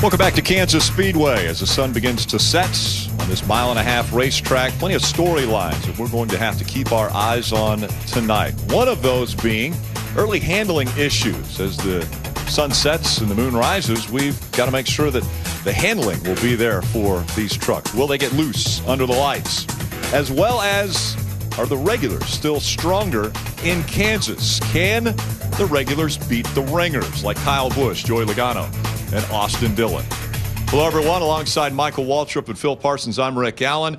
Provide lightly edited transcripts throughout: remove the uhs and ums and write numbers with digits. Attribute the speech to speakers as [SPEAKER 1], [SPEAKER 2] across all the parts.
[SPEAKER 1] Welcome back to Kansas Speedway as the sun begins to set on this mile-and-a-half racetrack. Plenty of storylines that we're going to have to keep our eyes on tonight. One of those being early handling issues. As the sun sets and the moon rises, we've got to make sure that the handling will be there for these trucks. Will they get loose under the lights? As well as, are the regulars still stronger in Kansas? Can the regulars beat the ringers like Kyle Busch, Joey Logano, and Austin Dillon? Hello, everyone. Alongside Michael Waltrip and Phil Parsons, I'm Rick Allen.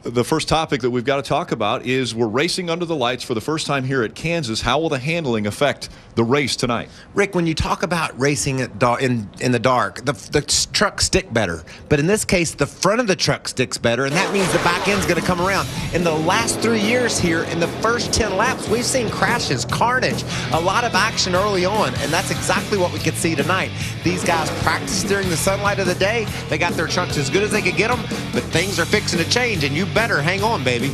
[SPEAKER 1] The first topic that we've got to talk about is we're racing under the lights for the first time here at Kansas. How will the handling affect the race tonight?
[SPEAKER 2] Rick, when you talk about racing in the dark, the trucks stick better. But in this case, the front of the truck sticks better, and that means the back end's going to come around. In the last 3 years here, in the first 10 laps, we've seen crashes, carnage, a lot of action early on, and that's exactly what we could see tonight. These guys practiced during the sunlight of the day. They got their trucks as good as they could get them, but things are fixing to change, and you better hang on, baby.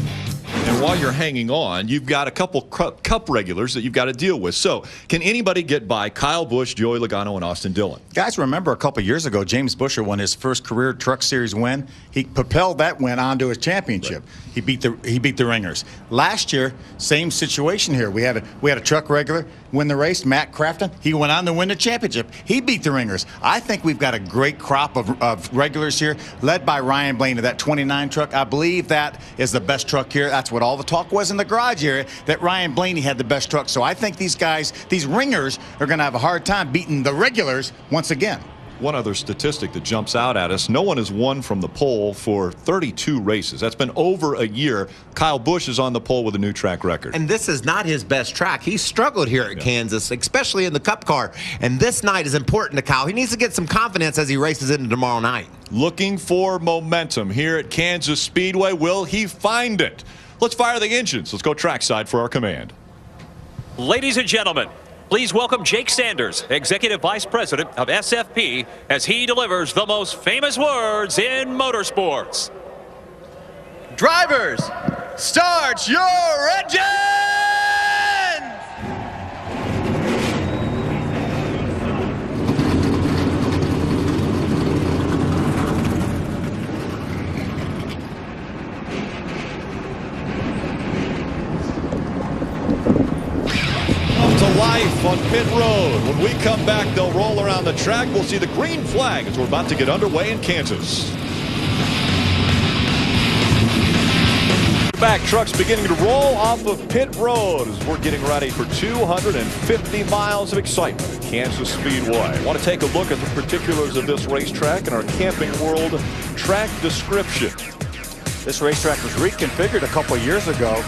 [SPEAKER 1] And while you're hanging on, you've got a couple cup regulars that you've got to deal with. So can anybody get by Kyle Busch, Joey Logano, and Austin Dillon?
[SPEAKER 3] Guys, remember a couple years ago, James Buescher won his first career Truck Series win. He propelled that win onto his championship. Right. He beat the ringers. Last year, same situation here. We had a truck regular win the race, Matt Crafton. He went on to win the championship. He beat the ringers. I think we've got a great crop of regulars here, led by Ryan Blaney, that 29 truck. I believe that is the best truck here. That's what all the talk was in the garage area, that Ryan Blaney had the best truck. So I think these guys, these ringers, are going to have a hard time beating the regulars once again.
[SPEAKER 1] One other statistic that jumps out at us, no one has won from the pole for 32 races. That's been over a year. Kyle Busch is on the pole with a new track record.
[SPEAKER 2] And this is not his best track. He's struggled here at Kansas, especially in the Cup car. And this night is important to Kyle. He needs to get some confidence as he races into tomorrow night.
[SPEAKER 1] Looking for momentum here at Kansas Speedway. Will he find it? Let's fire the engines. Let's go trackside for our command.
[SPEAKER 4] Ladies and gentlemen, please welcome Jake Sanders, Executive Vice President of SFP, as he delivers the most famous words in motorsports.
[SPEAKER 5] Drivers, start your engines!
[SPEAKER 1] Life on pit road. When we come back, they'll roll around the track. We'll see the green flag as we're about to get underway in Kansas. Back, trucks beginning to roll off of pit road as we're getting ready for 250 miles of excitement at Kansas Speedway. I want to take a look at the particulars of this racetrack and our Camping World track description.
[SPEAKER 3] This racetrack was reconfigured a couple years ago.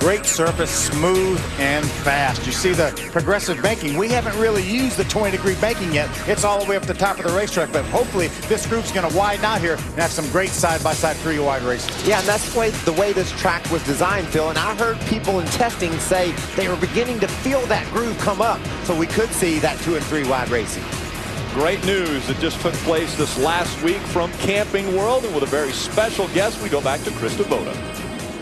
[SPEAKER 3] Great surface, smooth and fast. You see the progressive banking. We haven't really used the 20-degree banking yet. It's all the way up the top of the racetrack, but hopefully this group's going to widen out here and have some great side-by-side 3-wide races.
[SPEAKER 2] Yeah, and that's the way this track was designed, Phil. And I heard people in testing say they were beginning to feel that groove come up, so we could see that 2- and 3-wide racing.
[SPEAKER 1] Great news that just took place this last week from Camping World, and with a very special guest, we go back to Krista Boda.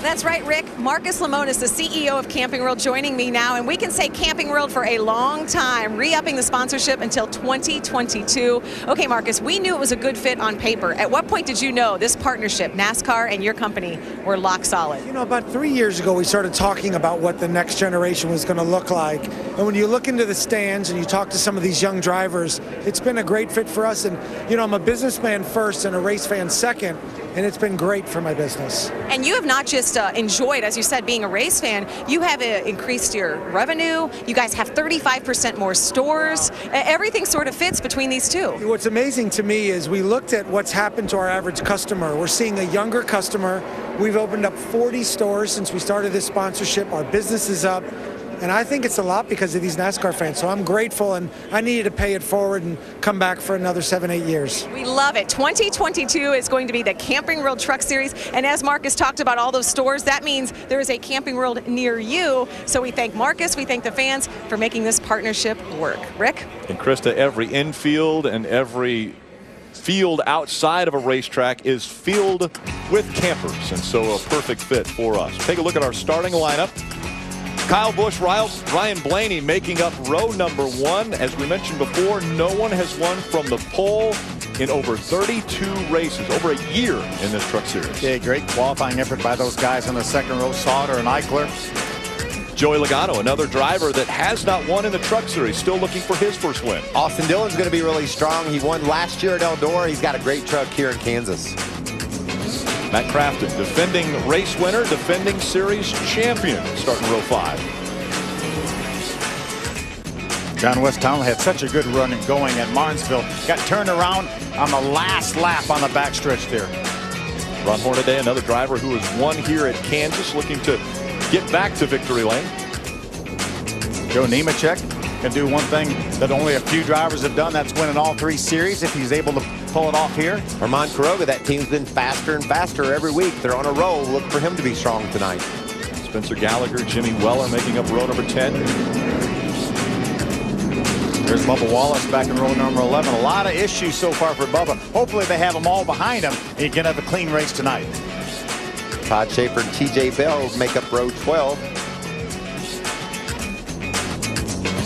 [SPEAKER 6] That's right, Rick. Marcus Lemonis, the CEO of Camping World, joining me now. And we can say Camping World for a long time, re-upping the sponsorship until 2022. Okay, Marcus, we knew it was a good fit on paper. At what point did you know this partnership, NASCAR and your company, were lock solid?
[SPEAKER 7] You know, about 3 years ago, we started talking about what the next generation was going to look like. And when you look into the stands and you talk to some of these young drivers, it's been a great fit for us. And, you know, I'm a businessman first and a race fan second, and it's been great for my business.
[SPEAKER 6] And you have not just enjoyed, as you said, being a race fan, you have increased your revenue. You guys have 35% more stores. Everything sort of fits between these two.
[SPEAKER 7] What's amazing to me is we looked at what's happened to our average customer. We're seeing a younger customer. We've opened up 40 stores since we started this sponsorship. Our business is up. And I think it's a lot because of these NASCAR fans. So I'm grateful, and I needed to pay it forward and come back for another 7-8 years.
[SPEAKER 6] We love it. 2022 is going to be the Camping World Truck Series. And as Marcus talked about all those stores, that means there is a Camping World near you. So we thank Marcus, we thank the fans for making this partnership work. Rick?
[SPEAKER 1] And Krista, every infield and every field outside of a racetrack is filled with campers, and so a perfect fit for us. Take a look at our starting lineup. Kyle Busch, Ryan Blaney making up row number 1. As we mentioned before, no one has won from the pole in over 32 races, over a year in this Truck Series.
[SPEAKER 3] Yeah, great qualifying effort by those guys in the second row, Sauter and Eichler.
[SPEAKER 1] Joey Logano, another driver that has not won in the Truck Series, still looking for his first win.
[SPEAKER 2] Austin Dillon's going to be really strong. He won last year at Eldora. He's got a great truck here in Kansas.
[SPEAKER 1] Matt Crafton, defending race winner, defending series champion, starting row 5.
[SPEAKER 3] John West Townley had such a good run and going at Martinsville. Got turned around on the last lap on the backstretch there.
[SPEAKER 1] Ron Hornaday, another driver who has won here at Kansas, looking to get back to victory lane.
[SPEAKER 3] Joe Nemechek can do one thing that only a few drivers have done. That's winning all 3 series if he's able to pull it off here.
[SPEAKER 2] Armand Quiroga, that team's been faster and faster every week. They're on a roll. Look for him to be strong tonight.
[SPEAKER 1] Spencer Gallagher, Jimmy Weller making up row number 10.
[SPEAKER 3] There's Bubba Wallace back in row number 11. A lot of issues so far for Bubba. Hopefully they have them all behind him and he can have a clean race tonight.
[SPEAKER 2] Todd Schaefer and TJ Bell make up row 12.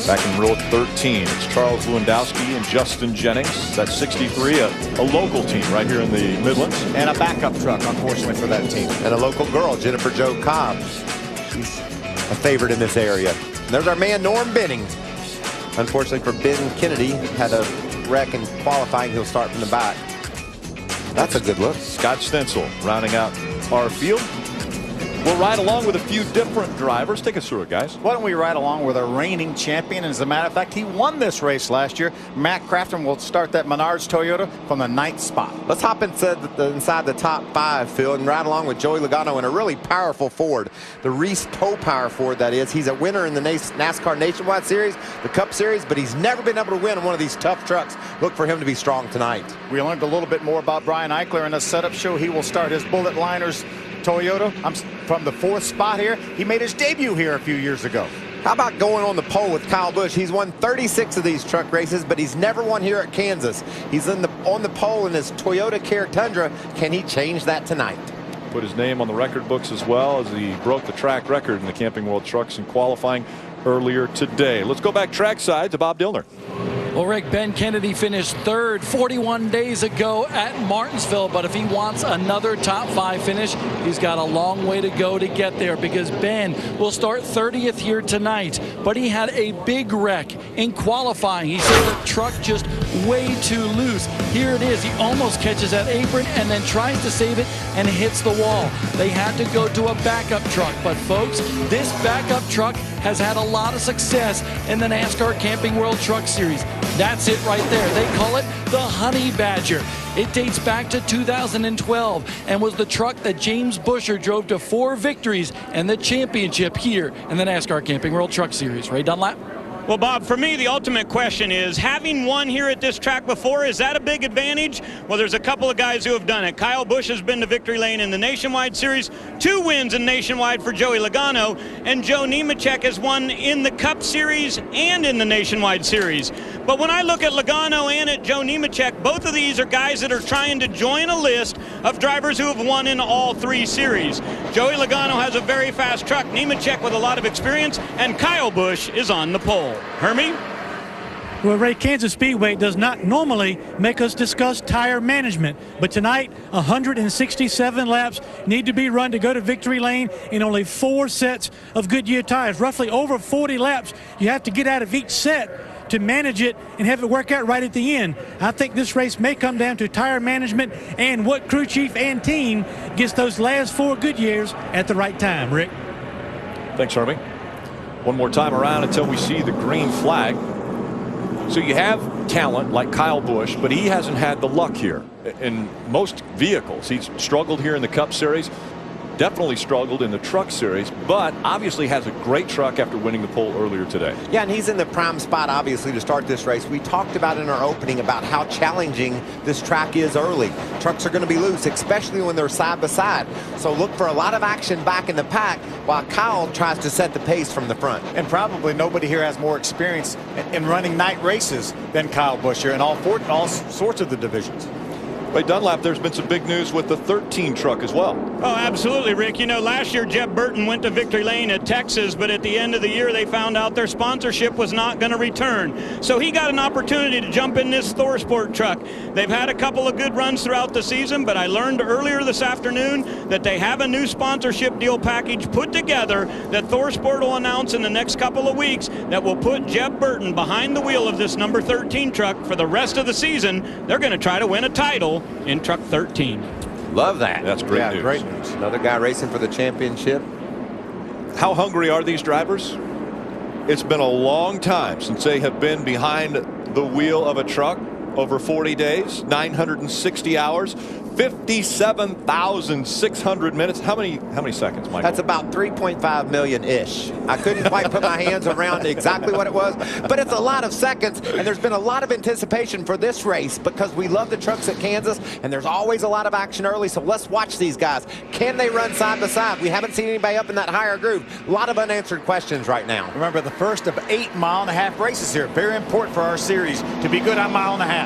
[SPEAKER 1] Back in row 13, it's Charles Lewandowski and Justin Jennings. That's 63, a local team right here in the Midlands.
[SPEAKER 3] And a backup truck, unfortunately, for that team.
[SPEAKER 2] And a local girl, Jennifer Jo Cobb. She's a favorite in this area. And there's our man, Norm Benning. Unfortunately for Ben Kennedy, had a wreck in qualifying. He'll start from the back. That's a good look.
[SPEAKER 1] Scott Stenzel rounding out our field. We'll ride along with a few different drivers. Take us through it, guys.
[SPEAKER 3] Why don't we ride along with a reigning champion? And as a matter of fact, he won this race last year. Matt Crafton will start that Menards Toyota from the 9th spot.
[SPEAKER 2] Let's hop inside the top 5, Phil, and ride along with Joey Logano in a really powerful Ford. The Reese Tow Power Ford, that is. He's a winner in the NASCAR Nationwide Series, the Cup Series, but he's never been able to win in one of these tough trucks. Look for him to be strong tonight.
[SPEAKER 3] We learned a little bit more about Brian Eichler in the setup show. He will start his Bullet Liners Toyota. I'm from the 4th spot here. He made his debut here a few years ago.
[SPEAKER 2] How about going on the pole with Kyle Busch? He's won 36 of these truck races, but he's never won here at Kansas. He's on the pole in his Toyota Care Tundra. Can he change that tonight?
[SPEAKER 1] Put his name on the record books as well, as he broke the track record in the Camping World Trucks in qualifying earlier today. Let's go back trackside to Bob Dillner.
[SPEAKER 8] Well, Rick, Ben Kennedy finished 3rd 41 days ago at Martinsville, but if he wants another top 5 finish, he's got a long way to go to get there, because Ben will start 30th here tonight, but he had a big wreck in qualifying. He said the truck just way too loose. Here it is. He almost catches that apron and then tries to save it and hits the wall. They had to go to a backup truck, but folks, this backup truck has had a lot of success in the NASCAR Camping World Truck Series. That's it right there. They call it the Honey Badger. It dates back to 2012 and was the truck that James Buescher drove to 4 victories and the championship here in the NASCAR Camping World Truck Series. Ray Dunlap.
[SPEAKER 9] Well, Bob, for me, the ultimate question is, having won here at this track before, is that a big advantage? Well, there's a couple of guys who have done it. Kyle Busch has been to victory lane in the Nationwide Series, 2 wins in Nationwide for Joey Logano, and Joe Nemechek has won in the Cup Series and in the Nationwide Series. But when I look at Logano and at Joe Nemechek, both of these are guys that are trying to join a list of drivers who have won in all 3 series. Joey Logano has a very fast truck, Nemechek with a lot of experience, and Kyle Busch is on the pole. Hermie?
[SPEAKER 10] Well, Ray, Kansas Speedway does not normally make us discuss tire management, but tonight 167 laps need to be run to go to victory lane in only 4 sets of Goodyear tires. Roughly over 40 laps you have to get out of each set to manage it and have it work out right at the end. I think this race may come down to tire management and what crew chief and team gets those last 4 Goodyears at the right time. Rick?
[SPEAKER 1] Thanks, Hermie. One more time around until we see the green flag. So you have talent like Kyle Busch, but he hasn't had the luck here. In most vehicles, he's struggled here in the Cup Series, definitely struggled in the Truck Series, but obviously has a great truck after winning the pole earlier today.
[SPEAKER 2] Yeah, and he's in the prime spot, obviously, to start this race. We talked about in our opening about how challenging this track is early. Trucks are going to be loose, especially when they're side by side. So look for a lot of action back in the pack while Kyle tries to set the pace from the front.
[SPEAKER 3] And probably nobody here has more experience in running night races than Kyle Busch here in all sorts of the divisions.
[SPEAKER 1] Ray Dunlap, there's been some big news with the 13 truck as well.
[SPEAKER 9] Oh, absolutely, Rick. You know, last year Jeb Burton went to Victory Lane at Texas, but at the end of the year they found out their sponsorship was not going to return. So he got an opportunity to jump in this ThorSport truck. They've had a couple of good runs throughout the season, but I learned earlier this afternoon that they have a new sponsorship deal package put together that ThorSport will announce in the next couple of weeks that will put Jeb Burton behind the wheel of this number 13 truck for the rest of the season. They're going to try to win a title in truck 13.
[SPEAKER 2] Love that.
[SPEAKER 1] That's great news.
[SPEAKER 3] Great news.
[SPEAKER 2] Another guy racing for the championship.
[SPEAKER 1] How hungry are these drivers? It's been a long time since they have been behind the wheel of a truck. Over 40 days, 960 hours, 57,600 minutes. How many seconds, Michael?
[SPEAKER 2] That's about 3.5 million-ish. I couldn't quite put my hands around exactly what it was, but it's a lot of seconds, and there's been a lot of anticipation for this race because we love the trucks at Kansas, and there's always a lot of action early, so let's watch these guys. Can they run side by side? We haven't seen anybody up in that higher groove. A lot of unanswered questions right now.
[SPEAKER 3] Remember, the first of 8 mile-and-a-half races here. Very important for our series to be good on mile-and-a-halves.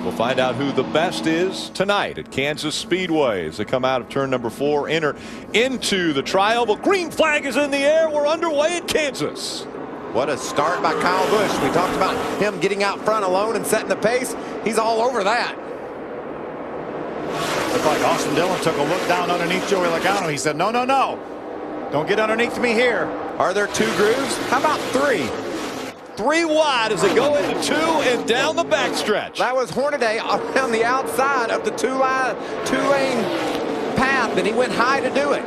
[SPEAKER 1] We'll find out who the best is tonight at Kansas Speedway as they come out of turn number 4, enter into the trial. Well, green flag is in the air. We're underway at Kansas.
[SPEAKER 2] What a start by Kyle Busch. We talked about him getting out front alone and setting the pace. He's all over that.
[SPEAKER 3] Looked like Austin Dillon took a look down underneath Joey Logano. He said, no, no, no. Don't get underneath me here.
[SPEAKER 2] Are there 2 grooves? How about 3?
[SPEAKER 1] 3 wide as they go into 2 and down the backstretch.
[SPEAKER 2] That was Hornaday around the outside of the two-lane path, and he went high to do it.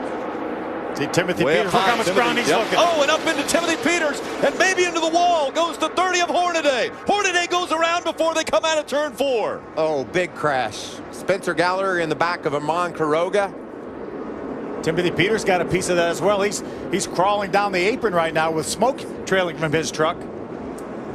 [SPEAKER 3] See Timothy Peters, look how much ground he's looking.
[SPEAKER 1] Oh, and up into Timothy Peters, and maybe into the wall goes the 30 of Hornaday. Hornaday goes around before they come out of turn 4.
[SPEAKER 2] Oh, big crash. Spencer Gallagher in the back of Armand Quiroga.
[SPEAKER 3] Timothy Peters got a piece of that as well. He's crawling down the apron right now with smoke trailing from his truck.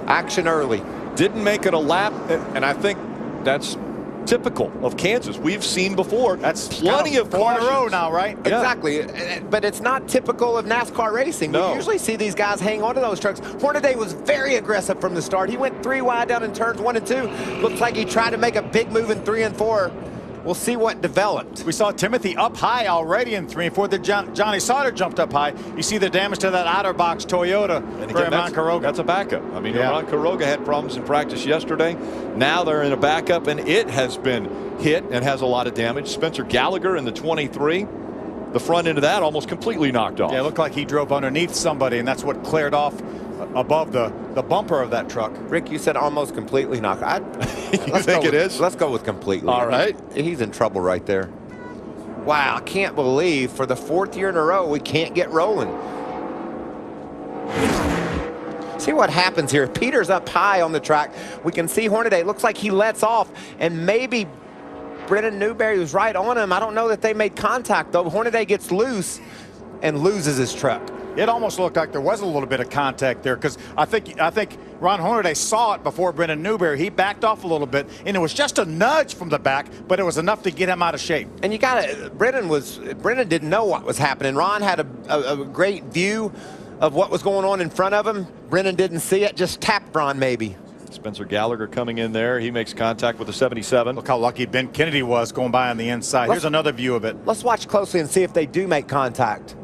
[SPEAKER 2] Action early.
[SPEAKER 1] Didn't make it a lap, and I think that's typical of Kansas. We've seen before. That's plenty of
[SPEAKER 3] 4 in a row now, right?
[SPEAKER 2] Yeah. Exactly. But it's not typical of NASCAR racing.
[SPEAKER 1] No.
[SPEAKER 2] We usually see these guys hang on to those trucks. Hornaday was very aggressive from the start. He went 3 wide down in turns 1 and 2. Looks like he tried to make a big move in 3 and 4. We'll see what developed.
[SPEAKER 3] We saw Timothy up high already in 3 and 4. Johnny Sauter jumped up high. You see the damage to that outer box Toyota for Armand Quiroga.
[SPEAKER 1] That's a backup. I mean, Armand Quiroga had problems in practice yesterday. Now they're in a backup, and it has been hit and has a lot of damage. Spencer Gallagher in the 23. The front end of that almost completely knocked off.
[SPEAKER 3] Yeah, it looked like he drove underneath somebody, and that's what cleared off above the bumper of that truck.
[SPEAKER 2] Rick, you said almost completely knocked.
[SPEAKER 1] You think it is?
[SPEAKER 2] Let's go with completely.
[SPEAKER 1] All right.
[SPEAKER 2] He's in trouble right there. Wow, I can't believe for the 4th year in a row we can't get rolling. See what happens here. Peters up high on the track. We can see Hornaday. Looks like he lets off, and maybe Brennan Newberry was right on him. I don't know that they made contact, though. Hornaday gets loose and loses his truck.
[SPEAKER 3] It almost looked like there was a little bit of contact there because I think Ron Hornaday saw it before Brennan Newberry. He backed off a little bit, and it was just a nudge from the back, but it was enough to get him out of shape.
[SPEAKER 2] And you got to, Brennan didn't know what was happening. Ron had a great view of what was going on in front of him. Brennan didn't see it, just tapped Ron maybe.
[SPEAKER 1] Spencer Gallagher coming in there. He makes contact with the 77.
[SPEAKER 3] Look how lucky Ben Kennedy was going by on the inside. Here's another view of it.
[SPEAKER 2] Let's watch closely and see if they do make contact.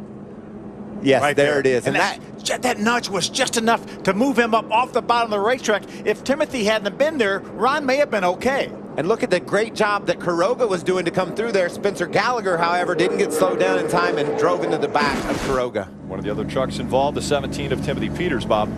[SPEAKER 2] Yes,
[SPEAKER 3] right
[SPEAKER 2] there it is.
[SPEAKER 3] And that nudge was just enough to move him up off the bottom of the racetrack. If Timothy hadn't been there, Ron may have been okay.
[SPEAKER 2] And look at the great job that Quiroga was doing to come through there. Spencer Gallagher, however, didn't get slowed down in time and drove into the back of Quiroga.
[SPEAKER 1] One of the other trucks involved, the 17 of Timothy Peters, Bob.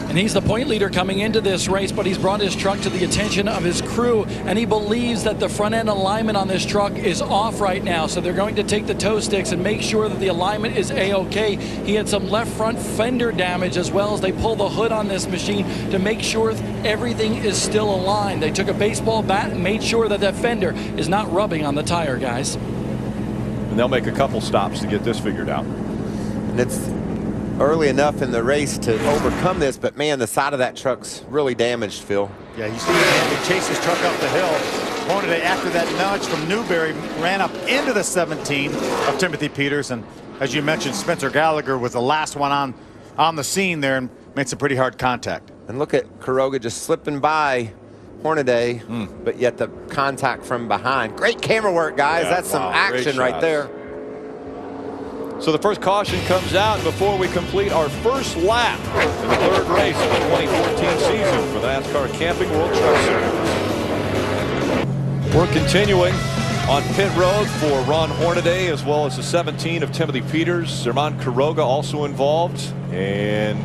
[SPEAKER 8] And he's the point leader coming into this race, but he's brought his truck to the attention of his crew, and he believes that the front end alignment on this truck is off right now. So they're going to take the toe sticks and make sure that the alignment is A-OK. He had some left front fender damage as well as they pull the hood on this machine to make sure everything is still aligned. They took a baseball bat and made sure that that fender is not rubbing on the tire, guys.
[SPEAKER 1] And they'll make a couple stops to get this figured out.
[SPEAKER 2] And it's early enough in the race to overcome this, but man, the side of that truck's really damaged, Phil.
[SPEAKER 3] Yeah, you see he chased his truck up the hill. Hornaday, after that nudge from Newberry, ran up into the 17 of Timothy Peters, and as you mentioned, Spencer Gallagher was the last one on the scene there and made some pretty hard contact.
[SPEAKER 2] And look at Quiroga just slipping by Hornaday, but yet the contact from behind. Great camera work, guys.
[SPEAKER 1] Yeah,
[SPEAKER 2] That's some action right there.
[SPEAKER 1] So the first caution comes out before we complete our first lap in the third race of the 2014 season for the NASCAR Camping World Truck Series. We're continuing on pit road for Ron Hornaday, as well as the 17 of Timothy Peters. Germán Quiroga also involved. And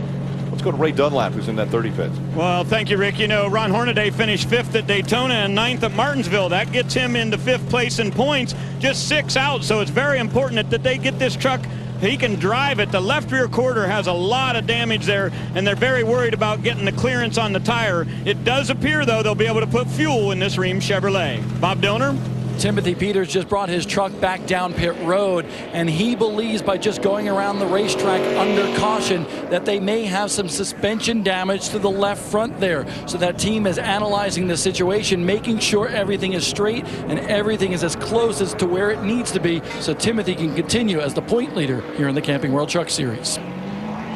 [SPEAKER 1] let's go to Ray Dunlap, who's in that 35th.
[SPEAKER 9] Well, thank you, Rick. You know, Ron Hornaday finished 5th at Daytona and 9th at Martinsville. That gets him into 5th place in points, just 6 out. So it's very important that they get this truck. He can drive it. The left rear quarter has a lot of damage there, and they're very worried about getting the clearance on the tire. It does appear, though, they'll be able to put fuel in this Rheem Chevrolet. Bob Dillner?
[SPEAKER 8] Timothy Peters just brought his truck back down pit road, and he believes by just going around the racetrack under caution that they may have some suspension damage to the left front there. So that team is analyzing the situation, making sure everything is straight and everything is as close as to where it needs to be, so Timothy can continue as the point leader here in the Camping World Truck Series.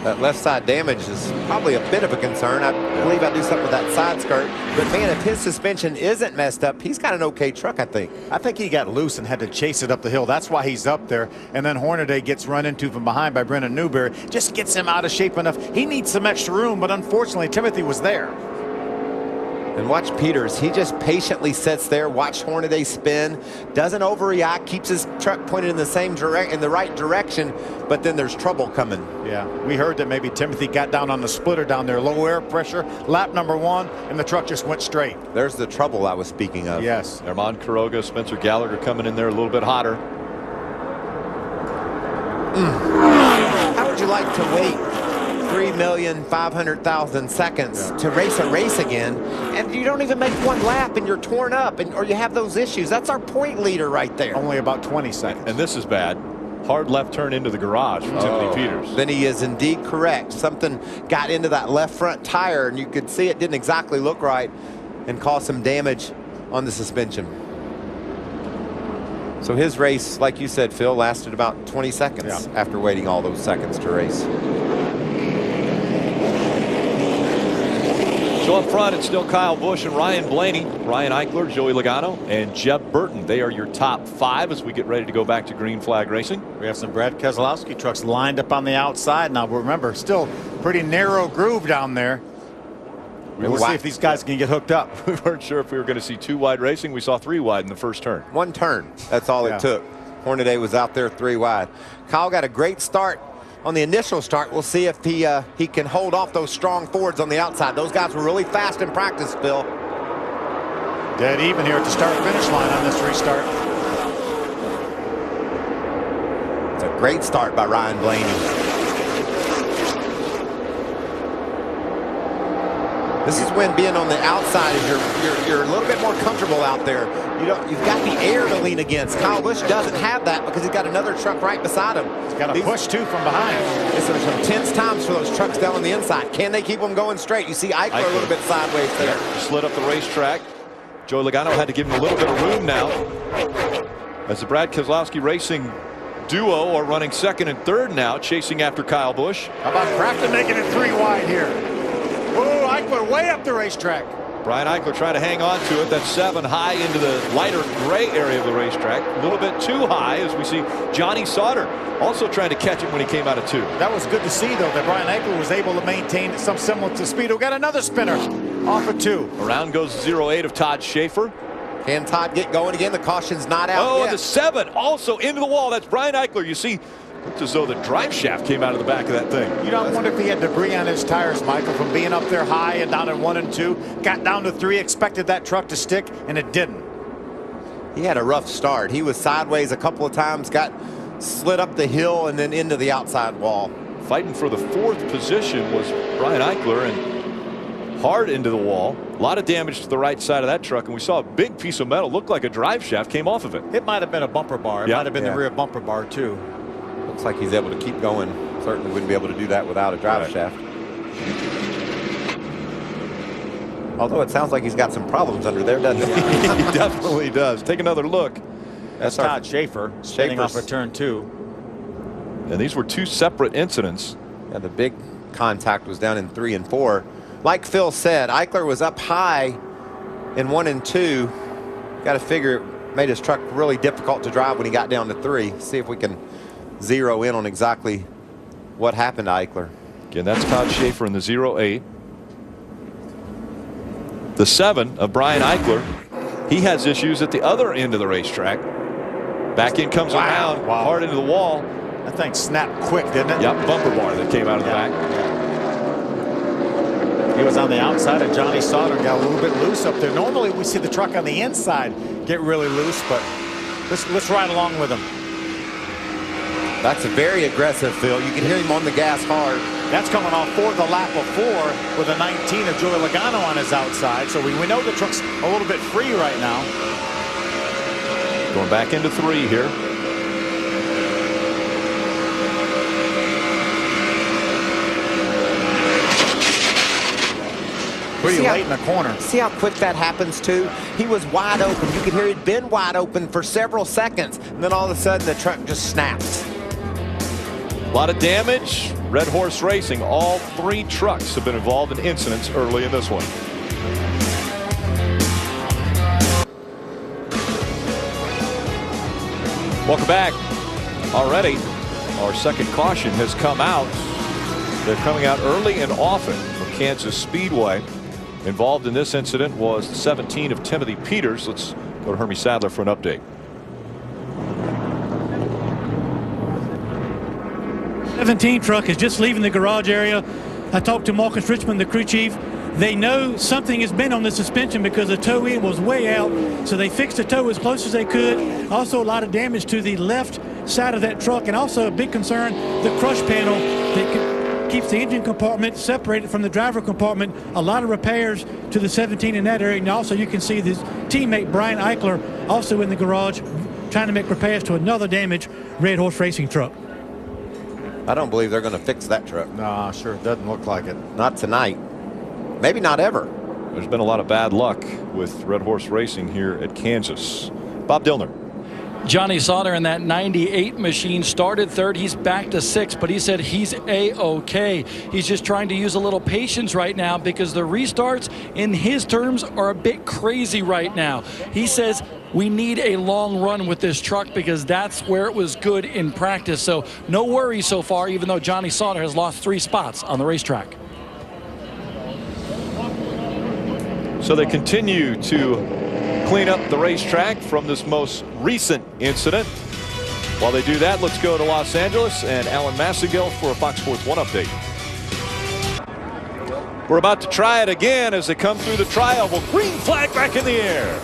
[SPEAKER 2] That left side damage is probably a bit of a concern. I believe I do something with that side skirt. But, man, if his suspension isn't messed up, he's got an okay truck, I think.
[SPEAKER 3] I think he got loose and had to chase it up the hill. That's why he's up there. And then Hornaday gets run into from behind by Brendan Newberry. Just gets him out of shape enough. He needs some extra room, but unfortunately, Timothy was there.
[SPEAKER 2] And watch Peters. He just patiently sits there, watch Hornaday spin, doesn't overreact, keeps his truck pointed in the right direction, but then there's trouble coming.
[SPEAKER 3] Yeah, we heard that maybe Timothy got down on the splitter down there, low air pressure, lap number 1, and the truck just went straight.
[SPEAKER 2] There's the trouble I was speaking of.
[SPEAKER 3] Yes.
[SPEAKER 1] Germán Quiroga, Spencer Gallagher coming in there a little bit hotter.
[SPEAKER 2] How would you like to wait 3,500,000 seconds to race a race again, and you don't even make one lap and you're torn up, or you have those issues? That's our point leader right there.
[SPEAKER 3] Only about 20 seconds.
[SPEAKER 1] And this is bad. Hard left turn into the garage from Timothy Peters.
[SPEAKER 2] Then he is indeed correct. Something got into that left front tire, and you could see it didn't exactly look right and caused some damage on the suspension. So his race, like you said, Phil, lasted about 20 seconds after waiting all those seconds to race.
[SPEAKER 1] So up front, it's still Kyle Busch and Ryan Blaney, Ryan Eichler, Joey Logano, and Jeb Burton. They are your top 5 as we get ready to go back to green flag racing.
[SPEAKER 3] We have some Brad Keselowski trucks lined up on the outside. Now, remember, still pretty narrow groove down there. We'll see if these guys can get hooked up.
[SPEAKER 1] We weren't sure if we were going to see 2 wide racing. We saw 3 wide in the first turn.
[SPEAKER 2] 1 turn. That's all it took. Hornaday was out there 3 wide. Kyle got a great start on the initial start. We'll see if he can hold off those strong Fords on the outside. Those guys were really fast in practice, Phil.
[SPEAKER 3] Dead even here at the start-finish line on this restart.
[SPEAKER 2] It's a great start by Ryan Blaney. This is when being on the outside is you're a little bit more comfortable out there. You've got the air to lean against. Kyle Busch doesn't have that because he's got another truck right beside him.
[SPEAKER 3] He's got a push too from behind.
[SPEAKER 2] There's some tense times for those trucks down on the inside. Can they keep them going straight? You see Eichler a little bit sideways there.
[SPEAKER 1] Slid up the racetrack. Joey Logano had to give him a little bit of room now, as the Brad Keselowski Racing duo are running 2nd and 3rd now, chasing after Kyle Busch.
[SPEAKER 3] How about Crafton making it 3 wide here? Whoa, Eichler way up the racetrack.
[SPEAKER 1] Brian Eichler trying to hang on to it. That's 7 high into the lighter gray area of the racetrack. A little bit too high as we see Johnny Sauter also trying to catch it when he came out of 2.
[SPEAKER 3] That was good to see, though, that Brian Eichler was able to maintain some semblance of speed. We got another spinner off of 2.
[SPEAKER 1] Around goes 08 of Todd Schaefer.
[SPEAKER 2] Can Todd get going again? The caution's not out yet.
[SPEAKER 1] The 7 also into the wall. That's Brian Eichler. You see, it's as though the drive shaft came out of the back of that thing.
[SPEAKER 3] You know, I wonder if he had debris on his tires, Michael, from being up there high and down at 1 and 2. Got down to 3, expected that truck to stick, and it didn't.
[SPEAKER 2] He had a rough start. He was sideways a couple of times, got slid up the hill and then into the outside wall.
[SPEAKER 1] Fighting for the 4th position was Brian Eichler, and hard into the wall. A lot of damage to the right side of that truck, and we saw a big piece of metal, looked like a drive shaft, came off of it.
[SPEAKER 3] It might have been a bumper bar. It might have been the rear bumper bar, too.
[SPEAKER 2] Looks like he's able to keep going. Certainly wouldn't be able to do that without a drive shaft. Although it sounds like he's got some problems under there, doesn't he?
[SPEAKER 1] He definitely does. Take another look.
[SPEAKER 3] That's Todd Schaefer spinning off of turn 2.
[SPEAKER 1] And these were 2 separate incidents.
[SPEAKER 2] Yeah, the big contact was down in 3 and 4. Like Phil said, Eichler was up high in 1 and 2. Got to figure it made his truck really difficult to drive when he got down to 3. See if we can zero in on exactly what happened to Eichler.
[SPEAKER 1] Again, that's Todd Schaefer in the 08. The 7 of Brian Eichler. He has issues at the other end of the racetrack. Back end comes around, hard into the wall.
[SPEAKER 3] That thing snapped quick, didn't it?
[SPEAKER 1] Yep, bumper bar that came out of the back.
[SPEAKER 3] He was on the outside, and Johnny Sauter got a little bit loose up there. Normally, we see the truck on the inside get really loose, but let's ride along with him.
[SPEAKER 2] That's a very aggressive, Phil. You can hear him on the gas hard.
[SPEAKER 3] That's coming off for the lap before with a 19 of Joey Logano on his outside. So we know the truck's a little bit free right now.
[SPEAKER 1] Going back into 3 here.
[SPEAKER 3] Pretty late in the corner.
[SPEAKER 2] See how quick that happens too? He was wide open. You could hear he'd been wide open for several seconds. And then all of a sudden the truck just snaps.
[SPEAKER 1] A lot of damage. Red Horse Racing, all 3 trucks have been involved in incidents early in this one. Welcome back. Already, our second caution has come out. They're coming out early and often from Kansas Speedway. Involved in this incident was 17 of Timothy Peters. Let's go to Hermie Sadler for an update.
[SPEAKER 10] 17 truck is just leaving the garage area. I talked to Marcus Richmond, the crew chief. They know something has been on the suspension because the toe end was way out, so they fixed the toe as close as they could. Also a lot of damage to the left side of that truck, and also a big concern, the crush panel that keeps the engine compartment separated from the driver compartment. A lot of repairs to the 17 in that area, and also you can see his teammate Brian Eichler also in the garage trying to make repairs to another damaged Red Horse Racing truck.
[SPEAKER 2] I don't believe they're going to fix that truck.
[SPEAKER 3] No, sure doesn't look like it.
[SPEAKER 2] Not tonight. Maybe not ever.
[SPEAKER 1] There's been a lot of bad luck with Red Horse Racing here at Kansas. Bob Dillner.
[SPEAKER 8] Johnny Sauter in that 98 machine started 3rd. He's back to 6th, but he said he's A-OK. He's just trying to use a little patience right now because the restarts, in his terms, are a bit crazy right now. He says we need a long run with this truck because that's where it was good in practice. So no worries so far, even though Johnny Sauter has lost 3 spots on the racetrack.
[SPEAKER 1] So they continue to clean up the racetrack from this most recent incident. While they do that, let's go to Los Angeles and Alan Massagill for a Fox Sports 1 update. We're about to try it again as they come through the tri-oval. Green flag back in the air.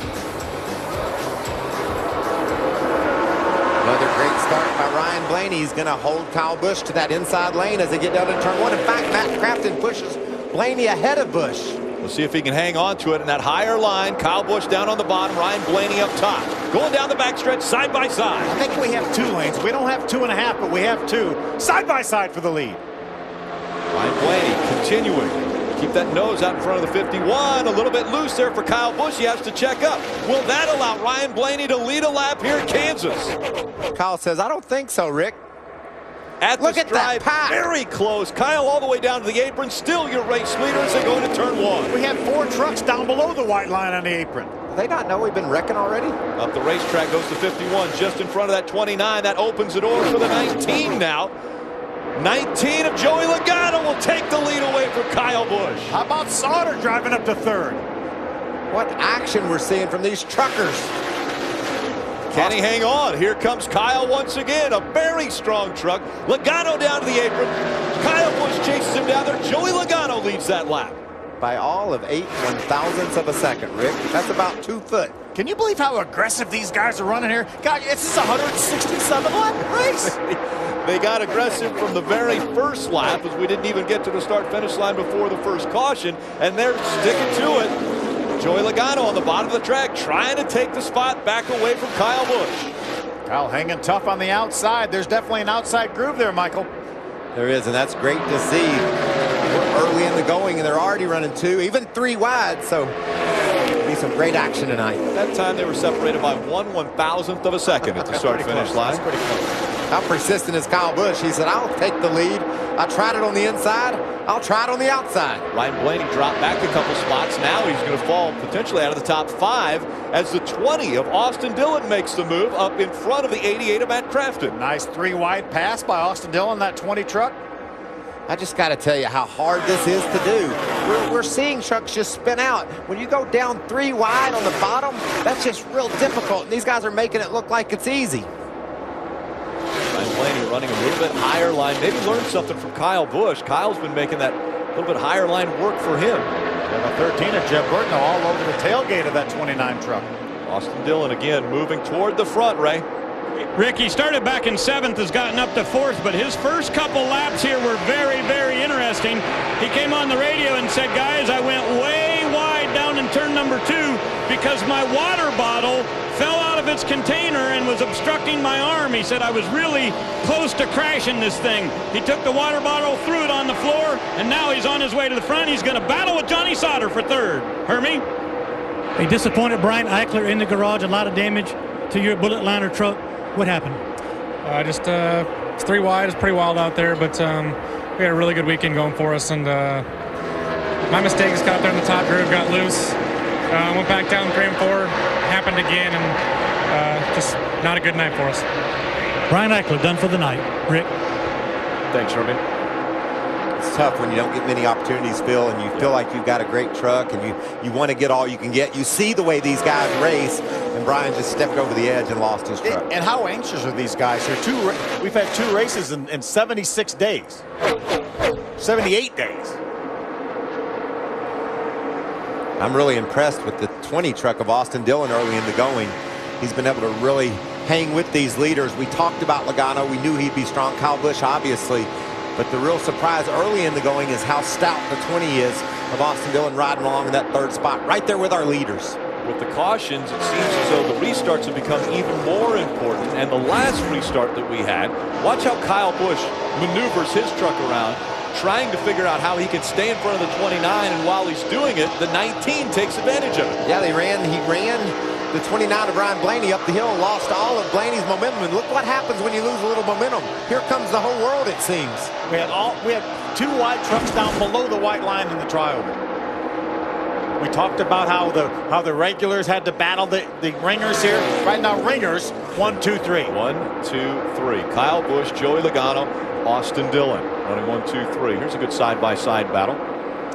[SPEAKER 2] Another great start by Ryan Blaney. He's going to hold Kyle Busch to that inside lane as they get down to turn 1. In fact, Matt Crafton pushes Blaney ahead of Busch.
[SPEAKER 1] We'll see if he can hang on to it in that higher line. Kyle Busch down on the bottom, Ryan Blaney up top. Going down the backstretch side by side.
[SPEAKER 3] I think we have 2 lanes. We don't have 2.5, but we have 2 side by side for the lead.
[SPEAKER 1] Ryan Blaney continuing. Keep that nose out in front of the 51. A little bit loose there for Kyle Busch. He has to check up. Will that allow Ryan Blaney to lead a lap here in Kansas?
[SPEAKER 2] Kyle says, I don't think so, Rick.
[SPEAKER 1] Look at that pack. Very close. Kyle all the way down to the apron. Still your race leader as they go into turn 1.
[SPEAKER 3] We have 4 trucks down below the white line on the apron.
[SPEAKER 2] Do they not know we've been wrecking already?
[SPEAKER 1] Up the racetrack goes to 51, just in front of that 29. That opens the door for the 19 now. 19 of Joey Logano will take the lead away from Kyle Busch.
[SPEAKER 3] How about Sauter driving up to 3rd?
[SPEAKER 2] What action we're seeing from these truckers.
[SPEAKER 1] Can he hang on? Here comes Kyle once again. A very strong truck. Logano down to the apron. Kyle Busch chases him down there. Joey Logano leads that lap.
[SPEAKER 2] By all of 8 1/1000ths of a second, Rick. That's about 2 foot.
[SPEAKER 3] Can you believe how aggressive these guys are running here? God, this is a 167 lap race.
[SPEAKER 1] They got aggressive from the very first lap as we didn't even get to the start-finish line before the first caution, and they're sticking to it. Joey Logano on the bottom of the track trying to take the spot back away from Kyle Busch.
[SPEAKER 3] Kyle hanging tough on the outside. There's definitely an outside groove there, Michael.
[SPEAKER 2] There is, and that's great to see. We're early in the going, and they're already running 2, even 3 wide, so be some great action tonight.
[SPEAKER 1] At that time, they were separated by 1/1000th of a second at the start-finish line.
[SPEAKER 3] That's pretty close.
[SPEAKER 2] How persistent is Kyle Busch? He said, I'll take the lead. I tried it on the inside. I'll try it on the outside.
[SPEAKER 1] Ryan Blaney dropped back a couple spots. Now he's going to fall potentially out of the top 5 as the 20 of Austin Dillon makes the move up in front of the 88 of Matt Crafton.
[SPEAKER 3] Nice 3-wide pass by Austin Dillon, that 20 truck.
[SPEAKER 2] I just got to tell you how hard this is to do. We're seeing trucks just spin out. When you go down 3 wide on the bottom, that's just real difficult. And these guys are making it look like it's easy.
[SPEAKER 1] Ryan Blaney running a little bit higher line. Maybe learned something from Kyle Busch. Kyle's been making that little bit higher line work for him.
[SPEAKER 3] And the 13 of Jeff Burton all over the tailgate of that 29 truck.
[SPEAKER 1] Austin Dillon again moving toward the front, Ray.
[SPEAKER 9] Rick, he started back in 7th, has gotten up to 4th, but his first couple laps here were very, very interesting. He came on the radio and said, guys, I went way wide down in turn number 2 because my water bottle fell out of its container and was obstructing my arm. He said, I was really close to crashing this thing. He took the water bottle, threw it on the floor, and now he's on his way to the front. He's going to battle with Johnny Sauter for 3rd. Hermie?
[SPEAKER 10] A disappointed Brian Eichler in the garage, a lot of damage to your bullet liner truck. What happened?
[SPEAKER 11] It's 3 wide. It's pretty wild out there, but we had a really good weekend going for us. And my mistake is got up there in the top groove, got loose, went back down 3 and 4, happened again, and just not a good night for us.
[SPEAKER 10] Brian Eichler done for the night. Rick?
[SPEAKER 1] Thanks, Hermie.
[SPEAKER 2] It's tough when you don't get many opportunities, Phil, and you feel like you've got a great truck and you want to get all you can get. You see the way these guys race, and Brian just stepped over the edge and lost his truck.
[SPEAKER 3] And how anxious are these guys here? We've had 2 races in 76 days. 78 days.
[SPEAKER 2] I'm really impressed with the 20 truck of Austin Dillon early in the going. He's been able to really hang with these leaders. We talked about Logano. We knew he'd be strong. Kyle Busch, obviously. But the real surprise early in the going is how stout the 20 is of Austin Dillon riding along in that 3rd spot, right there with our leaders.
[SPEAKER 1] With the cautions, it seems as though the restarts have become even more important. And the last restart that we had, watch how Kyle Busch maneuvers his truck around, trying to figure out how he can stay in front of the 29. And while he's doing it, the 19 takes advantage of it.
[SPEAKER 2] Yeah, he ran the 29 of Ryan Blaney up the hill, lost all of Blaney's momentum. And look what happens when you lose a little momentum. Here comes the whole world, it seems.
[SPEAKER 3] We had 2 wide trucks down below the white line in the trioval. We talked about how the regulars had to battle the ringers here. Right now, ringers 1, 2, 3.
[SPEAKER 1] 1, 2, 3. Kyle Busch, Joey Logano, Austin Dillon running 1, 2, 3. Here's a good side-by-side battle.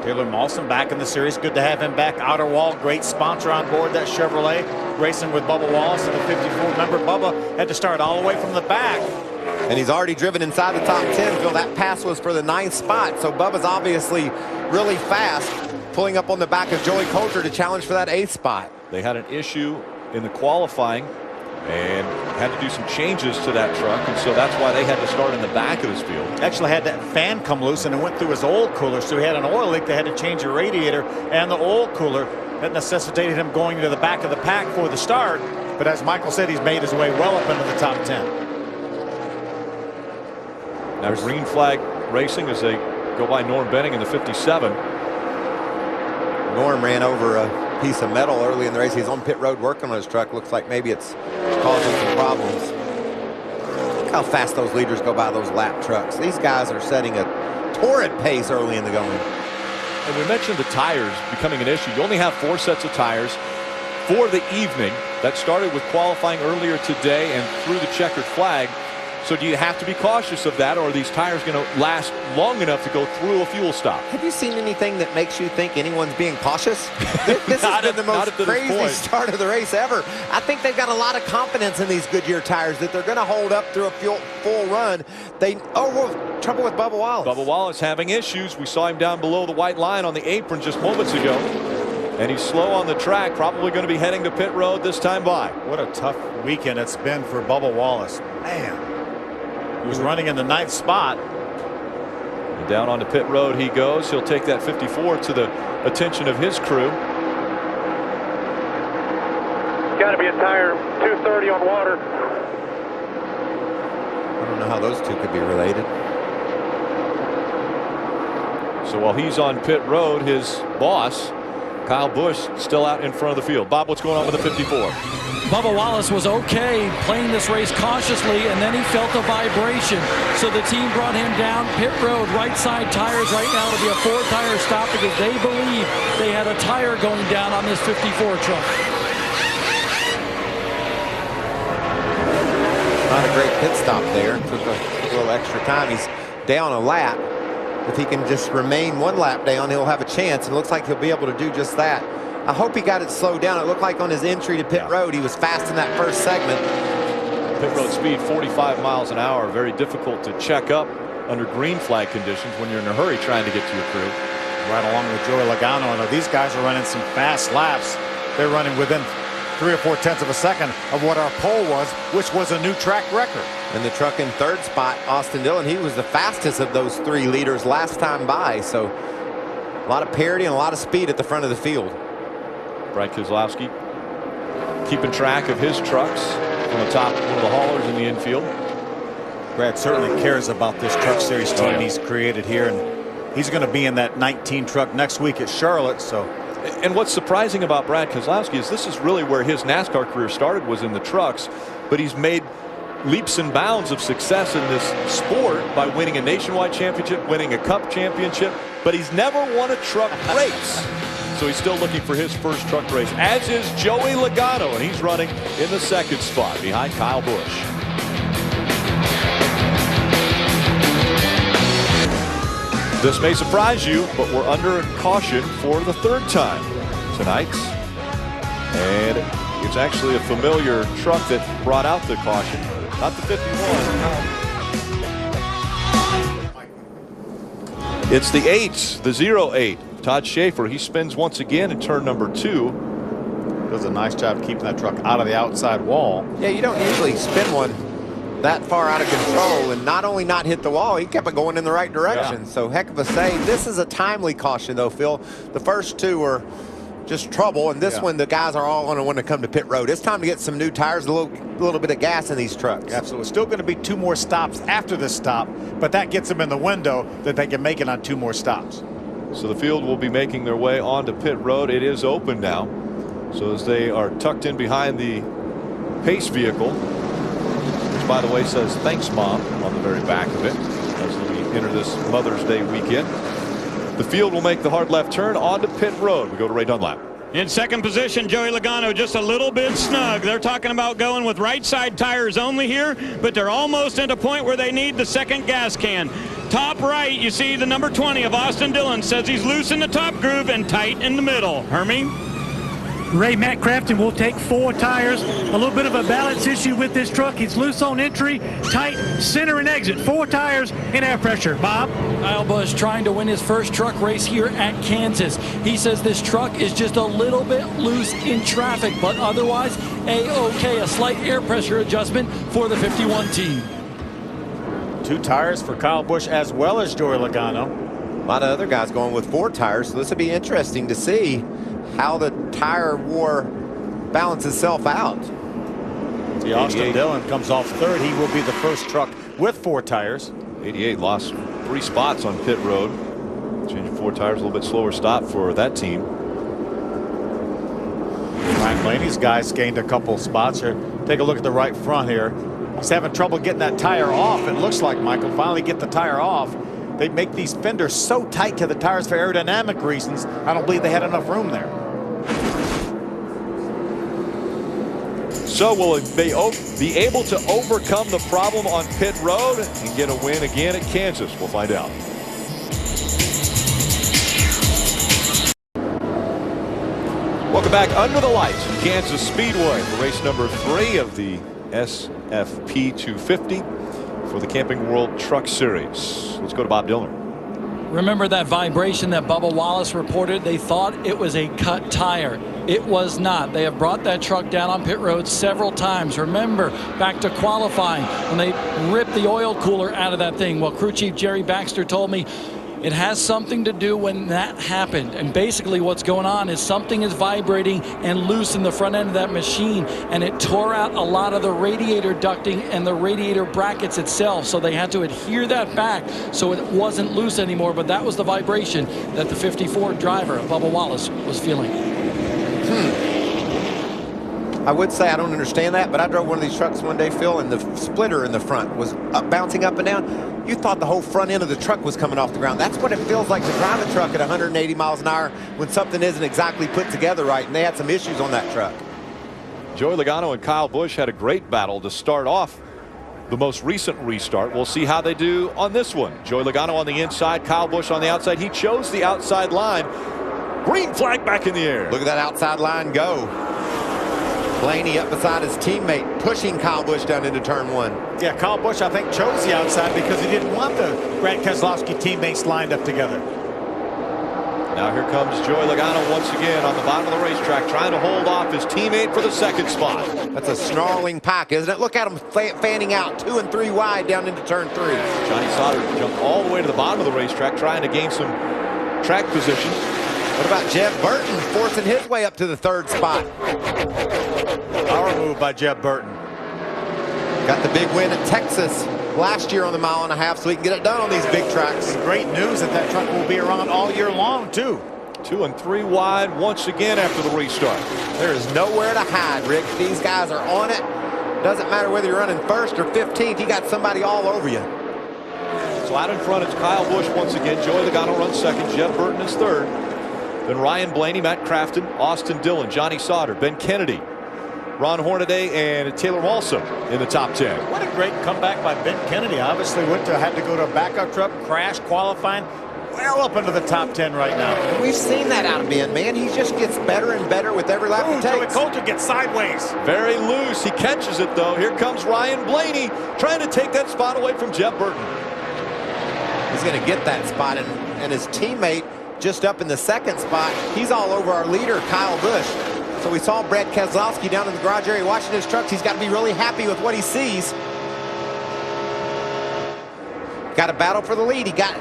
[SPEAKER 3] Taylor Mawson back in the series. Good to have him back. Outer Wall, great sponsor on board that Chevrolet, racing with Bubba Wallace in the 54. Remember, Bubba had to start all the way from the back.
[SPEAKER 2] And he's already driven inside the top 10. Phil, that pass was for the 9th spot. So Bubba's obviously really fast, pulling up on the back of Joey Coulter to challenge for that 8th spot.
[SPEAKER 1] They had an issue in the qualifying and had to do some changes to that truck, and so that's why they had to start in the back of this field.
[SPEAKER 3] Actually had that fan come loose and it went through his oil cooler, so he had an oil leak. They had to change the radiator and the oil cooler. That necessitated him going to the back of the pack for the start, but as Michael said, he's made his way well up into the top 10.
[SPEAKER 1] Now green flag racing as they go by Norm Benning in the 57.
[SPEAKER 2] Norm ran over a piece of metal early in the race. He's on pit road working on his truck. Looks like maybe it's causing some problems. Look how fast those leaders go by those lap trucks. These guys are setting a torrid pace early in the going.
[SPEAKER 1] And we mentioned the tires becoming an issue. You only have 4 sets of tires for the evening. That started with qualifying earlier today and through the checkered flag. So do you have to be cautious of that, or are these tires going to last long enough to go through a fuel stop?
[SPEAKER 2] Have you seen anything that makes you think anyone's being cautious? This has been the most crazy start of the race ever. I think they've got a lot of confidence in these Goodyear tires that they're going to hold up through a full run. Trouble with Bubba Wallace.
[SPEAKER 1] Bubba Wallace having issues. We saw him down below the white line on the apron just moments ago. And he's slow on the track, probably going to be heading to pit road this time by.
[SPEAKER 3] What a tough weekend it's been for Bubba Wallace. Man. He was running in the 9th spot.
[SPEAKER 1] And down onto pit road he goes. He'll take that 54 to the attention of his crew.
[SPEAKER 12] Got to be a tire 230 on water.
[SPEAKER 2] I don't know how those two could be related.
[SPEAKER 1] So while he's on pit road, his boss, Kyle Busch still out in front of the field. Bob, what's going on with the 54?
[SPEAKER 8] Bubba Wallace was okay playing this race cautiously, and then he felt a vibration. So the team brought him down pit road, right side tires right now to be a 4-tire stop because they believe they had a tire going down on this 54 truck.
[SPEAKER 2] Not a great pit stop there. Took a little extra time. He's down a lap. If he can just remain one lap down, he'll have a chance. It looks like he'll be able to do just that. I hope he got it slowed down. It looked like on his entry to pit road, he was fast in that first segment.
[SPEAKER 1] Pit road speed 45 miles an hour. Very difficult to check up under green flag conditions when you're in a hurry trying to get to your crew.
[SPEAKER 3] Right along with Joey Logano. I know these guys are running some fast laps. They're running within 3 or 4 tenths of a second of what our pole was, which was a new track record.
[SPEAKER 2] And the truck in third spot, Austin Dillon, he was the fastest of those 3 leaders last time by. So a lot of parity and a lot of speed at the front of the field.
[SPEAKER 1] Brad Keselowski keeping track of his trucks from the top, one of the haulers in the infield.
[SPEAKER 3] Brad certainly cares about this truck series team he's created here, and he's going to be in that 19 truck next week at Charlotte. So.
[SPEAKER 1] And what's surprising about Brad Keselowski is this is really where his NASCAR career started, was in the trucks, but he's made leaps and bounds of success in this sport by winning a nationwide championship, winning a cup championship, but he's never won a truck race. So he's still looking for his first truck race, as is Joey Logano, and he's running in the 2nd spot behind Kyle Busch. This may surprise you, but we're under caution for the 3rd time tonight. And it's actually a familiar truck that brought out the caution, not the 51. It's the 8, the 08. Todd Schaefer, he spins once again in turn number 2.
[SPEAKER 3] Does a nice job keeping that truck out of the outside wall.
[SPEAKER 2] Yeah, you don't usually spin one that far out of control and not only not hit the wall, he kept it going in the right direction. Yeah. So heck of a save. This is a timely caution though, Phil. The first 2 were just trouble, and this one the guys are all going to want to come to pit road. It's time to get some new tires, a little bit of gas in these trucks.
[SPEAKER 3] Absolutely. Still going to be 2 more stops after this stop, but that gets them in the window that they can make it on 2 more stops.
[SPEAKER 1] So the field will be making their way onto pit road. It is open now. So as they are tucked in behind the pace vehicle, which by the way says thanks mom on the very back of it as we enter this Mother's Day weekend. The field will make the hard left turn onto pit road. We go to Ray Dunlap.
[SPEAKER 9] In 2nd position, Joey Logano just a little bit snug. They're talking about going with right side tires only here, but they're almost at a point where they need the 2nd gas can. Top right, you see the number 20 of Austin Dillon says he's loose in the top groove and tight in the middle. Hermie?
[SPEAKER 10] Ray, Matt Crafton will take 4 tires. A little bit of a balance issue with this truck. He's loose on entry, tight center and exit. 4 tires and air pressure. Bob?
[SPEAKER 8] Kyle Busch trying to win his first truck race here at Kansas. He says this truck is just a little bit loose in traffic, but otherwise A-OK. A slight air pressure adjustment for the 51 team.
[SPEAKER 3] 2 tires for Kyle Busch as well as Joey Logano.
[SPEAKER 2] A lot of other guys going with 4 tires, so this will be interesting to see how the tire war balances itself out.
[SPEAKER 3] See, Austin Dillon comes off 3rd. He will be the first truck with 4 tires.
[SPEAKER 1] 88 lost 3 spots on pit road. Changing 4 tires, a little bit slower stop for that team.
[SPEAKER 3] Ryan Blaney's guys gained a couple spots here. Take a look at the right front here. He's having trouble getting that tire off. It looks like Michael finally get the tire off. They make these fenders so tight to the tires for aerodynamic reasons. I don't believe they had enough room there.
[SPEAKER 1] So will they be able to overcome the problem on pit road and get a win again at Kansas? We'll find out. Welcome back under the lights in Kansas Speedway for race number 3 of the SFP 250 for the Camping World Truck Series. Let's go to Bob Dillner.
[SPEAKER 8] Remember that vibration that Bubba Wallace reported? They thought it was a cut tire. It was not. They have brought that truck down on pit road several times. Remember back to qualifying when they ripped the oil cooler out of that thing. Well, crew chief Jerry Baxter told me It has something to do when that happened. And basically what's going on is something is vibrating and loose in the front end of that machine, and it tore out a lot of the radiator ducting and the radiator brackets itself. So they had to adhere that back so it wasn't loose anymore. But that was the vibration that the 54 driver, Bubba Wallace, was feeling.
[SPEAKER 2] I would say I don't understand that, but I drove one of these trucks one day, Phil, and the splitter in the front was bouncing up and down. You thought the whole front end of the truck was coming off the ground. That's what it feels like to drive a truck at 180 miles an hour when something isn't exactly put together right, and they had some issues on that truck.
[SPEAKER 1] Joey Logano and Kyle Busch had a great battle to start off the most recent restart. We'll see how they do on this one. Joey Logano on the inside, Kyle Busch on the outside. He chose the outside line. Green flag back in the air.
[SPEAKER 2] Look at that outside line go. Blaney up beside his teammate, pushing Kyle Busch down into turn 1.
[SPEAKER 3] Yeah, Kyle Busch, I think, chose the outside because he didn't want the Brad Keselowski teammates lined up together.
[SPEAKER 1] Now here comes Joey Logano once again on the bottom of the racetrack, trying to hold off his teammate for the second spot.
[SPEAKER 2] That's a snarling pack, isn't it? Look at him fanning out 2 and 3 wide down into turn 3.
[SPEAKER 1] Johnny Sauter jumped all the way to the bottom of the racetrack, trying to gain some track position.
[SPEAKER 2] What about Jeb Burton forcing his way up to the 3rd spot?
[SPEAKER 3] Power move by Jeb Burton.
[SPEAKER 2] Got the big win at Texas last year on the mile and a half, so he can get it done on these big tracks.
[SPEAKER 3] Great news that truck will be around all year long, too.
[SPEAKER 1] 2 and 3 wide once again after the restart.
[SPEAKER 2] There is nowhere to hide, Rick. These guys are on it. Doesn't matter whether you're running 1st or 15th. You got somebody all over you.
[SPEAKER 1] So out in front, it's Kyle Busch once again. Joey Logano runs 2nd. Jeb Burton is 3rd. Then Ryan Blaney, Matt Crafton, Austin Dillon, Johnny Sauter, Ben Kennedy, Ron Hornaday, and Taylor Walsum in the top 10.
[SPEAKER 3] What a great comeback by Ben Kennedy. Obviously had to go to a backup truck, crash qualifying, well up into the top 10 right now.
[SPEAKER 2] And we've seen that out of Ben, man. He just gets better and better with every lap he takes.
[SPEAKER 3] Joey Coulter gets sideways.
[SPEAKER 1] Very loose. He catches it, though. Here comes Ryan Blaney trying to take that spot away from Jeb Burton.
[SPEAKER 2] He's going to get that spot, and his teammate just up in the 2nd spot. He's all over our leader, Kyle Busch. So we saw Brad Keselowski down in the garage area watching his trucks. He's got to be really happy with what he sees. Got a battle for the lead. He got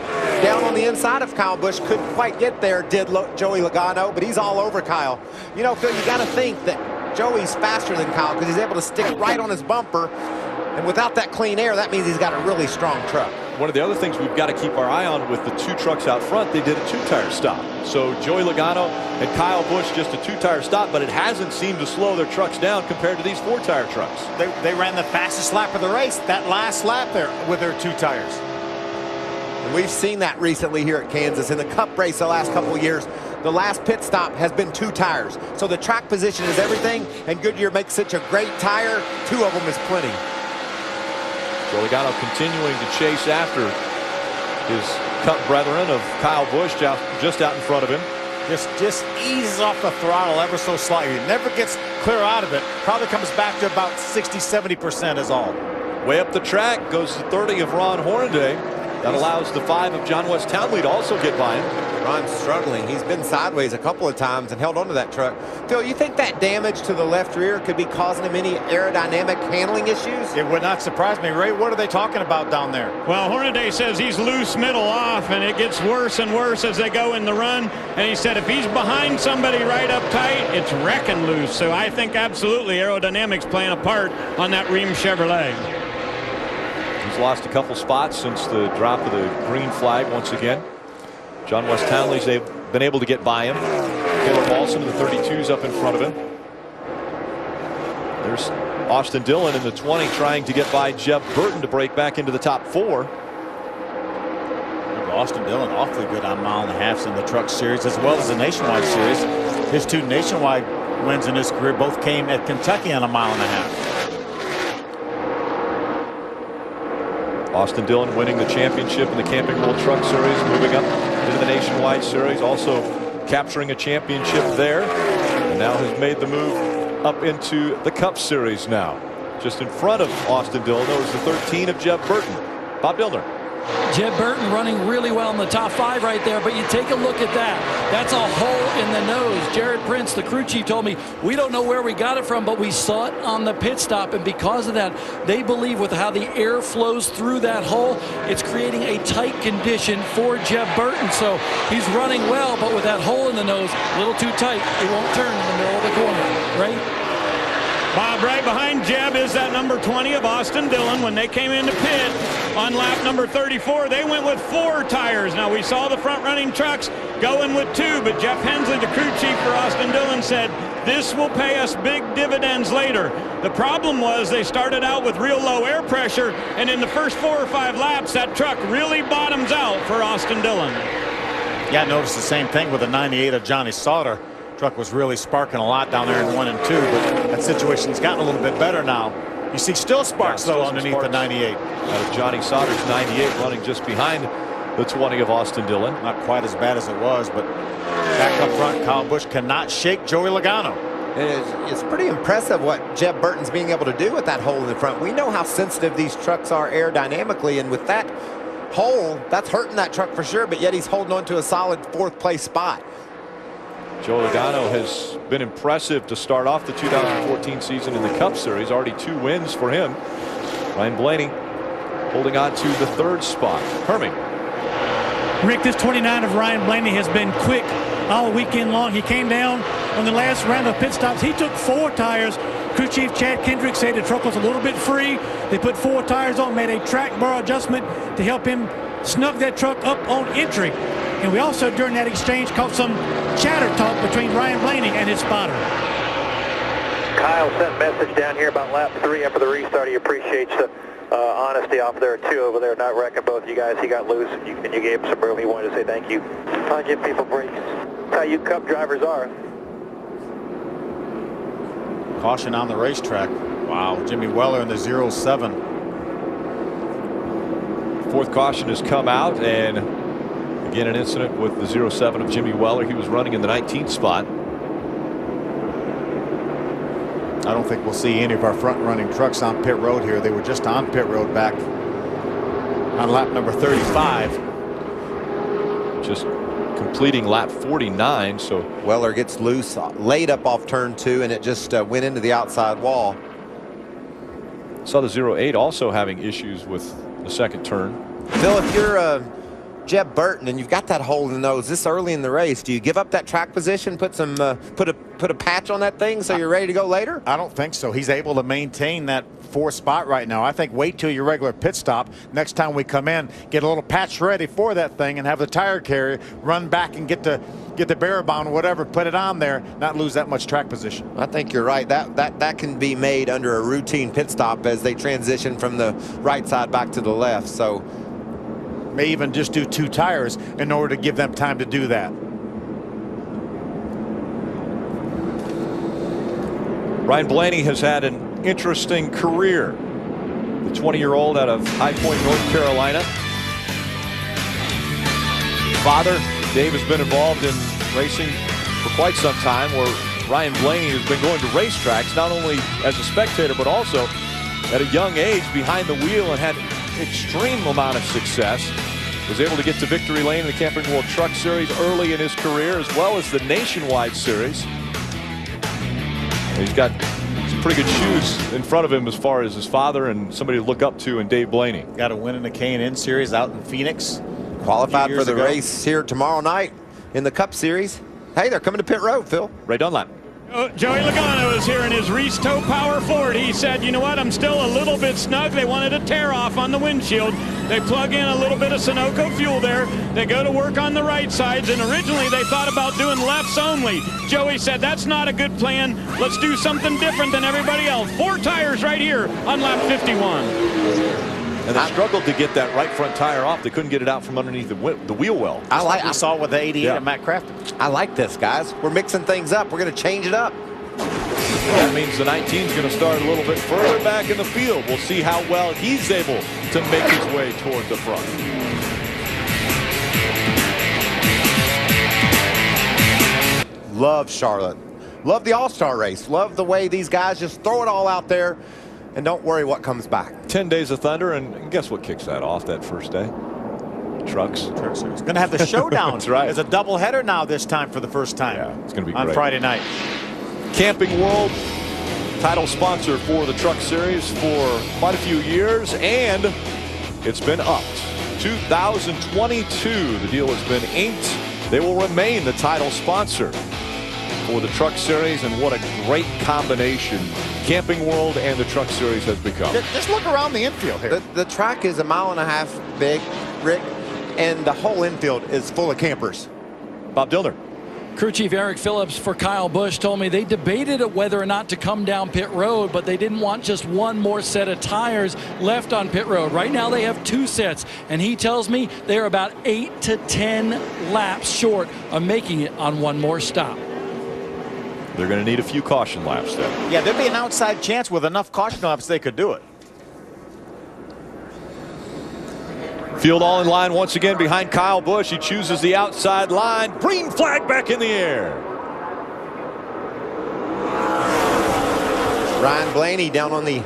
[SPEAKER 2] down on the inside of Kyle Busch. Couldn't quite get there, did Joey Logano, but he's all over Kyle. You know, Phil, you got to think that Joey's faster than Kyle because he's able to stick right on his bumper. And without that clean air, that means he's got a really strong truck.
[SPEAKER 1] One of the other things we've got to keep our eye on with the 2 trucks out front, they did a 2-tire stop. So Joey Logano and Kyle Busch just a 2-tire stop, but it hasn't seemed to slow their trucks down compared to these 4-tire trucks.
[SPEAKER 3] They ran the fastest lap of the race, that last lap there with their 2 tires.
[SPEAKER 2] And we've seen that recently here at Kansas. In the Cup race the last couple of years, the last pit stop has been 2 tires. So the track position is everything, and Goodyear makes such a great tire. 2 of them is plenty.
[SPEAKER 1] Joey Logano continuing to chase after his Cup brethren of Kyle Busch just out in front of him.
[SPEAKER 3] Just eases off the throttle ever so slightly. Never gets clear out of it. Probably comes back to about 60-70% is all.
[SPEAKER 1] Way up the track goes the 30 of Ron Hornaday. That allows the 5 of John West Townley to also get by him.
[SPEAKER 2] Ron's struggling. He's been sideways a couple of times and held onto that truck. Phil, you think that damage to the left rear could be causing him any aerodynamic handling issues?
[SPEAKER 3] It would not surprise me. Ray, what are they talking about down there?
[SPEAKER 9] Well, Hornaday says he's loose middle off, and it gets worse and worse as they go in the run. And he said if he's behind somebody right up tight, it's wrecking loose. So I think absolutely aerodynamics playing a part on that Rheem Chevrolet.
[SPEAKER 1] He's lost a couple spots since the drop of the green flag once again. John West Townley's they've been able to get by him. Taylor Walsum in the 32's up in front of him. There's Austin Dillon in the 20 trying to get by Jeb Burton to break back into the top 4.
[SPEAKER 3] Austin Dillon awfully good on mile and a half in the Truck Series as well as the Nationwide Series. His 2 Nationwide wins in his career both came at Kentucky on a mile and a half.
[SPEAKER 1] Austin Dillon winning the championship in the Camping World Truck Series, moving up into the Nationwide Series, also capturing a championship there, and now has made the move up into the Cup Series now. Just in front of Austin Dillon, though, is the 13 of Jeb Burton. Bob Dillner.
[SPEAKER 8] Jeb Burton running really well in the top 5 right there, but you take a look at that. That's a hole in the nose. Jared Prince, the crew chief, told me, we don't know where we got it from, but we saw it on the pit stop, and because of that, they believe with how the air flows through that hole, it's creating a tight condition for Jeb Burton. So he's running well, but with that hole in the nose, a little too tight, it won't turn in the middle of the corner, right?
[SPEAKER 9] Bob, right behind Jeb is that number 20 of Austin Dillon. When they came into pit on lap number 34, they went with 4 tires. Now, we saw the front-running trucks going with 2, but Jeff Hensley, the crew chief for Austin Dillon, said this will pay us big dividends later. The problem was they started out with real low air pressure, and in the first 4 or 5 laps, that truck really bottoms out for Austin Dillon.
[SPEAKER 3] Yeah, I noticed the same thing with the 98 of Johnny Sauter. Truck was really sparking a lot down there in 1 and 2, but that situation's gotten a little bit better now. You see still sparks, though, underneath the 98.
[SPEAKER 1] Johnny Sauter's 98 running just behind the 20 of Austin Dillon.
[SPEAKER 3] Not quite as bad as it was, but back up front, Kyle Busch cannot shake Joey Logano.
[SPEAKER 2] It's pretty impressive what Jeb Burton's being able to do with that hole in the front. We know how sensitive these trucks are aerodynamically, and with that hole, that's hurting that truck for sure, but yet he's holding on to a solid 4th place spot.
[SPEAKER 1] Joey Logano has been impressive to start off the 2014 season in the Cup Series. Already 2 wins for him. Ryan Blaney holding on to the 3rd spot. Herming.
[SPEAKER 10] Rick, this 29 of Ryan Blaney has been quick all weekend long. He came down on the last round of pit stops. He took 4 tires. Crew chief Chad Kendrick said the truck was a little bit free. They put 4 tires on, made a track bar adjustment to help him snug that truck up on entry. And we also, during that exchange, caught some chatter talk between Ryan Blaney and his spotter.
[SPEAKER 12] Kyle sent a message down here about lap 3 after the restart. He appreciates the honesty off there, too, over there, not wrecking both you guys. He got loose, and you gave him some room. He wanted to say thank you. I give people breaks. That's how you Cup drivers are.
[SPEAKER 3] Caution on the racetrack. Wow, Jimmy Weller in the 07.
[SPEAKER 1] 4th caution has come out, and again an incident with the 07 of Jimmy Weller. He was running in the 19th spot.
[SPEAKER 3] I don't think we'll see any of our front-running trucks on pit road here. They were just on pit road back on lap number 35.
[SPEAKER 1] Just completing lap 49. So
[SPEAKER 2] Weller gets loose, laid up off turn 2, and it just went into the outside wall.
[SPEAKER 1] Saw the 08 also having issues with the 2nd turn.
[SPEAKER 2] Phil, if you're Jeb Burton and you've got that hole in the nose this early in the race, do you give up that track position, put a patch on that thing so you're ready to go later?
[SPEAKER 3] I don't think so. He's able to maintain that 4th spot right now. I think wait till your regular pit stop. Next time we come in, get a little patch ready for that thing and have the tire carrier run back and get the barrier bound, whatever, put it on there, not lose that much track position.
[SPEAKER 2] I think you're right. That can be made under a routine pit stop as they transition from the right side back to the left. So
[SPEAKER 3] may even just do 2 tires in order to give them time to do that.
[SPEAKER 1] Ryan Blaney has had an interesting career. The 20-year-old out of High Point, North Carolina. Father, Dave, has been involved in racing for quite some time, where Ryan Blaney has been going to racetracks, not only as a spectator, but also at a young age behind the wheel, and had extreme amount of success. Was able to get to victory lane in the Camping World Truck Series early in his career, as well as the Nationwide Series. He's got some pretty good shoes in front of him as far as his father and somebody to look up to in Dave Blaney.
[SPEAKER 3] Got a win in the K&N Series out in Phoenix.
[SPEAKER 2] Qualified for the race here tomorrow night in the Cup Series. Hey, they're coming to pit road, Phil.
[SPEAKER 1] Ray Dunlap.
[SPEAKER 9] Joey Logano is here in his Reese Tow Power Ford. He said, you know what, I'm still a little bit snug. They wanted to tear off on the windshield. They plug in a little bit of Sunoco fuel there. They go to work on the right sides, and originally they thought about doing lefts only. Joey said, that's not a good plan. Let's do something different than everybody else. 4 tires right here on lap 51.
[SPEAKER 1] And they struggled to get that right front tire off. They couldn't get it out from underneath the wheel well.
[SPEAKER 3] I saw with the 88 of Matt Crafton.
[SPEAKER 2] I like this, guys. We're mixing things up. We're going to change it up.
[SPEAKER 1] That means the 19 is going to start a little bit further back in the field. We'll see how well he's able to make his way toward the front.
[SPEAKER 2] Love Charlotte. Love the All-Star race. Love the way these guys just throw it all out there and don't worry what comes back.
[SPEAKER 1] 10 Days of Thunder, and guess what kicks that off that first day? Trucks.
[SPEAKER 3] It's going to have the showdown.
[SPEAKER 1] That's right.
[SPEAKER 3] As a doubleheader now this time for the first time.
[SPEAKER 1] Yeah, it's going to be
[SPEAKER 3] on
[SPEAKER 1] great.
[SPEAKER 3] Friday night.
[SPEAKER 1] Camping World, title sponsor for the Truck Series for quite a few years, and it's been upped. 2022, the deal has been inked. They will remain the title sponsor for the Truck Series, and what a great combination Camping World and the Truck Series has become.
[SPEAKER 3] Just look around the infield here.
[SPEAKER 2] The track is 1.5 miles big, Rick, and the whole infield is full of campers.
[SPEAKER 1] Bob Dillner.
[SPEAKER 8] Crew Chief Eric Phillips for Kyle Busch told me they debated whether or not to come down pit road, but they didn't want just one more set of tires left on pit road. Right now they have 2 sets, and he tells me they're about 8 to 10 laps short of making it on one more stop.
[SPEAKER 1] They're going to need a few caution laps then.
[SPEAKER 3] Yeah, there'd be an outside chance with enough caution laps they could do it.
[SPEAKER 1] Field all in line once again behind Kyle Busch. He chooses the outside line. Green flag back in the air.
[SPEAKER 2] Ryan Blaney down on the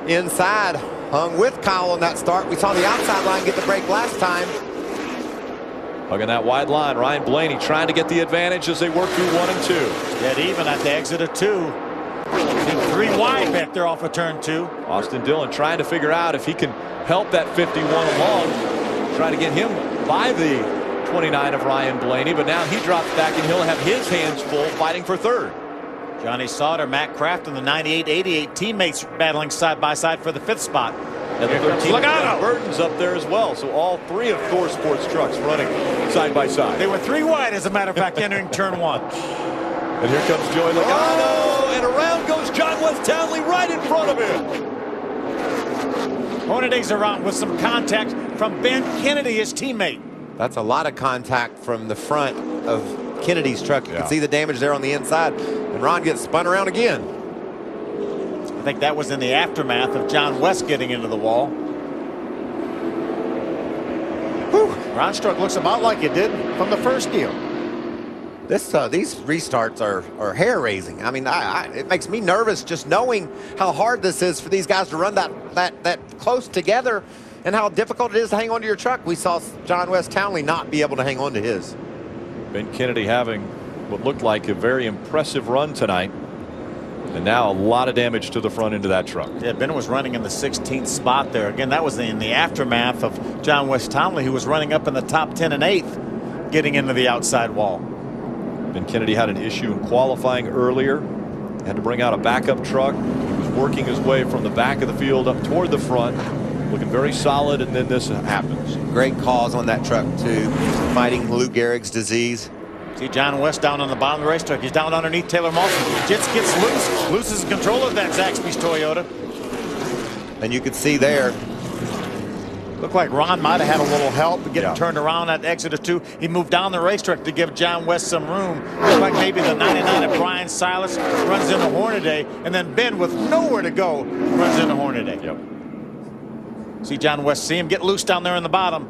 [SPEAKER 2] inside, hung with Kyle on that start. We saw the outside line get the break last time.
[SPEAKER 1] Hugging that wide line, Ryan Blaney trying to get the advantage as they work through 1 and 2.
[SPEAKER 3] Dead even at the exit of 2. 3 wide back there off of turn 2.
[SPEAKER 1] Austin Dillon trying to figure out if he can help that 51 along, trying to get him by the 29 of Ryan Blaney, but now he drops back and he'll have his hands full fighting for 3rd.
[SPEAKER 3] Johnny Sauter, Matt Kraft, and the 98-88 teammates battling side by side for the 5th spot.
[SPEAKER 1] And the 13 Burton's up there as well. So all 3 of Thor Sports trucks running side by side.
[SPEAKER 3] They were 3 wide, as a matter of fact, entering turn 1.
[SPEAKER 1] And here comes Joey Logano, and around goes John Wes Townley right in front of him.
[SPEAKER 3] Hornaday's around with some contact from Ben Kennedy, his teammate.
[SPEAKER 2] That's a lot of contact from the front of Kennedy's truck. You can see the damage there on the inside. And Ron gets spun around again.
[SPEAKER 3] I think that was in the aftermath of John West getting into the wall. Whew. Ron's truck looks about like it did from the first deal.
[SPEAKER 2] These restarts are hair-raising. I mean, it makes me nervous just knowing how hard this is for these guys to run that close together, and how difficult it is to hang on to your truck. We saw John Wes Townley not be able to hang on to his.
[SPEAKER 1] Ben Kennedy having what looked like a very impressive run tonight, and now a lot of damage to the front end of that truck.
[SPEAKER 3] Yeah, Ben was running in the 16th spot there. Again, that was in the aftermath of John Wes Townley, who was running up in the top 10 and 8th, getting into the outside wall.
[SPEAKER 1] Ben Kennedy had an issue in qualifying earlier. Had to bring out a backup truck. He was working his way from the back of the field up toward the front, looking very solid, and then this happens.
[SPEAKER 2] Great cause on that truck, too, fighting Lou Gehrig's disease.
[SPEAKER 3] See John West down on the bottom of the racetrack. He's down underneath Taylor Mawson. Jits gets loose. Loses control of that Zaxby's Toyota.
[SPEAKER 2] And you could see there,
[SPEAKER 3] looked like Ron might have had a little help getting turned around at exit of 2. He moved down the racetrack to give John West some room. Looked like maybe the 99 of Brian Silas runs into Hornaday, and then Ben, with nowhere to go, runs into Hornaday.
[SPEAKER 1] Yep.
[SPEAKER 3] See John West, see him get loose down there in the bottom.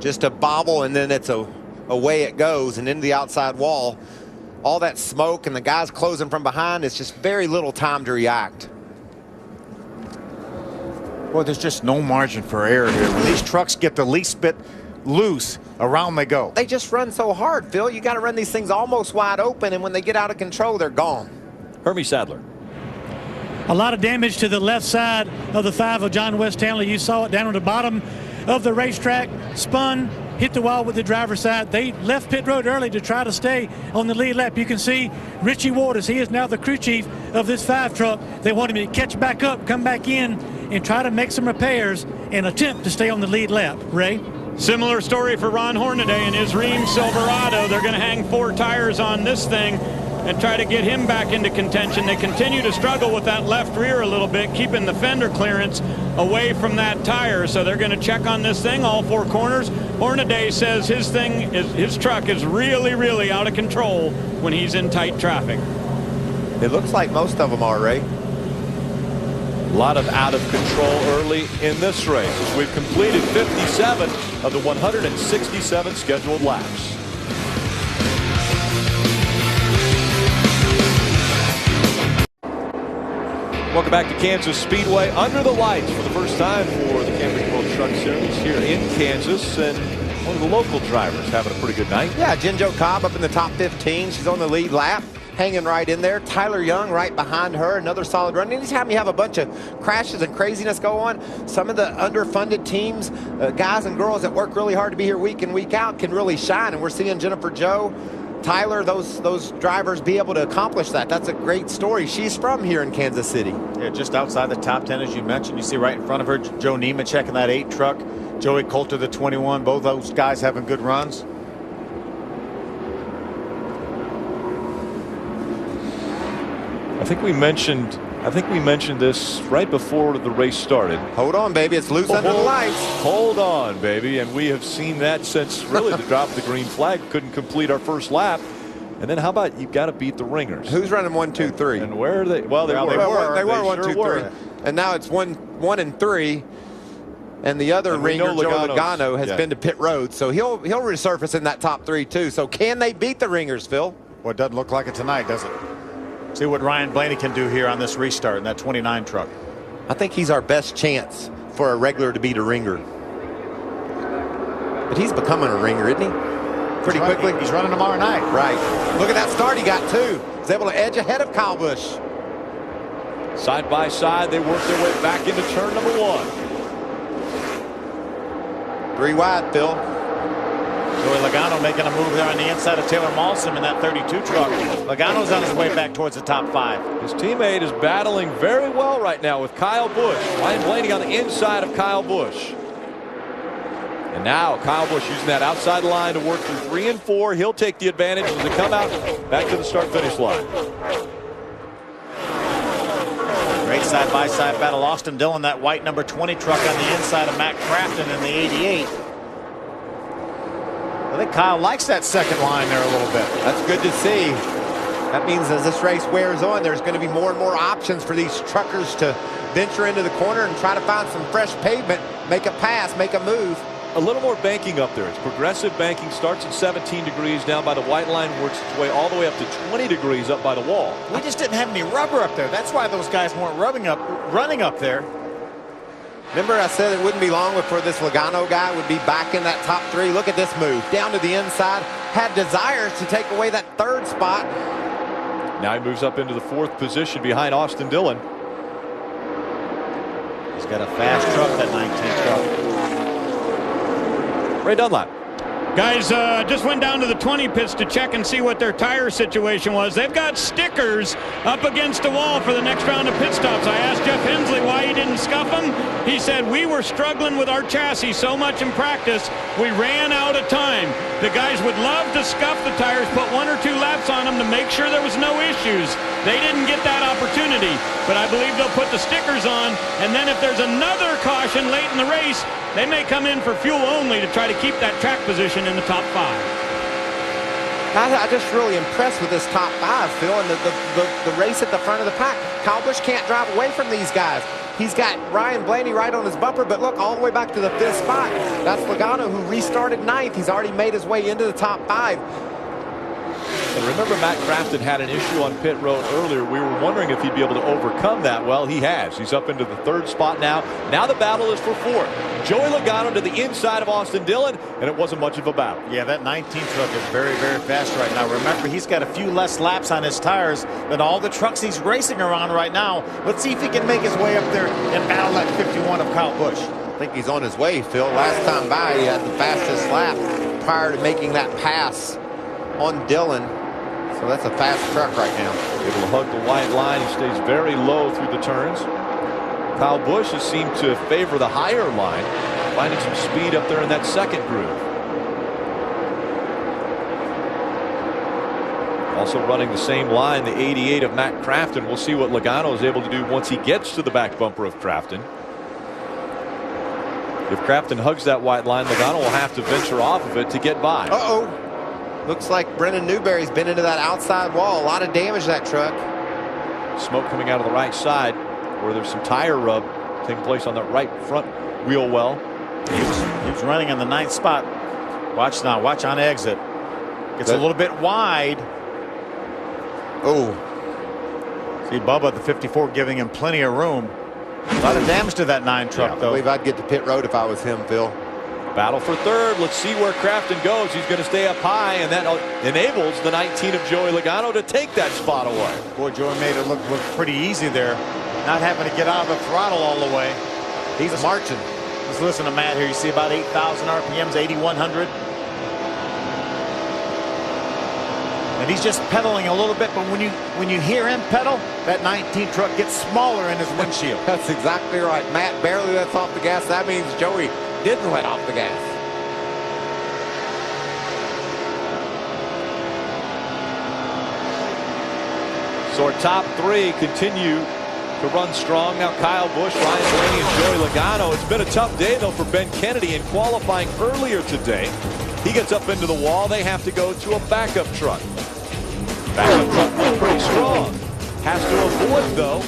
[SPEAKER 2] Just a bobble, and then it's away it goes and into the outside wall. All that smoke and the guys closing from behind, it's just very little time to react.
[SPEAKER 3] Well, there's just no margin for error here. When these trucks get the least bit loose, around they go.
[SPEAKER 2] They just run so hard, Phil. You got to run these things almost wide open, and when they get out of control, they're gone.
[SPEAKER 1] Hermie Sadler.
[SPEAKER 10] A lot of damage to the left side of the 5 of John Wes Townley. You saw it down on the bottom of the racetrack, spun, hit the wall with the driver's side. They left pit road early to try to stay on the lead lap. You can see Richie Waters. He is now the crew chief of this 5 truck. They want him to catch back up, come back in, and try to make some repairs and attempt to stay on the lead lap. Ray?
[SPEAKER 9] Similar story for Ron Hornaday and his Rheem Silverado. They're going to hang 4 tires on this thing and try to get him back into contention. They continue to struggle with that left rear a little bit, keeping the fender clearance away from that tire. So they're going to check on this thing, all 4 corners. Hornaday says his truck is really, really out of control when he's in tight traffic.
[SPEAKER 2] It looks like most of them are, Ray.
[SPEAKER 1] A lot of out of control early in this race as we've completed 57 of the 167 scheduled laps. Welcome back to Kansas Speedway under the lights for the first time for the Camping World Truck Series here in Kansas. And one of the local drivers having a pretty good night.
[SPEAKER 2] Yeah, Jinjo Cobb up in the top 15. She's on the lead lap, hanging right in there. Tyler Young right behind her, another solid run. Anytime you have a bunch of crashes and craziness go on, some of the underfunded teams, guys and girls that work really hard to be here week in, week out, can really shine. And we're seeing Jennifer Joe, Tyler, those drivers be able to accomplish that. That's a great story. She's from here in Kansas City.
[SPEAKER 3] Yeah, just outside the top 10, as you mentioned. You see right in front of her, Joe Nemechek in that 8 truck. Joey Coulter, the 21. Both those guys having good runs.
[SPEAKER 1] I think we mentioned this right before the race started.
[SPEAKER 2] Hold on, baby. It's loose under the lights.
[SPEAKER 1] Hold on, baby. And we have seen that since really the drop of the green flag. Couldn't complete our first lap. And then how about you got to beat the ringers?
[SPEAKER 2] Who's running 1, 2, 3?
[SPEAKER 1] And where are they? Well, they
[SPEAKER 2] were 1, 2, 3.
[SPEAKER 1] Were.
[SPEAKER 2] And now it's 1 and 3. And the other ringer, Joe Logano, has been to pit road, so he'll resurface in that top 3 too. So can they beat the ringers, Phil?
[SPEAKER 3] Well, it doesn't look like it tonight, does it? See what Ryan Blaney can do here on this restart in that 29 truck.
[SPEAKER 2] I think he's our best chance for a regular to beat a ringer. But he's becoming a ringer, isn't he? Pretty quickly.
[SPEAKER 3] He's running tomorrow night.
[SPEAKER 2] Right. Look at that start he got too. He's able to edge ahead of Kyle Busch.
[SPEAKER 1] Side by side, they work their way back into turn number 1.
[SPEAKER 2] 3 wide, Phil.
[SPEAKER 3] Joey Logano making a move there on the inside of Taylor Malsom in that 32 truck. Logano's on his way back towards the top 5.
[SPEAKER 1] His teammate is battling very well right now with Kyle Busch. Ryan Blaney on the inside of Kyle Busch. And now Kyle Busch using that outside line to work through 3 and 4. He'll take the advantage as they come out back to the start-finish line.
[SPEAKER 3] Great side-by-side battle. Austin Dillon, that white number 20 truck on the inside of Matt Crafton in the 88. I think Kyle likes that second line there a little bit.
[SPEAKER 2] That's good to see. That means as this race wears on, there's going to be more and more options for these truckers to venture into the corner and try to find some fresh pavement, make a pass, make a move.
[SPEAKER 1] A little more banking up there. It's progressive banking. Starts at 17 degrees down by the white line, works its way all the way up to 20 degrees up by the wall.
[SPEAKER 3] We just didn't have any rubber up there. That's why those guys weren't running up there.
[SPEAKER 2] Remember I said it wouldn't be long before this Logano guy would be back in that top 3. Look at this move. Down to the inside. Had desires to take away that 3rd spot.
[SPEAKER 1] Now he moves up into the 4th position behind Austin Dillon.
[SPEAKER 3] He's got a fast truck, that 19 truck.
[SPEAKER 1] Ray Dunlap.
[SPEAKER 9] Guys, just went down to the 20 pits to check and see what their tire situation was. They've got stickers up against the wall for the next round of pit stops. I asked Jeff Hensley why he didn't scuff them. He said, we were struggling with our chassis so much in practice, we ran out of time. The guys would love to scuff the tires, put 1 or 2 laps on them to make sure there was no issues. They didn't get that opportunity, but I believe they'll put the stickers on, and then if there's another caution late in the race, they may come in for fuel only to try to keep that track position in the top 5.
[SPEAKER 2] I'm just really impressed with this top 5, Phil, and the race at the front of the pack. Kyle Busch can't drive away from these guys. He's got Ryan Blaney right on his bumper, but look, all the way back to the 5th spot. That's Logano, who restarted 9th. He's already made his way into the top 5.
[SPEAKER 1] And remember, Matt Crafton had an issue on pit road earlier. We were wondering if he'd be able to overcome that. Well, he has. He's up into the 3rd spot now. Now the battle is for 4th. Joey Logano to the inside of Austin Dillon, and it wasn't much of a battle.
[SPEAKER 3] Yeah, that 19 truck is very, very fast right now. Remember, he's got a few less laps on his tires than all the trucks he's racing around right now. Let's see if he can make his way up there and battle that 51 of Kyle Busch.
[SPEAKER 2] I think he's on his way, Phil. Last time by, he had the fastest lap prior to making that pass on Dillon. So that's a fast truck right now.
[SPEAKER 1] Able to hug the white line. He stays very low through the turns. Kyle Busch has seemed to favor the higher line, finding some speed up there in that 2nd groove. Also running the same line, the 88 of Matt Crafton. We'll see what Logano is able to do once he gets to the back bumper of Crafton. If Crafton hugs that white line, Logano will have to venture off of it to get by.
[SPEAKER 2] Uh-oh. Looks like Brennan Newberry's been into that outside wall. A lot of damage to that truck.
[SPEAKER 1] Smoke coming out of the right side where there's some tire rub taking place on that right front wheel well.
[SPEAKER 3] He was running in the 9th spot. Watch now. Watch on exit. Gets a little bit wide.
[SPEAKER 2] Oh.
[SPEAKER 3] See Bubba, the 54, giving him plenty of room. A lot of damage to that 9 truck, though.
[SPEAKER 2] I believe I'd get to pit road if I was him, Phil.
[SPEAKER 1] Battle for third. Let's see where Crafton goes. He's going to stay up high, and that enables the 19 of Joey Logano to take that spot away.
[SPEAKER 3] Boy, Joey made it look pretty easy there, not having to get out of the throttle all the way.
[SPEAKER 2] He's marching.
[SPEAKER 3] Just listen to Matt here. You see about 8,000 RPMs, 8,100. And he's just pedaling a little bit, but when you hear him pedal, that 19 truck gets smaller in his windshield.
[SPEAKER 2] That's exactly right. Matt barely lets off the gas. That means Joey didn't let off the gas.
[SPEAKER 1] So our top three continue to run strong. Now Kyle Busch, Ryan Blaney, and Joey Logano. It's been a tough day, though, for Ben Kennedy in qualifying earlier today. He gets up into the wall. They have to go to a backup truck. Backup truck was pretty strong. Has to avoid, though,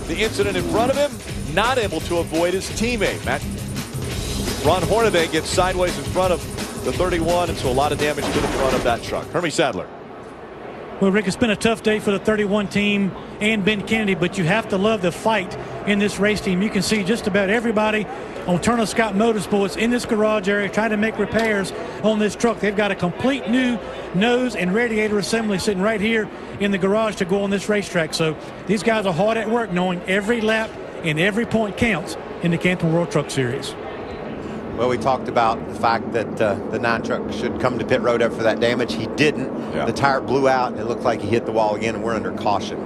[SPEAKER 1] the incident in front of him. Not able to avoid his teammate. Ron Hornaday gets sideways in front of the 31, and so a lot of damage to the front of that truck. Hermie Sadler.
[SPEAKER 10] Well, Rick, it's been a tough day for the 31 team and Ben Kennedy, but you have to love the fight in this race team. You can see just about everybody on Turner Scott Motorsports in this garage area trying to make repairs on this truck. They've got a complete new nose and radiator assembly sitting right here in the garage to go on this racetrack. So these guys are hard at work, knowing every lap and every point counts in the Camping World Truck Series.
[SPEAKER 2] Well, we talked about the fact that the 9 truck should come to pit road after that damage. He didn't.
[SPEAKER 1] Yeah.
[SPEAKER 2] The tire blew out, and it looked like he hit the wall again, and we're under caution.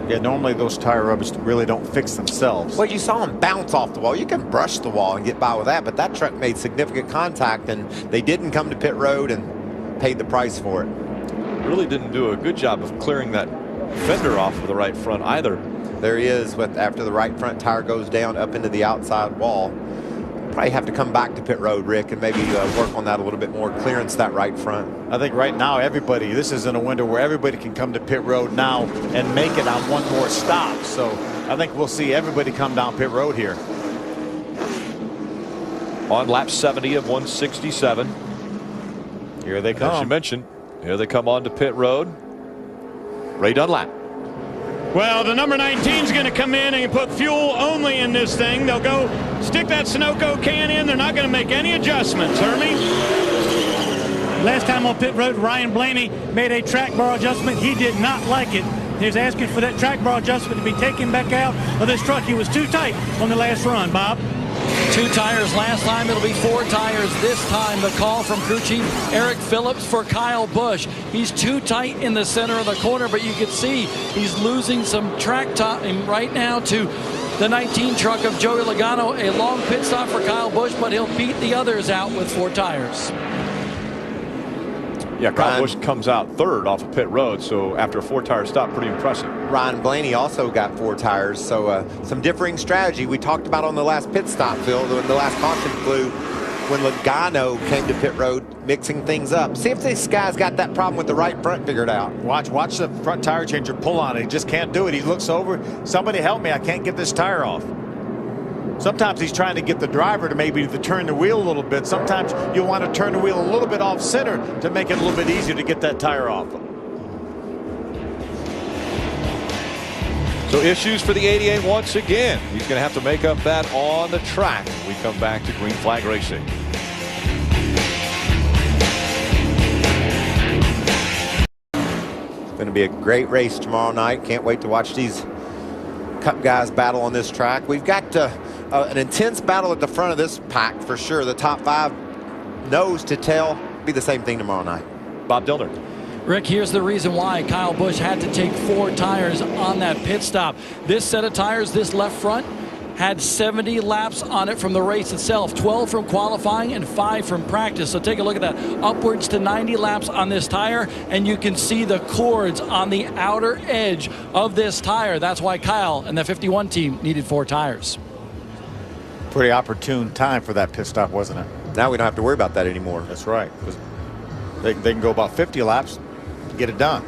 [SPEAKER 3] Yeah, normally those tire rubbers really don't fix themselves.
[SPEAKER 2] Well, you saw him bounce off the wall. You can brush the wall and get by with that, but that truck made significant contact, and they didn't come to pit road and paid the price for it.
[SPEAKER 1] Really didn't do a good job of clearing that fender off of the right front either.
[SPEAKER 2] There he is, after the right front tire goes down up into the outside wall. Probably have to come back to pit road, Rick, and maybe work on that a little bit more, clearance that right front.
[SPEAKER 3] I think right now everybody, this is in a window where everybody can come to pit road now and make it on one more stop. So I think we'll see everybody come down pit road here.
[SPEAKER 1] On lap 70 of 167.
[SPEAKER 3] Here they come.
[SPEAKER 1] As you mentioned, here they come on to pit road. Ray Dunlap.
[SPEAKER 9] Well, the number 19 is going to come in and put fuel only in this thing. They'll go stick that Sunoco can in. They're not going to make any adjustments. Hermie?
[SPEAKER 10] Last time on pit road, Ryan Blaney made a track bar adjustment. He did not like it. He was asking for that track bar adjustment to be taken back out of this truck. He was too tight on the last run, Bob.
[SPEAKER 8] 2 tires last time. It'll be 4 tires this time. The call from crew chief Eric Phillips for Kyle Busch. He's too tight in the center of the corner, but you can see he's losing some track time right now to the 19 truck of Joey Logano. A long pit stop for Kyle Busch, but he'll beat the others out with 4 tires.
[SPEAKER 1] Yeah, Kyle Busch comes out third off of pit road, so after a 4-tire stop, pretty impressive.
[SPEAKER 2] Ryan Blaney also got 4 tires, so some differing strategy. We talked about on the last pit stop, Phil, when the last caution flew, when Logano came to pit road, mixing things up. See if this guy's got that problem with the right front figured out.
[SPEAKER 3] Watch the front tire changer pull on it. He just can't do it. He looks over, somebody help me, I can't get this tire off. Sometimes he's trying to get the driver to maybe turn the wheel a little bit. Sometimes you want to turn the wheel a little bit off center to make it a little bit easier to get that tire off.
[SPEAKER 1] So issues for the 88 once again. He's going to have to make up that on the track when we come back to Green Flag Racing.
[SPEAKER 2] It's going to be a great race tomorrow night. Can't wait to watch these Cup guys battle on this track. We've got an intense battle at the front of this pack for sure. The top 5 nose to tail be the same thing tomorrow night.
[SPEAKER 1] Bob Dillner.
[SPEAKER 8] Rick, here's the reason why Kyle Busch had to take 4 tires on that pit stop. This set of tires, this left front, had 70 laps on it from the race itself, 12 from qualifying and 5 from practice. So take a look at that, upwards to 90 laps on this tire, and you can see the cords on the outer edge of this tire. That's why Kyle and the 51 team needed 4 tires.
[SPEAKER 3] Pretty opportune time for that pit stop, wasn't it?
[SPEAKER 2] Now we don't have to worry about that anymore.
[SPEAKER 3] That's right. They can go about 50 laps to get it done.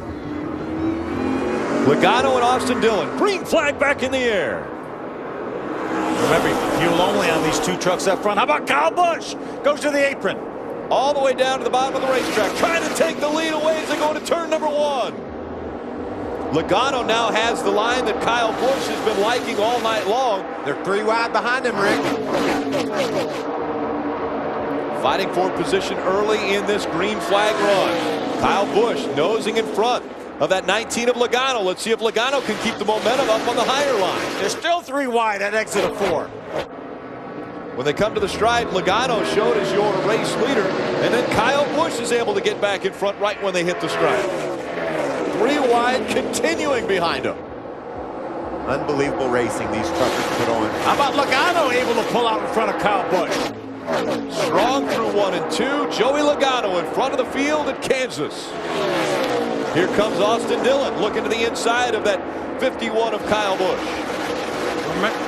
[SPEAKER 1] Logano and Austin Dillon. Green flag back in the air.
[SPEAKER 3] Remember, fuel only on these 2 trucks up front. How about Kyle Busch? Goes to the apron.
[SPEAKER 1] All the way down to the bottom of the racetrack, trying to take the lead away as they go to turn number 1. Logano now has the line that Kyle Busch has been liking all night long.
[SPEAKER 2] They're 3 wide behind him, Rick.
[SPEAKER 1] fighting for position early in this green flag run. Kyle Busch nosing in front of that 19 of Logano. Let's see if Logano can keep the momentum up on the higher line.
[SPEAKER 3] They're still 3 wide at exit of 4.
[SPEAKER 1] When they come to the stride, Logano showed as your race leader, and then Kyle Busch is able to get back in front right when they hit the stride. 3 wide, continuing behind him.
[SPEAKER 2] Unbelievable racing these truckers put on.
[SPEAKER 3] How about Logano able to pull out in front of Kyle Busch?
[SPEAKER 1] Strong through 1 and 2. Joey Logano in front of the field at Kansas. Here comes Austin Dillon looking to the inside of that 51 of Kyle Busch.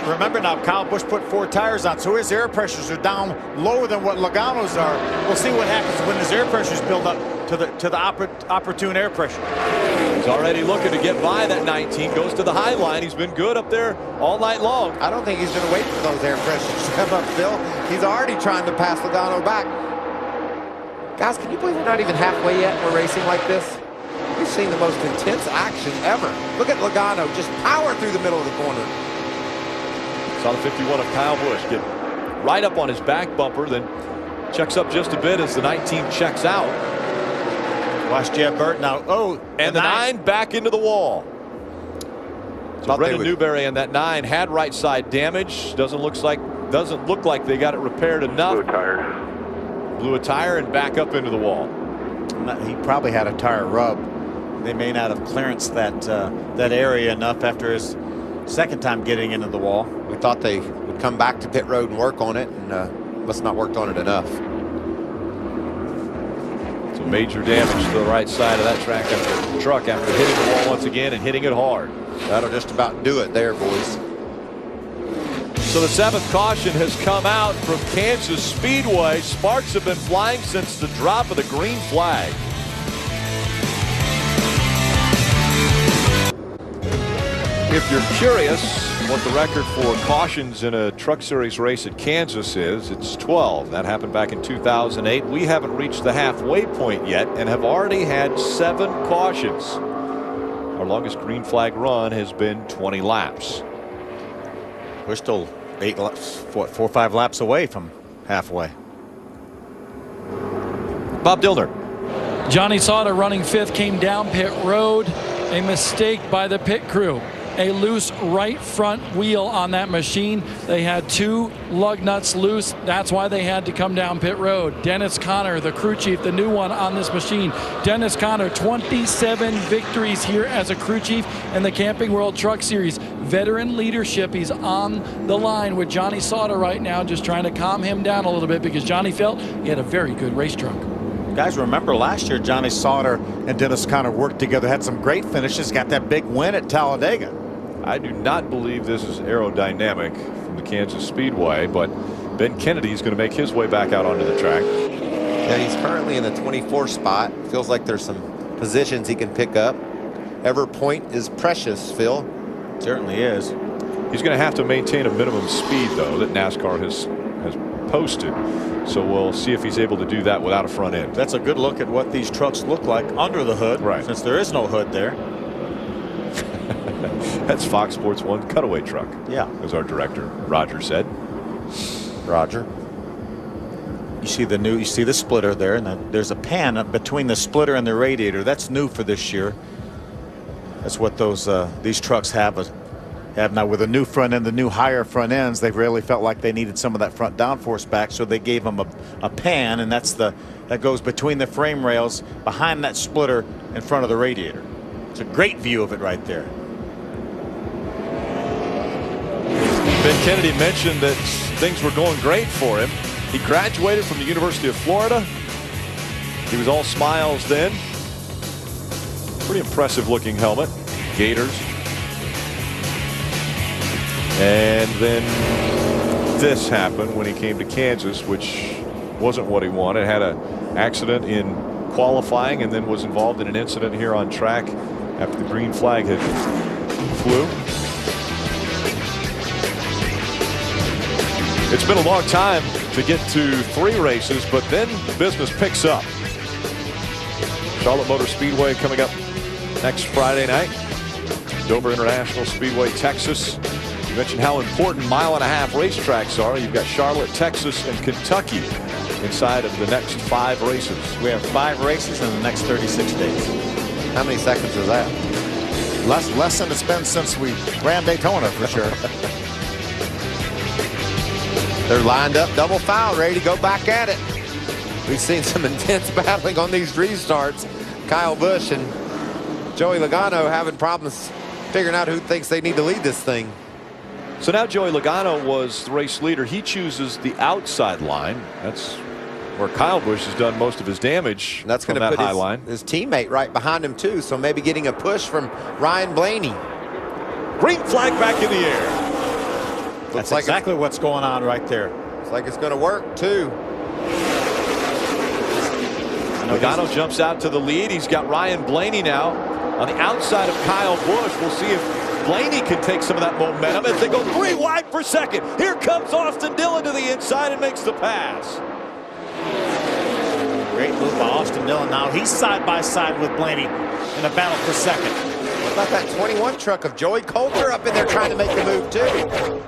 [SPEAKER 3] Remember now, Kyle Busch put 4 tires on, so his air pressures are down lower than what Logano's are. We'll see what happens when his air pressures build up to the opportune air pressure.
[SPEAKER 1] He's already looking to get by that 19. Goes to the high line. He's been good up there all night long.
[SPEAKER 2] I don't think he's going to wait for those air pressures to come up, Phil. He's already trying to pass Logano back. Guys, can you believe we're not even halfway yet and we're racing like this? We've seen the most intense action ever. Look at Logano just power through the middle of the corner.
[SPEAKER 1] Saw the 51 of Kyle Busch get right up on his back bumper, then checks up just a bit as the 19 checks out.
[SPEAKER 3] Watch Jeb Burton now. Oh,
[SPEAKER 1] and the 9 back into the wall. So Brendan Newberry and that 9 had right side damage. Doesn't look like they got it repaired enough. Blew a tire and back up into the wall.
[SPEAKER 3] He probably had a tire rub. They may not have clearanced that area enough after his second time getting into the wall.
[SPEAKER 2] We thought they would come back to pit road and work on it, and must not worked on it enough.
[SPEAKER 1] So major damage to the right side of that truck after hitting the wall once again and hitting it hard.
[SPEAKER 2] That'll just about do it there, boys.
[SPEAKER 1] So the 7th caution has come out from Kansas Speedway. Sparks have been flying since the drop of the green flag. If you're curious what the record for cautions in a Truck Series race at Kansas is, it's 12. That happened back in 2008. We haven't reached the halfway point yet and have already had 7 cautions. Our longest green flag run has been 20 laps.
[SPEAKER 3] We're still 8 laps, 4 or 5 laps away from halfway.
[SPEAKER 1] Bob Dillner.
[SPEAKER 8] Johnny Sauter running 5th came down pit road. A mistake by the pit crew. A loose right front wheel on that machine. They had 2 lug nuts loose. That's why they had to come down pit road. Dennis Conner, the crew chief, the new one on this machine. Dennis Conner, 27 victories here as a crew chief in the Camping World Truck Series. Veteran leadership. He's on the line with Johnny Sauter right now, just trying to calm him down a little bit because Johnny felt he had a very good race truck.
[SPEAKER 3] Guys, remember last year Johnny Sauter and Dennis Conner worked together, had some great finishes, got that big win at Talladega.
[SPEAKER 1] I do not believe this is aerodynamic from the Kansas Speedway, but Ben Kennedy is going to make his way back out onto the track.
[SPEAKER 2] Yeah, he's currently in the 24 spot. Feels like there's some positions he can pick up. Every point is precious, Phil.
[SPEAKER 3] Certainly is.
[SPEAKER 1] He's going to have to maintain a minimum speed, though, that NASCAR has posted. So we'll see if he's able to do that without a front end.
[SPEAKER 3] That's a good look at what these trucks look like under the hood,
[SPEAKER 1] right?
[SPEAKER 3] Since there is no hood there.
[SPEAKER 1] That's Fox Sports 1 cutaway truck.
[SPEAKER 3] Yeah,
[SPEAKER 1] as our director Roger said.
[SPEAKER 2] Roger.
[SPEAKER 3] You see the splitter there, and there's a pan between the splitter and the radiator. That's new for this year. That's what these trucks have now with a new front end, the new higher front ends. They really felt like they needed some of that front downforce back, so they gave them a pan, and that goes between the frame rails behind that splitter in front of the radiator. It's a great view of it right there.
[SPEAKER 1] Ben Kennedy mentioned that things were going great for him. He graduated from the University of Florida. He was all smiles then. Pretty impressive looking helmet. Gators. And then this happened when he came to Kansas, which wasn't what he wanted. Had an accident in qualifying and then was involved in an incident here on track after the green flag had flew. It's been a long time to get to 3 races, but then the business picks up. Charlotte Motor Speedway coming up next Friday night. Dover International Speedway, Texas. You mentioned how important mile-and-a-half racetracks are. You've got Charlotte, Texas, and Kentucky inside of the next 5 races.
[SPEAKER 3] We have 5 races in the next 36 days.
[SPEAKER 2] How many seconds is that?
[SPEAKER 3] Less than it's been since we ran Daytona, for sure.
[SPEAKER 2] They're lined up, double foul, ready to go back at it. We've seen some intense battling on these restarts. Kyle Busch and Joey Logano having problems figuring out who thinks they need to lead this thing.
[SPEAKER 1] So now Joey Logano was the race leader. He chooses the outside line. That's where Kyle Busch has done most of his damage.
[SPEAKER 2] And that's going to
[SPEAKER 1] that
[SPEAKER 2] put
[SPEAKER 1] high line.
[SPEAKER 2] His teammate right behind him too. So maybe getting a push from Ryan Blaney.
[SPEAKER 1] Green flag back in the air.
[SPEAKER 3] That's like exactly what's going on right there.
[SPEAKER 2] Looks like it's going to work too.
[SPEAKER 1] Logano jumps out to the lead. He's got Ryan Blaney now on the outside of Kyle Busch. We'll see if Blaney can take some of that momentum as they go 3 wide for second. Here comes Austin Dillon to the inside and makes the pass.
[SPEAKER 3] Great move by Austin Dillon. Now he's side by side with Blaney in a battle for second.
[SPEAKER 2] What about that 21 truck of Joey Coulter up in there trying to make the move too?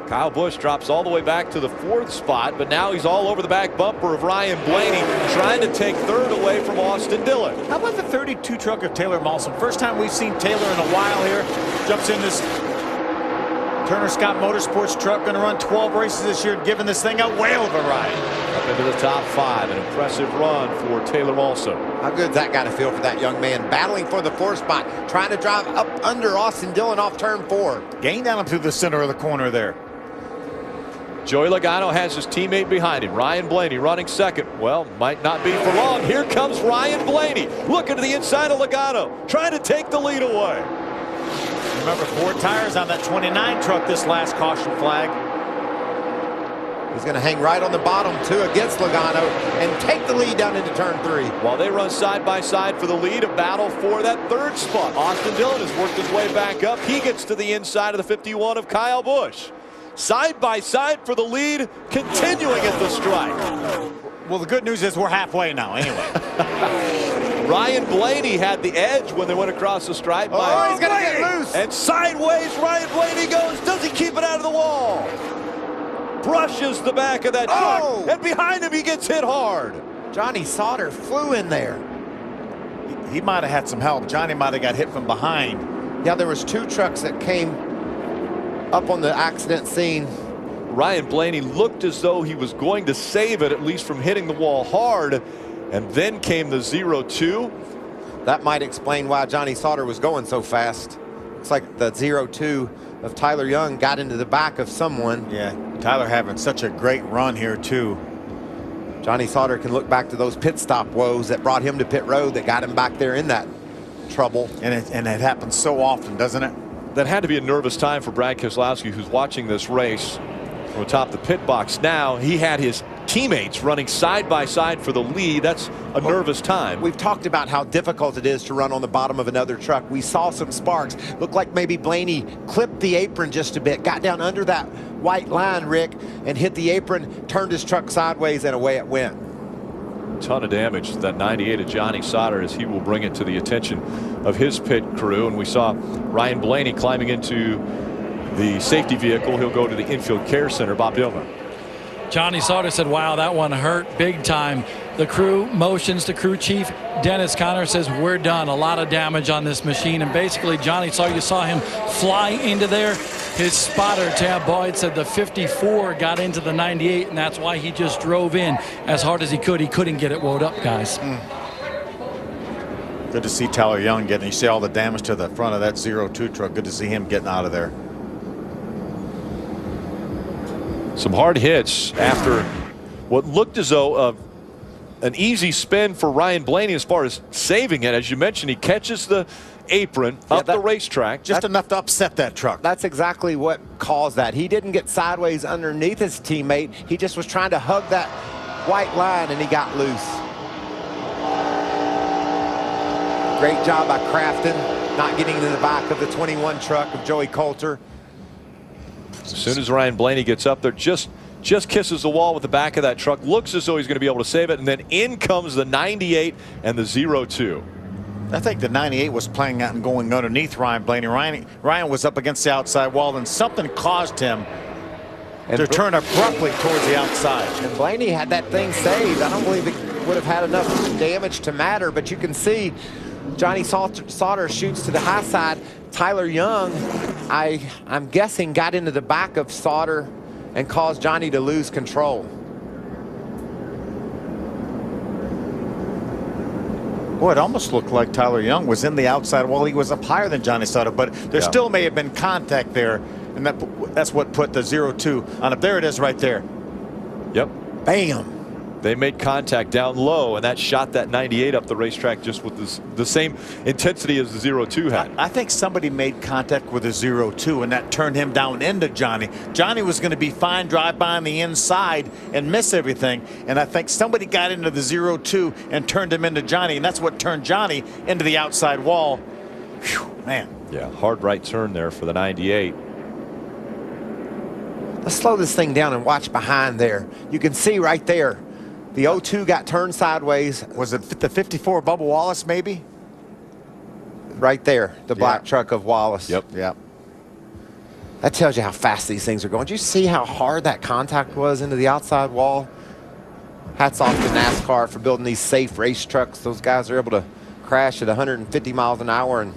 [SPEAKER 1] Kyle Busch drops all the way back to the 4th spot, but now he's all over the back bumper of Ryan Blaney, trying to take 3rd away from Austin Dillon.
[SPEAKER 3] How about the 32 truck of Taylor Mawson? First time we've seen Taylor in a while here. Jumps in this Turner Scott Motorsports truck, going to run 12 races this year, giving this thing a whale of a ride.
[SPEAKER 1] Up into the top 5, an impressive run for Taylor Mawson.
[SPEAKER 2] How good's that got to feel for that young man? Battling for the 4th spot, trying to drive up under Austin Dillon off turn 4.
[SPEAKER 3] Gain down through the center of the corner there.
[SPEAKER 1] Joey Logano has his teammate behind him. Ryan Blaney running second. Well, might not be for long. Here comes Ryan Blaney looking to the inside of Logano, trying to take the lead away.
[SPEAKER 3] Remember, 4 tires on that 29 truck this last caution flag.
[SPEAKER 2] He's going to hang right on the bottom too against Logano and take the lead down into turn 3.
[SPEAKER 1] While they run side by side for the lead, a battle for that 3rd spot. Austin Dillon has worked his way back up. He gets to the inside of the 51 of Kyle Busch. Side by side for the lead, continuing at the stripe.
[SPEAKER 3] Well, the good news is we're halfway now anyway.
[SPEAKER 1] Ryan Blaney had the edge when they went across the stripe.
[SPEAKER 2] Oh, he's going to get loose.
[SPEAKER 1] And sideways Ryan Blaney goes. Does he keep it out of the wall? Brushes the back of that truck. And behind him he gets hit hard.
[SPEAKER 2] Johnny Sauter flew in there.
[SPEAKER 3] He might have had some help. Johnny might have got hit from behind.
[SPEAKER 2] Yeah, there was 2 trucks that came up on the accident scene.
[SPEAKER 1] Ryan Blaney looked as though he was going to save it, at least from hitting the wall hard, and then came the 0-2.
[SPEAKER 2] That might explain why Johnny Sauter was going so fast. Looks like the 0-2 of Tyler Young got into the back of someone.
[SPEAKER 3] Yeah, Tyler having such a great run here too.
[SPEAKER 2] Johnny Sauter can look back to those pit stop woes that brought him to pit road, that got him back there in that trouble.
[SPEAKER 3] And it happens so often, doesn't it?
[SPEAKER 1] That had to be a nervous time for Brad Keselowski, who's watching this race from atop the pit box. Now he had his teammates running side by side for the lead. That's a nervous time.
[SPEAKER 2] We've talked about how difficult it is to run on the bottom of another truck. We saw some sparks. Looked like maybe Blaney clipped the apron just a bit, got down under that white line, Rick, and hit the apron, turned his truck sideways, and away it went.
[SPEAKER 1] Ton of damage to that 98 of Johnny Sauter, as he will bring it to the attention of his pit crew. And we saw Ryan Blaney climbing into the safety vehicle. He'll go to the infield care center. Bob Dillman.
[SPEAKER 8] Johnny Sauter said, wow, that one hurt big time. The crew motions to crew chief Dennis Conner, says we're done. A lot of damage on this machine. And basically Johnny Sauter, you saw him fly into there. His spotter Tab Boyd said the 54 got into the 98, and that's why he just drove in as hard as he could. He couldn't get it wound up, guys.
[SPEAKER 3] Good to see Tyler Young getting. You see all the damage to the front of that 0-2 truck. Good to see him getting out of there.
[SPEAKER 1] Some hard hits after what looked as though an easy spin for Ryan Blaney as far as saving it. As you mentioned, he catches the apron up the racetrack.
[SPEAKER 3] Just enough to upset that truck.
[SPEAKER 2] That's exactly what caused that. He didn't get sideways underneath his teammate. He just was trying to hug that white line, and he got loose. Great job by Crafton, not getting into the back of the 21 truck of Joey Coulter.
[SPEAKER 1] As soon as Ryan Blaney gets up there, just kisses the wall with the back of that truck, looks as though he's going to be able to save it, and then in comes the 98 and the 0-2.
[SPEAKER 3] I think the 98 was playing out and going underneath Ryan Blaney. Ryan was up against the outside wall, and something caused him to turn abruptly towards the outside.
[SPEAKER 2] And Blaney had that thing saved. I don't believe it would have had enough damage to matter, but you can see Johnny Sauter shoots to the high side. Tyler Young, I'm guessing, got into the back of Sauter and caused Johnny to lose control.
[SPEAKER 3] Boy, it almost looked like Tyler Young was in the outside wall. He was up higher than Johnny Sauter, but there still may have been contact there, and that's what put the 0-2 on up. There it is right there.
[SPEAKER 1] Yep.
[SPEAKER 3] Bam.
[SPEAKER 1] They made contact down low, and that shot that 98 up the racetrack just with the same intensity as the 0-2 had.
[SPEAKER 3] I think somebody made contact with a 0-2, and that turned him down into Johnny. Johnny was going to be fine, drive by on the inside and miss everything, and I think somebody got into the 0-2 and turned him into Johnny, and that's what turned Johnny into the outside wall. Whew, man.
[SPEAKER 1] Yeah, hard right turn there for the 98.
[SPEAKER 2] Let's slow this thing down and watch behind there. You can see right there, the 0-2 got turned sideways.
[SPEAKER 3] Was it the 54 Bubba Wallace, maybe?
[SPEAKER 2] Right there, the black truck of Wallace.
[SPEAKER 1] Yep.
[SPEAKER 3] Yep.
[SPEAKER 2] That tells you how fast these things are going. Did you see how hard that contact was into the outside wall? Hats off to NASCAR for building these safe race trucks. Those guys are able to crash at 150 miles an hour and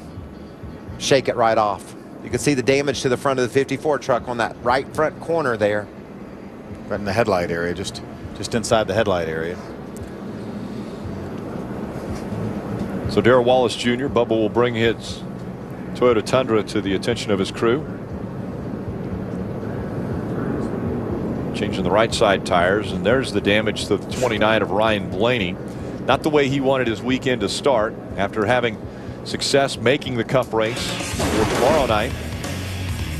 [SPEAKER 2] shake it right off. You can see the damage to the front of the 54 truck on that right front corner there.
[SPEAKER 3] Right in the headlight area, just inside the headlight area.
[SPEAKER 1] So Darrell Wallace Jr., Bubba will bring his Toyota Tundra to the attention of his crew. Changing the right side tires, and there's the damage to the 29 of Ryan Blaney. Not the way he wanted his weekend to start after having success making the Cup race for tomorrow night.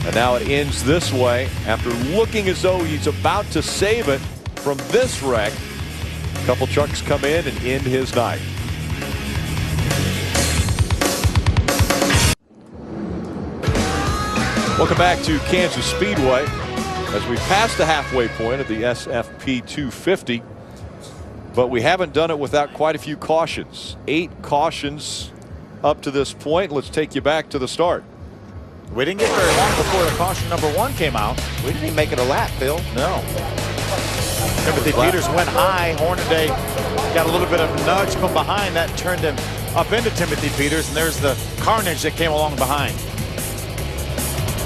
[SPEAKER 1] And now it ends this way after looking as though he's about to save it from this wreck. A couple trucks come in and end his night. Welcome back to Kansas Speedway as we pass the halfway point of the SFP 250. But we haven't done it without quite a few cautions. 8 cautions up to this point. Let's take you back to the start.
[SPEAKER 3] We didn't get very long before the caution number 1 came out.
[SPEAKER 2] We didn't even make it a lap, Phil.
[SPEAKER 3] No. Timothy Peters went high. Hornaday got a little bit of nudge from behind. That turned him up into Timothy Peters, and there's the carnage that came along behind.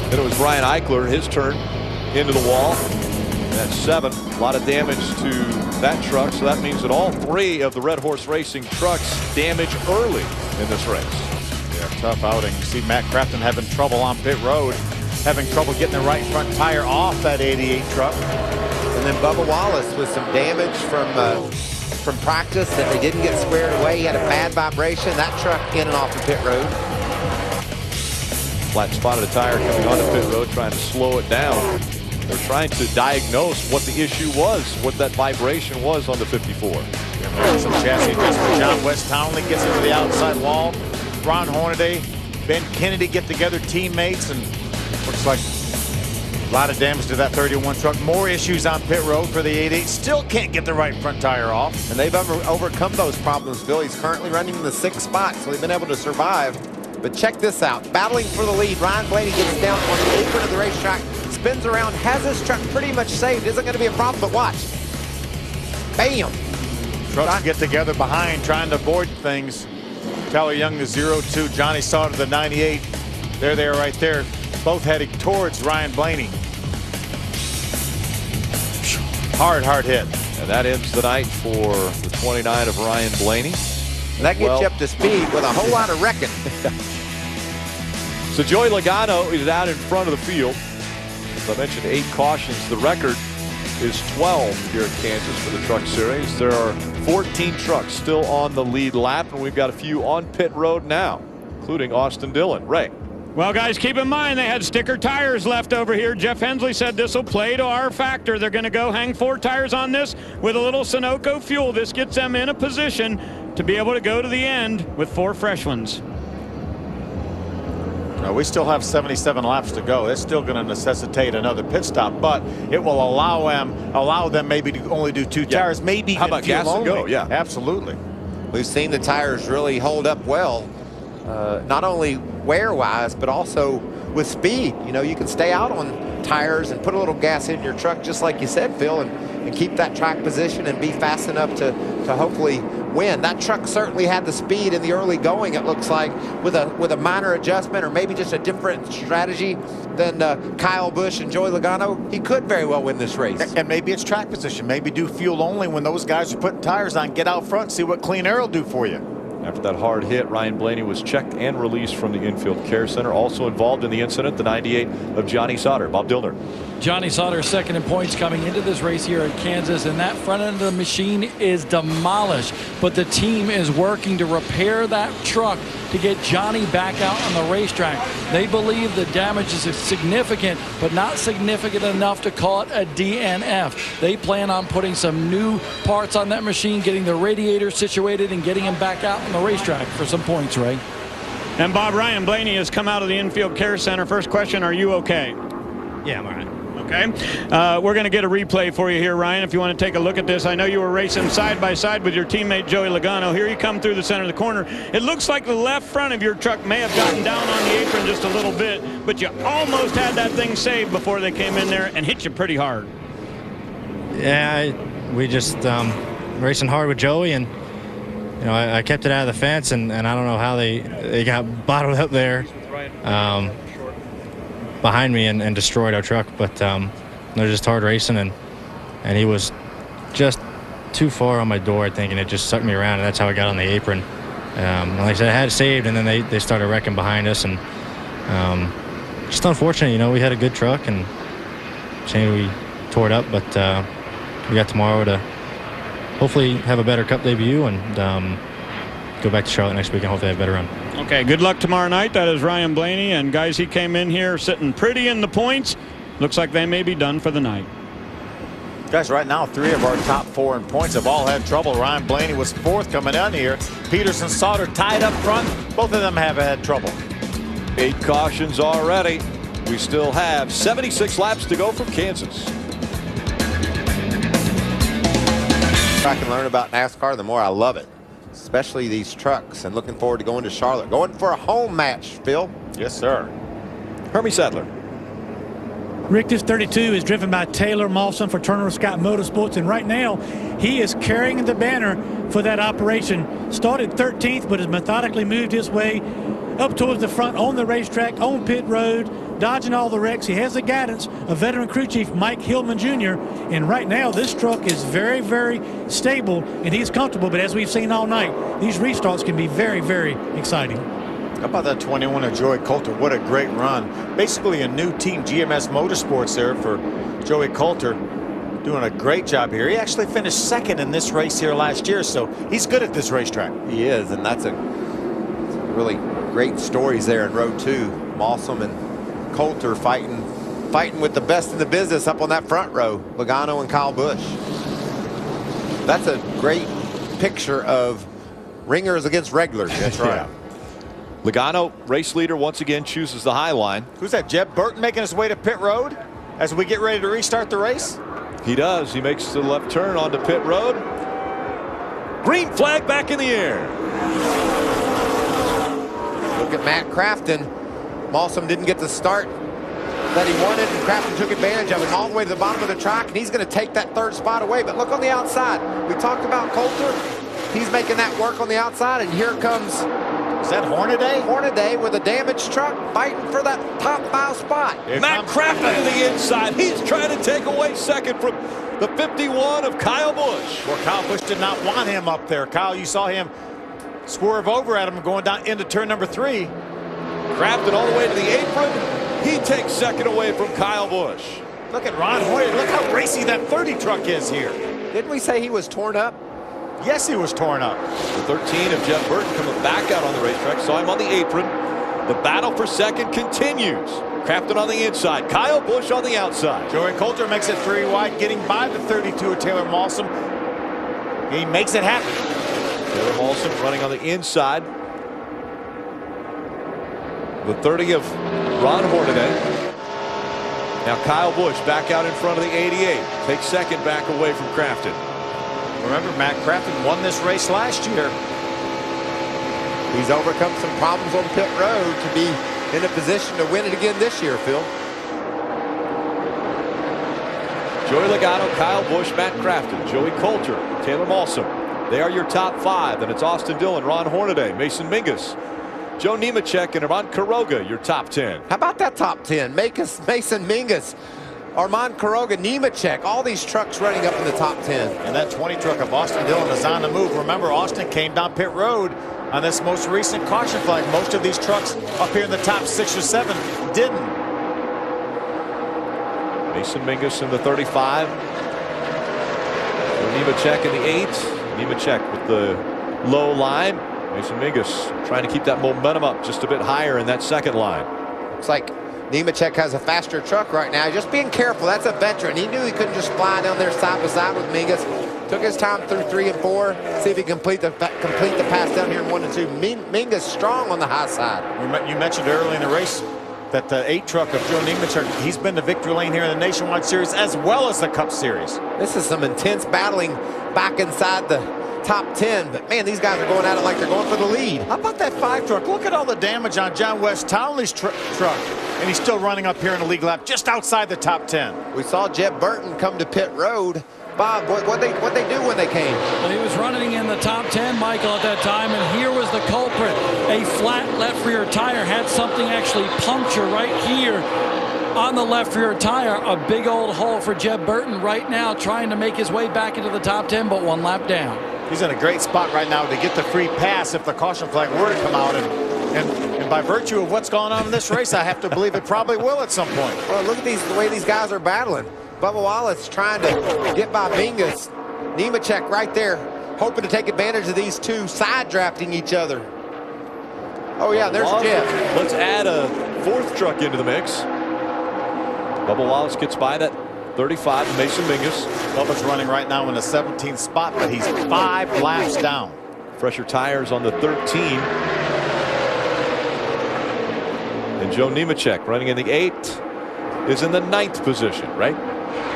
[SPEAKER 1] Then it was Brian Eichler, his turn into the wall. That's 7. A lot of damage to that truck, so that means that all 3 of the Red Horse Racing trucks damaged early in this race.
[SPEAKER 3] Yeah, tough outing. You see Matt Crafton having trouble on pit road, having trouble getting the right front tire off that 88 truck.
[SPEAKER 2] And then Bubba Wallace with some damage from practice that they didn't get squared away. He had a bad vibration. That truck in and off the pit road.
[SPEAKER 1] Flat spotted a tire coming onto pit road, trying to slow it down. They're trying to diagnose what the issue was, what that vibration was on the 54.
[SPEAKER 3] Some chassis adjustment. John West Townley gets into the outside wall. Ron Hornaday, Ben Kennedy get together, teammates, and looks like a lot of damage to that 31 truck. More issues on pit road for the 88. Still can't get the right front tire off.
[SPEAKER 2] And they've overcome those problems, Phil. He's currently running in the 6th spot, so they've been able to survive. But check this out. Battling for the lead, Ryan Blaney gets down on the apron of the racetrack, spins around, has his truck pretty much saved. Isn't going to be a problem, but watch. Bam.
[SPEAKER 3] Trucks get together behind, trying to avoid things. Tyler Young, the 0-2. Johnny Sauter, the 98. There they are right there. Both heading towards Ryan Blaney. Hard hit.
[SPEAKER 1] And that ends the night for the 29 of Ryan Blaney.
[SPEAKER 2] And that gets you up to speed with a whole lot of wrecking.
[SPEAKER 1] So Joey Logano is out in front of the field. As I mentioned, 8 cautions. The record is 12 here at Kansas for the Truck Series. There are 14 trucks still on the lead lap, and we've got a few on pit road now, including Austin Dillon. Ray.
[SPEAKER 9] Well, guys, keep in mind they had sticker tires left over here. Jeff Hensley said this will play to our factor. They're going to go hang 4 tires on this with a little Sunoco fuel. This gets them in a position to be able to go to the end with 4 fresh ones.
[SPEAKER 3] We still have 77 laps to go. It's still going to necessitate another pit stop, but it will allow them maybe to only do 2 tires, maybe
[SPEAKER 1] how about gas and go? Yeah,
[SPEAKER 3] absolutely.
[SPEAKER 2] We've seen the tires really hold up well not only wear-wise, but also with speed. You know, you can stay out on tires and put a little gas in your truck, just like you said, Phil, and keep that track position and be fast enough to hopefully win. That truck certainly had the speed in the early going, it looks like, with a minor adjustment or maybe just a different strategy than Kyle Busch and Joey Logano. He could very well win this race.
[SPEAKER 3] And maybe it's track position. Maybe do fuel only when those guys are putting tires on. Get out front, see what Clean Air will do for you.
[SPEAKER 1] After that hard hit, Ryan Blaney was checked and released from the infield care center. Also involved in the incident, the 98 of Johnny Sauter. Bob Dillner.
[SPEAKER 8] Johnny Sauter second in points coming into this race here at Kansas, and that front end of the machine is demolished. But the team is working to repair that truck to get Johnny back out on the racetrack. They believe the damage is significant, but not significant enough to call it a DNF. They plan on putting some new parts on that machine, getting the radiator situated, and getting him back out on the racetrack for some points, Ray.
[SPEAKER 9] And Bob, Ryan Blaney has come out of the infield care center. First question, are you okay?
[SPEAKER 13] Yeah, I'm all right.
[SPEAKER 9] Okay. We're going to get a replay for you here, Ryan, if you want to take a look at this. I know you were racing side by side with your teammate Joey Logano. Here you come through the center of the corner. It looks like the left front of your truck may have gotten down on the apron just a little bit, but you almost had that thing saved before they came in there and hit you pretty hard.
[SPEAKER 13] Yeah, we just racing hard with Joey, and you know, I kept it out of the fence, and I don't know how they got bottled up there behind me and destroyed our truck. But they're just hard racing, and he was just too far on my door, I think, and it just sucked me around, and that's how I got on the apron. Like I said, I had it saved, and then they started wrecking behind us, and just unfortunate. You know, we had a good truck, and shame we tore it up, but we got tomorrow to hopefully have a better Cup debut and go back to Charlotte next week and hopefully have a better run.
[SPEAKER 9] Okay, good luck tomorrow night. That is Ryan Blaney. And guys, he came in here sitting pretty in the points. Looks like they may be done for the night.
[SPEAKER 3] Guys, right now, 3 of our top 4 in points have all had trouble. Ryan Blaney was 4th coming down here. Peterson, Sauter tied up front. Both of them have had trouble.
[SPEAKER 1] 8 cautions already. We still have 76 laps to go from Kansas.
[SPEAKER 2] The more I can learn about NASCAR, the more I love it, especially these trucks, and looking forward to going to Charlotte. Going for a home match, Phil.
[SPEAKER 3] Yes, sir.
[SPEAKER 1] Hermie Sadler.
[SPEAKER 10] Rick, this 32 is driven by Taylor Mawson for Turner Scott Motorsports, and right now he is carrying the banner for that operation. Started 13th, but has methodically moved his way up towards the front on the racetrack, on pit road, dodging all the wrecks. He has the guidance of veteran crew chief Mike Hillman Jr. And right now, this truck is very, very stable, and he's comfortable. But as we've seen all night, these restarts can be very, very exciting.
[SPEAKER 3] How about that 21 of Joey Coulter? What a great run. Basically a new team, GMS Motorsports there for Joey Coulter. Doing a great job here. He actually finished 2nd in this race here last year, so he's good at this racetrack.
[SPEAKER 2] He is, and that's a really great stories there in row 2. Mawson and Coulter fighting with the best in the business up on that front row, Logano and Kyle Busch. That's a great picture of ringers against regulars.
[SPEAKER 3] That's right.
[SPEAKER 1] Yeah. Logano, race leader, once again chooses the high line.
[SPEAKER 3] Who's that? Jeb Burton making his way to pit road as we get ready to restart the race?
[SPEAKER 1] He does. He makes the left turn onto pit road. Green flag back in the air.
[SPEAKER 2] Look at Matt Crafton. Mawson didn't get the start that he wanted, and Crafton took advantage of him all the way to the bottom of the track, and he's going to take that 3rd spot away. But look on the outside. We talked about Coulter. He's making that work on the outside, and here comes...
[SPEAKER 3] Is that Hornaday?
[SPEAKER 2] Hornaday with a damaged truck fighting for that top 5 spot.
[SPEAKER 1] Matt Crafton to the inside. He's trying to take away 2nd from the 51 of Kyle Busch.
[SPEAKER 3] Well, Kyle Busch did not want him up there. Kyle, you saw him swerve over at him going down into turn number 3.
[SPEAKER 1] Crafton all the way to the apron. He takes 2nd away from Kyle Busch.
[SPEAKER 3] Look at Ron Hoyer. Look how racy that 30 truck is here.
[SPEAKER 2] Didn't we say he was torn up?
[SPEAKER 3] Yes, he was torn up.
[SPEAKER 1] The 13 of Jeff Burton coming back out on the racetrack. Saw him on the apron. The battle for 2nd continues. Crafton on the inside. Kyle Busch on the outside.
[SPEAKER 3] Joey Coulter makes it 3 wide, getting by the 32 of Taylor Mawson. He makes it happen.
[SPEAKER 1] Taylor Mawson running on the inside. The 30 of Ron Hornaday. Now Kyle Busch back out in front of the 88. Takes 2nd back away from Crafton.
[SPEAKER 3] Remember, Matt Crafton won this race last year.
[SPEAKER 2] He's overcome some problems on pit road to be in a position to win it again this year, Phil.
[SPEAKER 1] Joey Logano, Kyle Busch, Matt Crafton, Joey Coulter, Taylor Malsom. They are your top 5. And it's Austin Dillon, Ron Hornaday, Mason Mingus, Joe Nemechek, and Armand Quiroga, your top 10.
[SPEAKER 2] How about that top 10? Mason Mingus, Armand Quiroga, Nemechek, all these trucks running up in the top 10.
[SPEAKER 3] And that 20 truck of Austin Dillon is on the move. Remember, Austin came down pit road on this most recent caution flag. Most of these trucks up here in the top 6 or 7 didn't.
[SPEAKER 1] Mason Mingus in the 35. Nemechek in the 8. Nemechek with the low line. Mason Mingus trying to keep that momentum up just a bit higher in that second line.
[SPEAKER 2] Looks like Nemechek has a faster truck right now. Just being careful. That's a veteran. He knew he couldn't just fly down there side by side with Mingus. Took his time through 3 and 4. See if he can complete the pass down here in 1 and 2. Mingus strong on the high side.
[SPEAKER 3] You mentioned early in the race that the 8 truck of Joe Nemechek, he's been to victory lane here in the Nationwide Series as well as the Cup Series.
[SPEAKER 2] This is some intense battling back inside the top 10, but man, these guys are going at it like they're going for the lead.
[SPEAKER 3] How about that 5 truck? Look at all the damage on John West Townley's truck, and he's still running up here in the league lap just outside the top 10.
[SPEAKER 2] We saw Jeb Burton come to pit road. Bob, what they do when they came?
[SPEAKER 8] Well, he was running in the top 10, Michael, at that time, and here was the culprit. A flat left rear tire had something actually puncture right here on the left rear tire. A big old hole for Jeb Burton right now, trying to make his way back into the top 10, but 1 lap down.
[SPEAKER 3] He's in a great spot right now to get the free pass if the caution flag were to come out. And by virtue of what's going on in this race, I have to believe it probably will at some point.
[SPEAKER 2] Well, look at the way these guys are battling. Bubba Wallace trying to get by Mingus. Nemechek right there, hoping to take advantage of these two side drafting each other. Oh yeah, there's Jeff.
[SPEAKER 1] Let's add a 4th truck into the mix. Bubba Wallace gets by that 35, Mason Mingus.
[SPEAKER 3] Bubba's running right now in the 17th spot, but he's 5 laps down.
[SPEAKER 1] Fresher tires on the 13. And Joe Nemechek running in the 8 is in the 9th position, right?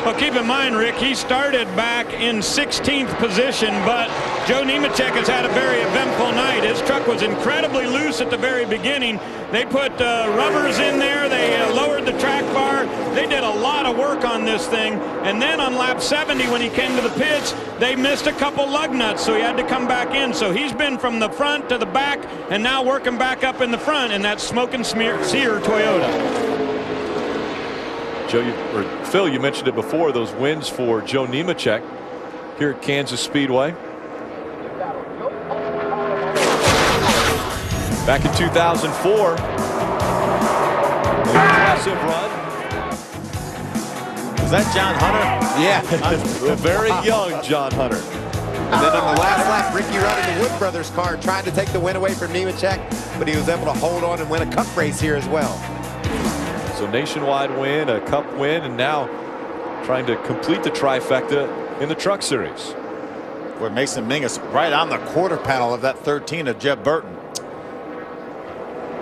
[SPEAKER 9] Well, keep in mind, Rick, he started back in 16th position, but Joe Nemechek has had a very eventful night. His truck was incredibly loose at the very beginning. They put rubbers in there. They lowered the track bar. They did a lot of work on this thing. And then on lap 70, when he came to the pits, they missed a couple lug nuts, so he had to come back in. So he's been from the front to the back and now working back up in the front in that smoke and sear Toyota.
[SPEAKER 1] Joe, Phil, you mentioned it before, those wins for Joe Nemechek here at Kansas Speedway. Back in 2004, impressive run.
[SPEAKER 3] Is that John Hunter?
[SPEAKER 2] Yeah.
[SPEAKER 1] A very young John Hunter.
[SPEAKER 2] And then on the last lap, Ricky Rudd in the Wood Brothers car tried to take the win away from Nemechek, but he was able to hold on and win a Cup race here as well.
[SPEAKER 1] So nationwide win, a Cup win, and now trying to complete the trifecta in the Truck Series.
[SPEAKER 3] Where Mason Mingus right on the quarter panel of that 13 of Jeb Burton.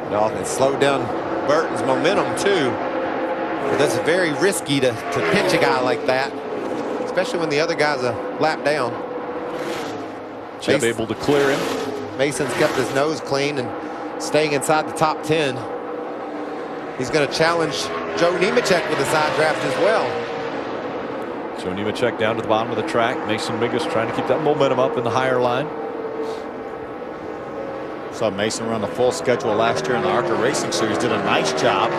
[SPEAKER 2] It often slowed down Burton's momentum too. But that's very risky to pinch a guy like that, especially when the other guy's a lap down.
[SPEAKER 1] Jeb able to clear him.
[SPEAKER 2] Mason's kept his nose clean and staying inside the top 10. He's going to challenge Joe Nemechek with a side draft as well.
[SPEAKER 1] Joe Nemechek down to the bottom of the track. Mason Mingus trying to keep that momentum up in the higher line.
[SPEAKER 3] Saw Mason run the full schedule last year in the ARCA Racing Series. Did a nice job.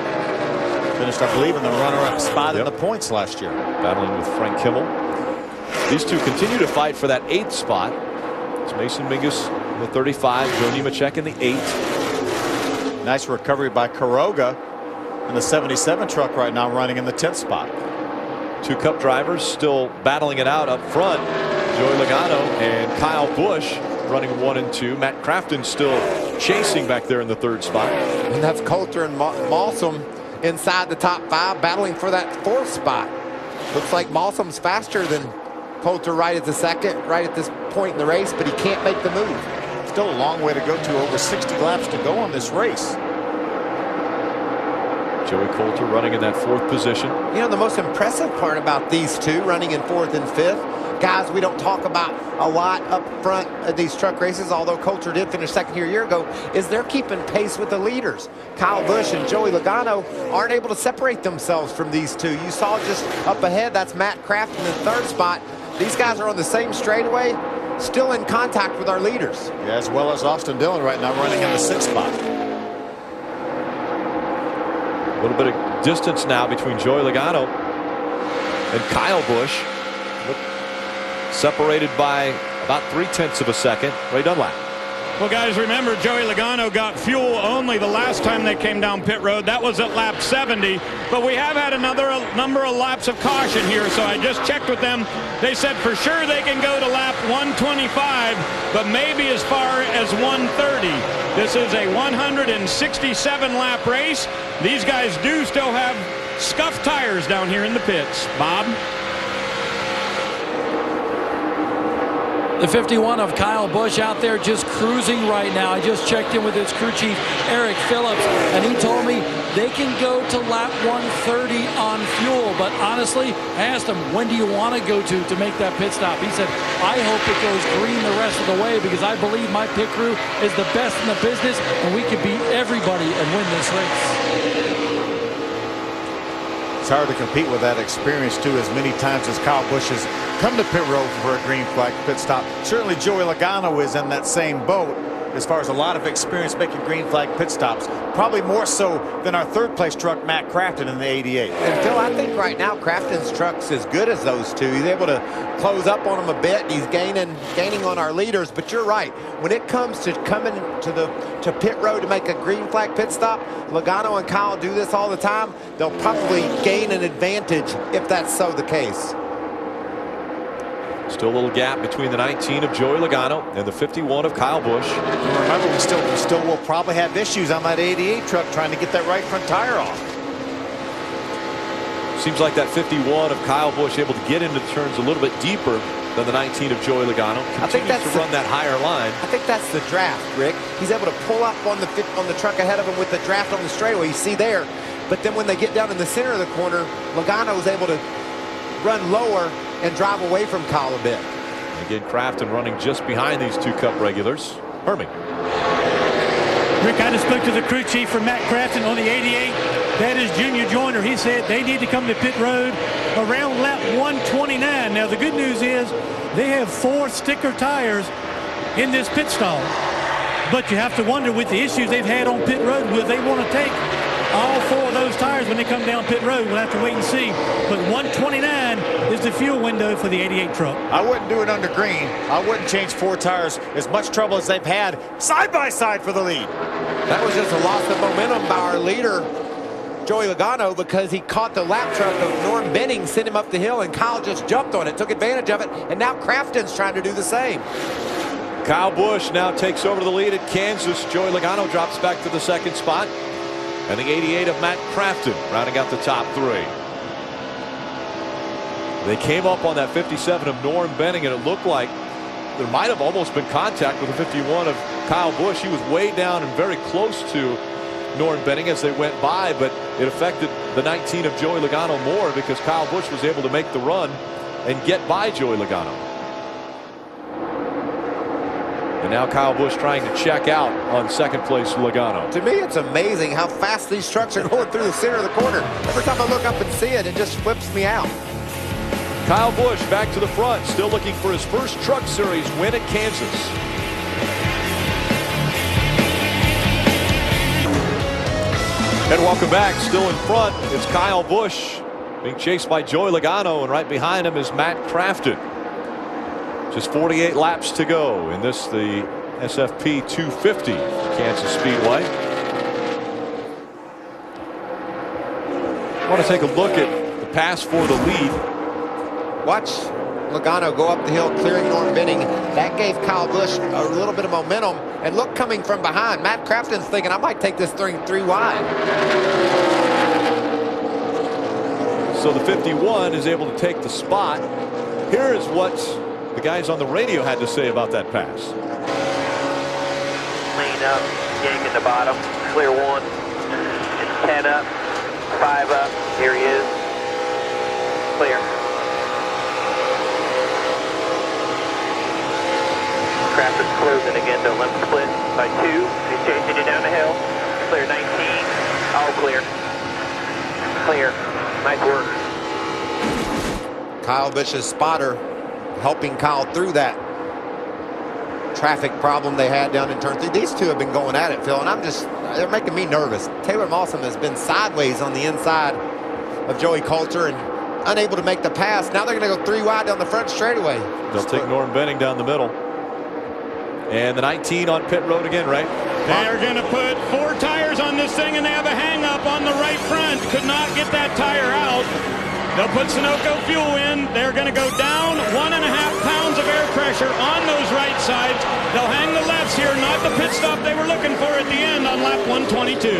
[SPEAKER 3] Finished, I believe, in the runner-up spot in the points last year.
[SPEAKER 1] Battling with Frank Kimmel. These two continue to fight for that 8th spot. It's Mason Mingus in the 35, Joe Nemechek in the 8.
[SPEAKER 3] Nice recovery by Quiroga in the 77 truck right now, running in the 10th spot.
[SPEAKER 1] 2 Cup drivers still battling it out up front. Joey Logano and Kyle Busch running 1 and 2. Matt Crafton still chasing back there in the 3rd spot.
[SPEAKER 2] And that's Coulter and Malsom inside the top 5, battling for that 4th spot. Looks like Malsom's faster than Coulter right at the 2nd, right at this point in the race, but he can't make the move.
[SPEAKER 3] Still a long way to go to, over 60 laps to go on this race.
[SPEAKER 1] Joey Coulter running in that 4th position.
[SPEAKER 2] You know, the most impressive part about these two running in 4th and 5th, guys we don't talk about a lot up front of these truck races, although Coulter did finish second here a year ago, is they're keeping pace with the leaders. Kyle Busch and Joey Logano aren't able to separate themselves from these two. You saw just up ahead, that's Matt Crafton in the third spot. These guys are on the same straightaway, still in contact with our leaders.
[SPEAKER 3] Yeah, as well as Austin Dillon right now running in the 6th spot.
[SPEAKER 1] A little bit of distance now between Joey Logano and Kyle Busch. Separated by about 0.3 of a second. Ray Dunlap.
[SPEAKER 9] Well, guys, remember, Joey Logano got fuel only the last time they came down pit road. That was at lap 70. But we have had another number of laps of caution here, so I just checked with them. They said for sure they can go to lap 125, but maybe as far as 130. This is a 167-lap race. These guys do still have scuffed tires down here in the pits. Bob?
[SPEAKER 8] The 51 of Kyle Busch out there just cruising right now. I just checked in with his crew chief, Eric Phillips, and he told me they can go to lap 130 on fuel. But honestly, I asked him, when do you want to go to make that pit stop? He said, I hope it goes green the rest of the way because I believe my pit crew is the best in the business and we can beat everybody and win this race.
[SPEAKER 3] It's hard to compete with that experience, too, as many times as Kyle Busch has come to pit road for a green flag pit stop. Certainly Joey Logano is in that same boat as far as a lot of experience making green flag pit stops. Probably more so than our third-place truck, Matt Crafton, in the 88.
[SPEAKER 2] And Phil, I think right now Crafton's truck's as good as those two. He's able to close up on them a bit. He's gaining on our leaders. But you're right. When it comes to coming to pit road to make a green flag pit stop, Logano and Kyle do this all the time. They'll probably gain an advantage if that's so the case.
[SPEAKER 1] Still a little gap between the 19 of Joey Logano and the 51 of Kyle Busch.
[SPEAKER 3] Remember, we still will probably have issues on that 88 truck trying to get that right front tire off.
[SPEAKER 1] Seems like that 51 of Kyle Busch able to get into the turns a little bit deeper than the 19 of Joey Logano.
[SPEAKER 2] I think that's
[SPEAKER 1] to run that higher line.
[SPEAKER 2] I think that's the draft, Rick. He's able to pull up on the truck ahead of him with the draft on the straightaway. You see there. But then when they get down in the center of the corner, Logano is able to run lower and drive away from Kyle a bit.
[SPEAKER 1] Again, Crafton running just behind these two Cup regulars. Hermie.
[SPEAKER 10] Rick, I just spoke to the crew chief for Matt Crafton on the 88. That is Junior Joyner. He said they need to come to pit road around lap 129. Now, the good news is they have 4 sticker tires in this pit stall. But you have to wonder with the issues they've had on pit road, will they want to take all 4 of those tires when they come down pit road? We'll have to wait and see. But 129 is the fuel window for the 88 truck.
[SPEAKER 3] I wouldn't do it under green. I wouldn't change 4 tires. As much trouble as they've had side by side for the lead.
[SPEAKER 2] That was just a loss of momentum by our leader, Joey Logano, because he caught the lap truck of Norm Benning, sent him up the hill, and Kyle just jumped on it, took advantage of it, and now Crafton's trying to do the same.
[SPEAKER 1] Kyle Busch now takes over the lead at Kansas. Joey Logano drops back to the 2nd spot. And the 88 of Matt Crafton rounding out the top 3. They came up on that 57 of Norm Benning, and it looked like there might have almost been contact with the 51 of Kyle Busch. He was way down and very close to Norm Benning as they went by, but it affected the 19 of Joey Logano more because Kyle Busch was able to make the run and get by Joey Logano. And now Kyle Busch trying to check out on 2nd place Logano.
[SPEAKER 2] To me, it's amazing how fast these trucks are going through the center of the corner. Every time I look up and see it, it just flips me out.
[SPEAKER 1] Kyle Busch back to the front, still looking for his first Truck Series win at Kansas. And welcome back. Still in front, it's Kyle Busch being chased by Joey Logano, and right behind him is Matt Crafton. Just 48 laps to go in this, the SFP 250 Kansas Speedway. I want to take a look at the pass for the lead.
[SPEAKER 2] Watch Logano go up the hill, clearing Norm Benning. That gave Kyle Busch a little bit of momentum. And look, coming from behind, Matt Crafton's thinking, I might take this thing 3 wide.
[SPEAKER 1] So the 51 is able to take the spot. Here is what the guys on the radio had to say about that pass.
[SPEAKER 12] Clean up, yank in the bottom, clear 1, it's 10 up, 5 up, here he is, clear. closing again to left split by 2. He's chasing you down the hill. Clear 19. All clear. Clear. Nice work.
[SPEAKER 2] Kyle Busch's spotter helping Kyle through that traffic problem they had down in turn 3. These two have been going at it, Phil, and they're making me nervous. Taylor Mawson has been sideways on the inside of Joey Coulter and unable to make the pass. Now they're going to go 3 wide down the front straightaway.
[SPEAKER 1] They'll take Norm Benning down the middle. And the 19 on pit road again, right?
[SPEAKER 9] They're going to put 4 tires on this thing, and they have a hang-up on the right front. Could not get that tire out. They'll put Sunoco fuel in. They're going to go down 1.5 pounds of air pressure on those right sides. They'll hang the lefts here, not the pit stop they were looking for at the end on lap 122.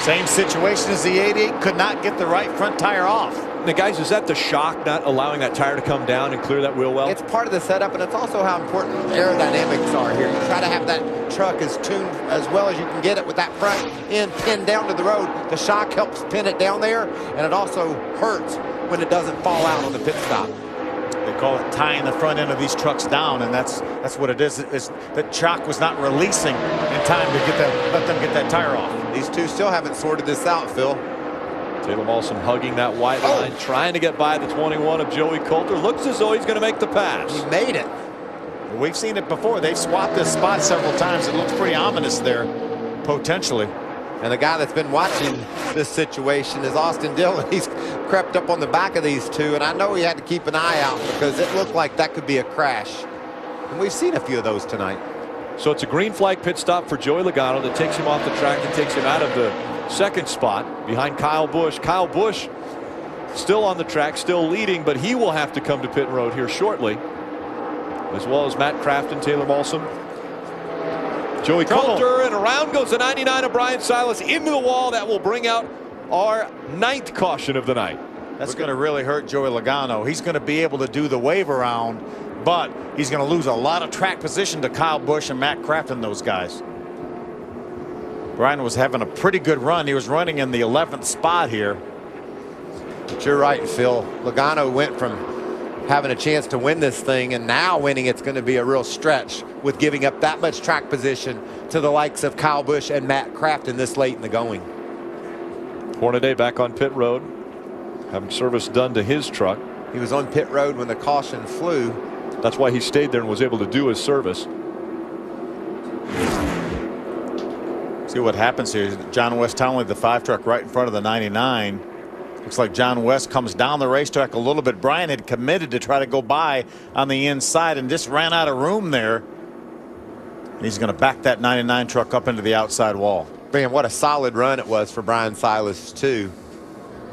[SPEAKER 3] Same situation as the 88. Could not get the right front tire off.
[SPEAKER 1] Now, guys, is that the shock not allowing that tire to come down and clear that wheel well?
[SPEAKER 2] It's part of the setup, and it's also how important aerodynamics are here. You try to have that truck as tuned as well as you can get it with that front end pinned down to the road. The shock helps pin it down there, and it also hurts when it doesn't fall out on the pit stop.
[SPEAKER 3] They call it tying the front end of these trucks down, and that's what it is. The shock was not releasing in time to let them get that tire off.
[SPEAKER 2] These two still haven't sorted this out, Phil.
[SPEAKER 1] Taylor Mawson hugging that white line, trying to get by the 21 of Joey Coulter. Looks as though he's going to make the pass.
[SPEAKER 2] He made it.
[SPEAKER 3] We've seen it before. They've swapped this spot several times. It looks pretty ominous there, potentially.
[SPEAKER 2] And the guy that's been watching this situation is Austin Dillon. He's crept up on the back of these two, and I know he had to keep an eye out because it looked like that could be a crash. And we've seen a few of those tonight.
[SPEAKER 1] So it's a green flag pit stop for Joey Logano that takes him off the track and takes him out of the second spot behind Kyle Busch. Kyle Busch still on the track, still leading, but he will have to come to pit road here shortly, as well as Matt Crafton, Taylor Mawson, Joey Coulter, and around goes the 99 of Brian Silas into the wall. That will bring out our 9th caution of the night.
[SPEAKER 3] That's going to really hurt Joey Logano. He's going to be able to do the wave around, but he's going to lose a lot of track position to Kyle Busch and Matt Crafton, those guys. Brian was having a pretty good run. He was running in the 11th spot here.
[SPEAKER 2] But you're right, Phil. Logano went from having a chance to win this thing, and now winning it's going to be a real stretch with giving up that much track position to the likes of Kyle Busch and Matt Crafton this late in the going.
[SPEAKER 1] Hornaday back on pit road, having service done to his truck.
[SPEAKER 2] He was on pit road when the caution flew.
[SPEAKER 1] That's why he stayed there and was able to do his service.
[SPEAKER 3] See what happens here. John West Townley, the 5 truck right in front of the 99. Looks like John West comes down the racetrack a little bit. Brian had committed to try to go by on the inside and just ran out of room there. And he's going to back that 99 truck up into the outside wall.
[SPEAKER 2] Man, what a solid run it was for Brian Silas, too.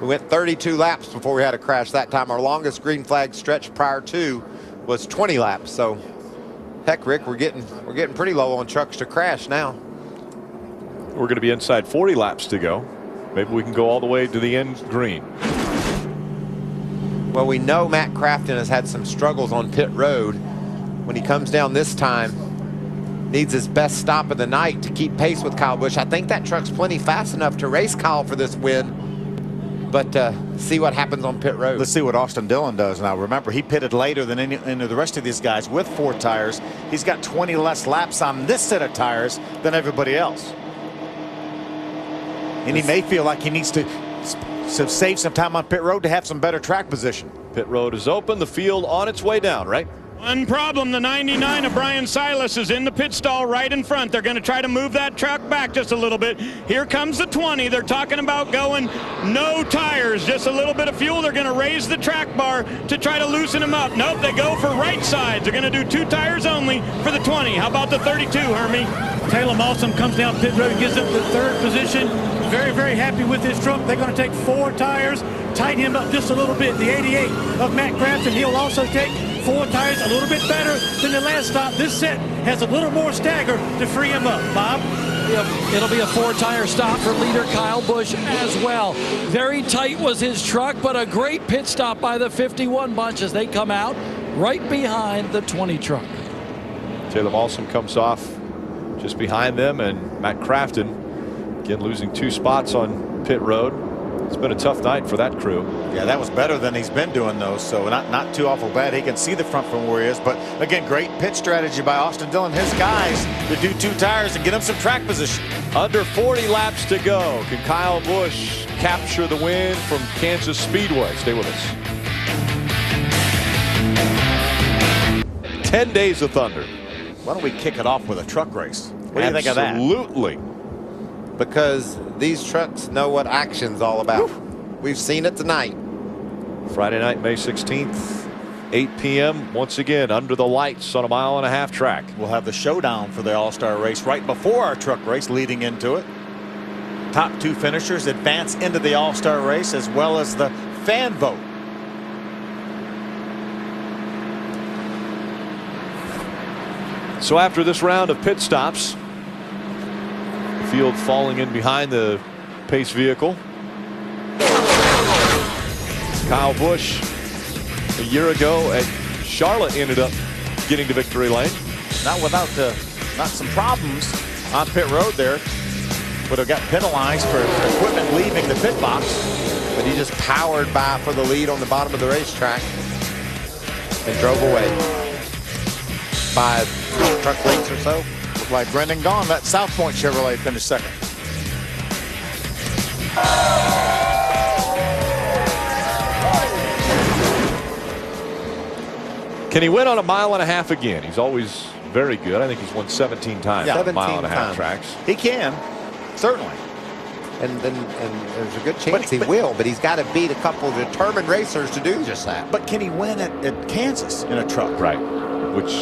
[SPEAKER 2] We went 32 laps before we had a crash that time. Our longest green flag stretch prior to was 20 laps. So, heck, Rick, we're getting pretty low on trucks to crash now.
[SPEAKER 1] We're going to be inside 40 laps to go. Maybe we can go all the way to the end green.
[SPEAKER 2] Well, we know Matt Crafton has had some struggles on pit road. When he comes down this time, needs his best stop of the night to keep pace with Kyle Busch. I think that truck's plenty fast enough to race Kyle for this win. But see what happens on pit road.
[SPEAKER 3] Let's see what Austin Dillon does now. Remember, he pitted later than any of the rest of these guys with 4 tires. He's got 20 less laps on this set of tires than everybody else. And he may feel like he needs to save some time on pit road to have some better track position.
[SPEAKER 1] Pit road is open, the field on its way down, right?
[SPEAKER 9] One problem, the 99 of Brian Silas is in the pit stall right in front. They're going to try to move that truck back just a little bit. Here comes the 20. They're talking about going no tires, just a little bit of fuel. They're going to raise the track bar to try to loosen them up. Nope, they go for right sides. They're going to do 2 tires only for the 20. How about the 32, Hermie?
[SPEAKER 10] Taylor Mawson comes down pit road and gets up to 3rd position. Very, very happy with this truck. They're going to take 4 tires, tighten him up just a little bit. The 88 of Matt Crafton, he'll also take 4 tires, a little bit better than the last stop. This set has a little more stagger to free him up. Bob?
[SPEAKER 8] It'll be a 4-tire stop for leader Kyle Busch as well. Very tight was his truck, but a great pit stop by the 51 bunch as they come out right behind the 20 truck.
[SPEAKER 1] Taylor Mawson comes off just behind them, and Matt Crafton again losing 2 spots on pit road. It's been a tough night for that crew.
[SPEAKER 3] Yeah, that was better than he's been doing those, so not too awful bad. He can see the front from where he is, but again, great pit strategy by Austin Dillon, his guys, to do 2 tires and get him some track position.
[SPEAKER 1] Under 40 laps to go. Can Kyle Busch capture the win from Kansas Speedway? Stay with us. 10 days of thunder.
[SPEAKER 3] Why don't we kick it off with a truck race? What do you think of that?
[SPEAKER 1] Absolutely.
[SPEAKER 2] Because these trucks know what action's all about. We've seen it tonight.
[SPEAKER 1] Friday night, May 16th, 8 p.m. Once again, under the lights on a 1.5 mile track.
[SPEAKER 3] We'll have the showdown for the All-Star race right before our truck race leading into it. Top 2 finishers advance into the All-Star race as well as the fan vote.
[SPEAKER 1] So after this round of pit stops, the field falling in behind the pace vehicle. Kyle Busch a year ago at Charlotte ended up getting to victory lane.
[SPEAKER 3] Not without not some problems on pit road there. Would have got penalized for equipment leaving the pit box.
[SPEAKER 2] But he just powered by for the lead on the bottom of the racetrack and drove away. 5 truck lengths or so.
[SPEAKER 3] Looked like Brendan Gaughan, that South Point Chevrolet, finished second.
[SPEAKER 1] Can he win on a 1.5 miles again? He's always very good. I think he's won 17 times on 1.5 mile tracks.
[SPEAKER 3] He can, certainly.
[SPEAKER 2] And there's a good chance he will, but he's got to beat a couple of determined racers to do just that.
[SPEAKER 3] But can he win at Kansas in a truck?
[SPEAKER 1] Right, which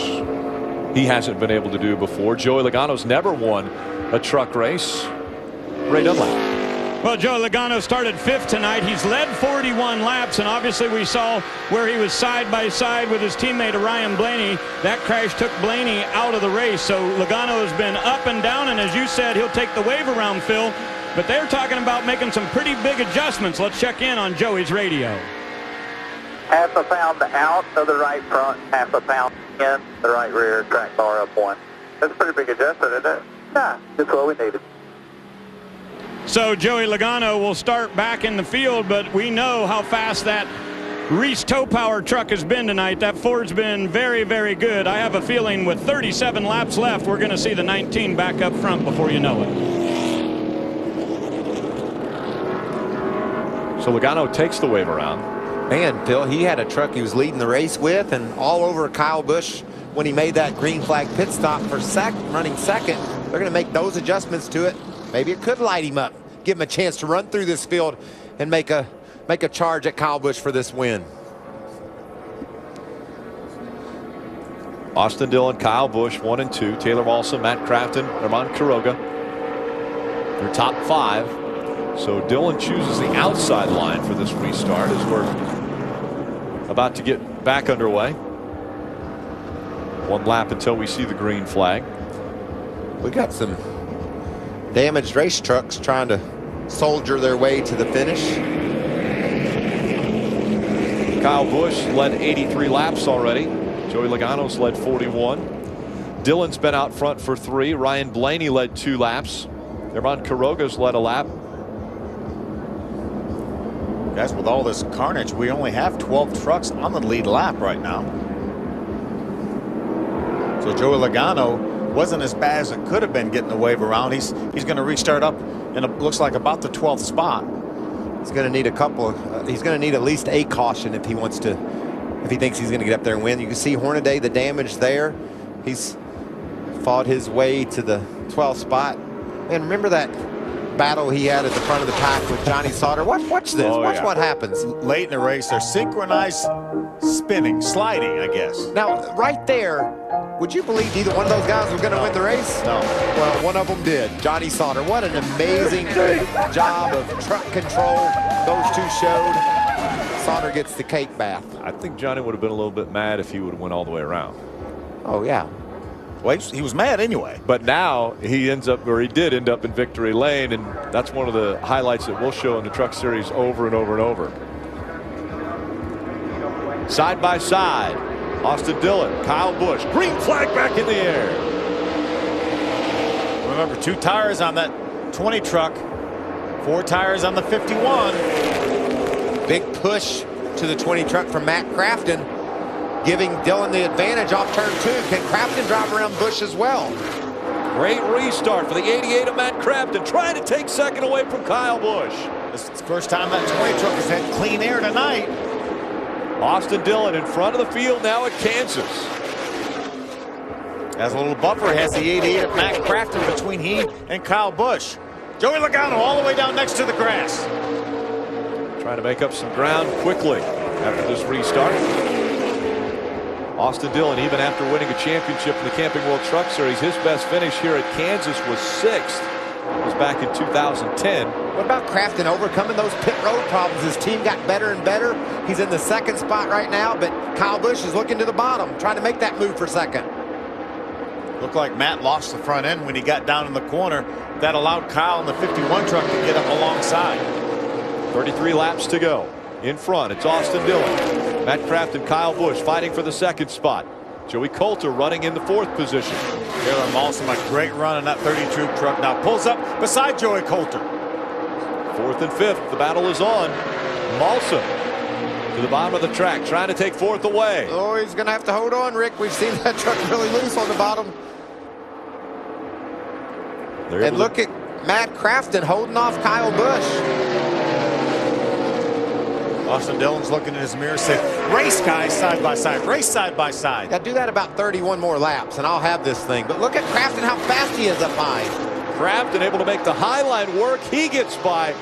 [SPEAKER 1] he hasn't been able to do before. Joey Logano's never won a truck race. Ray Dunlap.
[SPEAKER 9] Well, Joey Logano started 5th tonight. He's led 41 laps, and obviously we saw where he was side by side with his teammate Ryan Blaney. That crash took Blaney out of the race. So Logano has been up and down, and as you said, he'll take the wave around, Phil. But they're talking about making some pretty big adjustments. Let's check in on Joey's radio.
[SPEAKER 12] 1/2 pound out of the right front, 1/2 pound in the right rear, track bar up 1. That's a pretty big adjustment, isn't it? Yeah, that's what we needed.
[SPEAKER 9] So Joey Logano will start back in the field, but we know how fast that Reese Tow Power truck has been tonight. That Ford's been very, very good. I have a feeling with 37 laps left, we're going to see the 19 back up front before you know it.
[SPEAKER 1] So Logano takes the wave around.
[SPEAKER 2] Man, Phil, he had a truck he was leading the race with and all over Kyle Busch when he made that green flag pit stop for running second. They're going to make those adjustments to it. Maybe it could light him up, give him a chance to run through this field and make a charge at Kyle Busch for this win.
[SPEAKER 1] Austin Dillon, Kyle Busch, 1 and 2. Taylor Walson, Matt Crafton, Herman Quiroga. Their top 5. So Dillon chooses the outside line for this restart as we're about to get back underway. 1 lap until we see the green flag.
[SPEAKER 2] We got some damaged race trucks trying to soldier their way to the finish.
[SPEAKER 1] Kyle Busch led 83 laps already. Joey Logano's led 41. Dillon's been out front for 3. Ryan Blaney led 2 laps. Herman Quiroga's led a lap.
[SPEAKER 3] Guys, with all this carnage, we only have 12 trucks on the lead lap right now. So Joey Logano wasn't as bad as it could have been getting the wave around. He's going to restart up and it looks like about the 12th spot.
[SPEAKER 2] He's going to need a couple. He's going to need at least a caution if he wants to. If he thinks he's going to get up there and win. You can see Hornaday, the damage there. He's fought his way to the 12th spot. And remember that battle he had at the front of the pack with Johnny Sauter? Watch this. Watch what happens.
[SPEAKER 3] Late in the race, they're synchronized spinning, sliding, I guess.
[SPEAKER 2] Now, right there, would you believe either one of those guys was going to win the race?
[SPEAKER 3] No.
[SPEAKER 2] Well, one of them did. Johnny Sauter. What an amazing job of truck control those two showed. Sauter gets the cake bath.
[SPEAKER 1] I think Johnny would have been a little bit mad if he would have went all the way around.
[SPEAKER 2] Oh, yeah.
[SPEAKER 3] Well, he was mad anyway.
[SPEAKER 1] But now he ends up, or he did end up in victory lane, and that's one of the highlights that we'll show in the Truck Series over and over and over. Side by side, Austin Dillon, Kyle Busch, green flag back in the air.
[SPEAKER 3] Remember, 2 tires on that 20 truck 4 tires on the 51.
[SPEAKER 2] Big push to the 20 truck from Matt Crafton, giving Dillon the advantage off turn 2. Can Crafton drive around Busch as well?
[SPEAKER 1] Great restart for the 88 of Matt Crafton, trying to take second away from Kyle Busch.
[SPEAKER 3] This is the first time that 20 truck has had clean air tonight.
[SPEAKER 1] Austin Dillon in front of the field now at Kansas.
[SPEAKER 3] As a little buffer, has the 88 of Matt Crafton between he and Kyle Busch. Joey Logano all the way down next to the grass.
[SPEAKER 1] Trying to make up some ground quickly after this restart. Austin Dillon, even after winning a championship in the Camping World Truck Series, his best finish here at Kansas was 6th. It was back in 2010.
[SPEAKER 2] What about Crafton overcoming those pit road problems? His team got better and better. He's in the 2nd spot right now, but Kyle Busch is looking to the bottom, trying to make that move for 2nd.
[SPEAKER 3] Looked like Matt lost the front end when he got down in the corner. That allowed Kyle in the 51 truck to get up alongside.
[SPEAKER 1] 33 laps to go. In front, it's Austin Dillon. Matt Crafton, Kyle Busch fighting for the 2nd spot. Joey Coulter running in the 4th position.
[SPEAKER 3] Taylor Mawson, a great run in that 32 truck. Now pulls up beside Joey Coulter.
[SPEAKER 1] 4th and 5th, the battle is on. Mawson to the bottom of the track, trying to take 4th away.
[SPEAKER 2] Oh, he's going to have to hold on, Rick. We've seen that truck really loose on the bottom. And look at Matt Crafton holding off Kyle Busch.
[SPEAKER 3] Austin Dillon's looking in his mirror saying, race guys side by side, race side by side.
[SPEAKER 2] Yeah, do that about 31 more laps and I'll have this thing. But look at Crafton, how fast he is up high.
[SPEAKER 1] Crafton able to make the high line work. He gets by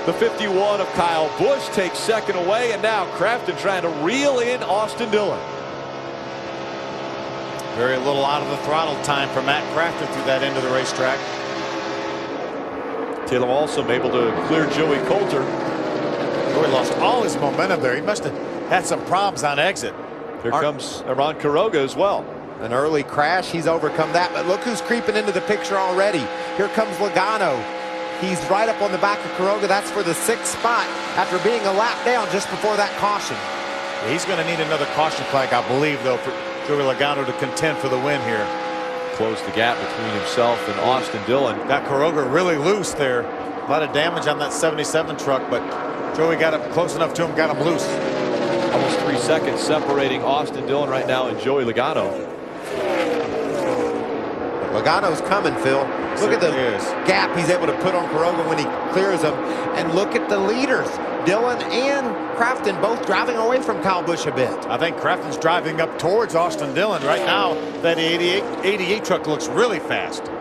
[SPEAKER 1] the 51 of Kyle Busch, takes 2nd away, and now Crafton trying to reel in Austin Dillon.
[SPEAKER 3] Very little out of the throttle time for Matt Crafton through that end of the racetrack.
[SPEAKER 1] Taylor also able to clear Joey Coulter.
[SPEAKER 3] Joey lost all his momentum there. He must have had some problems on exit.
[SPEAKER 1] Here comes Aaron Quiroga as well.
[SPEAKER 2] An early crash, he's overcome that, but look who's creeping into the picture already. Here comes Logano. He's right up on the back of Quiroga. That's for the 6th spot after being a lap down just before that caution.
[SPEAKER 3] Yeah, he's going to need another caution flag, I believe, though, for Joey Logano to contend for the win here.
[SPEAKER 1] Close the gap between himself and Austin Dillon.
[SPEAKER 3] Got Quiroga really loose there. A lot of damage on that 77 truck, but Joey got up close enough to him, got him loose.
[SPEAKER 1] Almost 3 seconds separating Austin Dillon right now and Joey Logano.
[SPEAKER 2] Logano's coming, Phil. Look at the gap he's able to put on Quiroga when he clears him. And look at the leaders. Dillon and Crafton both driving away from Kyle Busch a bit.
[SPEAKER 3] I think Crafton's driving up towards Austin Dillon right now. That 88 truck looks really fast.
[SPEAKER 2] The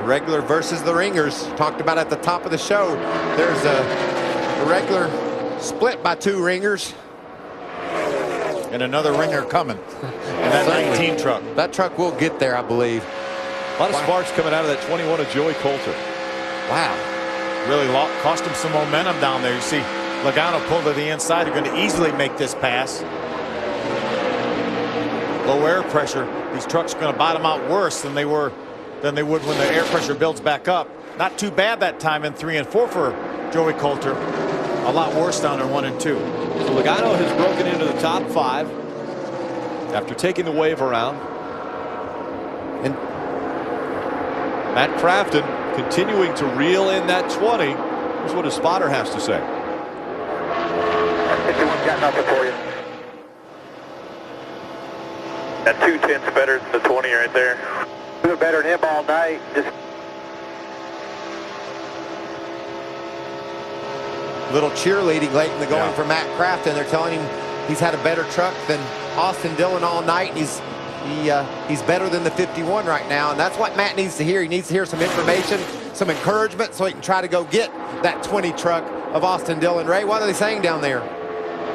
[SPEAKER 2] regular versus the ringers. Talked about at the top of the show. There's a regular split by 2 ringers.
[SPEAKER 3] And another ringer coming. And that 19 truck.
[SPEAKER 2] That truck will get there, I believe.
[SPEAKER 1] A lot of sparks coming out of that 21 of Joey Coulter.
[SPEAKER 2] Wow.
[SPEAKER 3] Really cost him some momentum down there. You see Logano pulled to the inside. They're going to easily make this pass. Low air pressure. These trucks are going to bottom out worse than they would when the air pressure builds back up. Not too bad that time in 3 and 4 for Joey Coulter. A lot worse down there 1 and 2.
[SPEAKER 1] So Logano has broken into the top 5 after taking the wave around. And Matt Crafton continuing to reel in that 20. Here's what his spotter has to say.
[SPEAKER 12] 51's got nothing for you. That 210's better than the 20 right there. Doing better than him all night. Just
[SPEAKER 2] little cheerleading late in the going for Matt Crafton. They're telling him he's had a better truck than Austin Dillon all night. He's better than the 51 right now, and that's what Matt needs to hear. He needs to hear some information, some encouragement, so he can try to go get that 20 truck of Austin Dillon. Ray, what are they saying down there?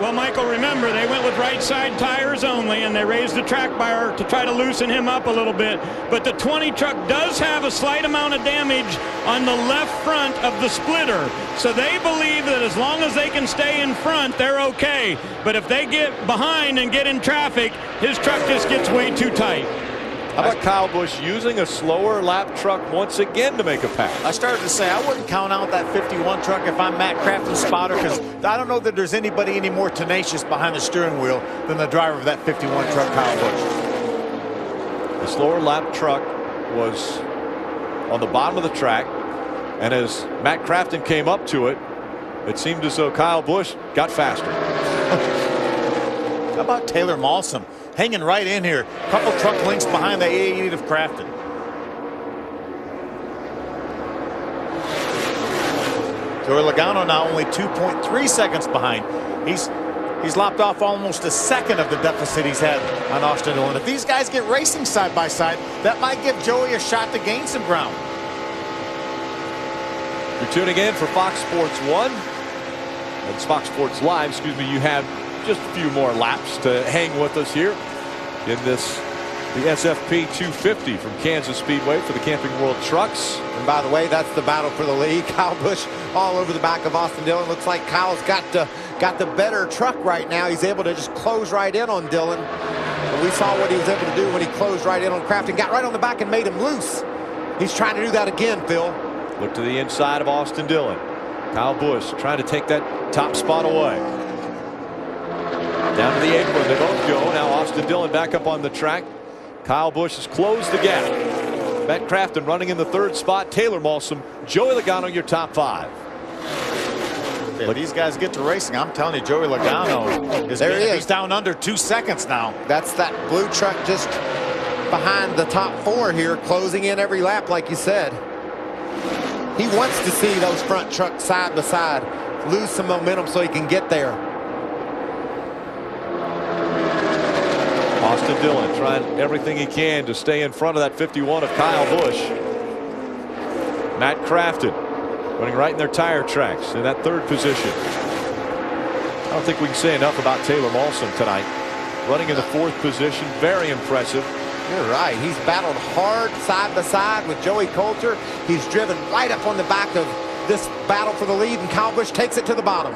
[SPEAKER 9] Well, Michael, remember, they went with right side tires only, and they raised the track bar to try to loosen him up a little bit. But the 20 truck does have a slight amount of damage on the left front of the splitter. So they believe that as long as they can stay in front, they're okay. But if they get behind and get in traffic, his truck just gets way too tight.
[SPEAKER 1] How about Kyle Busch using a slower lap truck once again to make a pass?
[SPEAKER 3] I started to say I wouldn't count out that 51 truck if I'm Matt Crafton's spotter, because I don't know that there's anybody any more tenacious behind the steering wheel than the driver of that 51 truck, Kyle Busch.
[SPEAKER 1] The slower lap truck was on the bottom of the track. And as Matt Crafton came up to it, it seemed as though Kyle Busch got faster.
[SPEAKER 3] How about Taylor Malsom hanging right in here, a couple truck lengths behind the A80 of Crafton. Joey Logano now only 2.3 seconds behind. He's lopped off almost a second of the deficit he's had on Austin Dillon. If these guys get racing side by side, that might give Joey a shot to gain some ground.
[SPEAKER 1] You're tuning in for Fox Sports 1. It's Fox Sports Live, excuse me. You have just a few more laps to hang with us here in the SFP 250 from Kansas Speedway for the Camping World Trucks.
[SPEAKER 2] And by the way, that's the battle for the lead. Kyle Busch all over the back of Austin Dillon. Looks like Kyle's got the better truck right now. He's able to just close right in on Dillon. And we saw what he was able to do when he closed right in on Crafton. Got right on the back and made him loose. He's trying to do that again, Phil.
[SPEAKER 1] Look to the inside of Austin Dillon. Kyle Busch trying to take that top spot away. Down to the apron, they both go. Now Austin Dillon back up on the track. Kyle Busch has closed the gap. Matt Crafton running in the third spot. Taylor Malsom, Joey Logano, your top 5.
[SPEAKER 3] If these guys get to racing, I'm telling you, Joey Logano is there. He's down under 2 seconds now.
[SPEAKER 2] That's that blue truck just behind the top 4 here, closing in every lap, like you said. He wants to see those front trucks side by side lose some momentum so he can get there.
[SPEAKER 1] Austin Dillon trying everything he can to stay in front of that 51 of Kyle Busch. Matt Crafton running right in their tire tracks in that third position. I don't think we can say enough about Taylor Malsom tonight. Running in the 4th position, very impressive.
[SPEAKER 2] You're right. He's battled hard side by side with Joey Coulter. He's driven right up on the back of this battle for the lead, and Kyle Busch takes it to the bottom.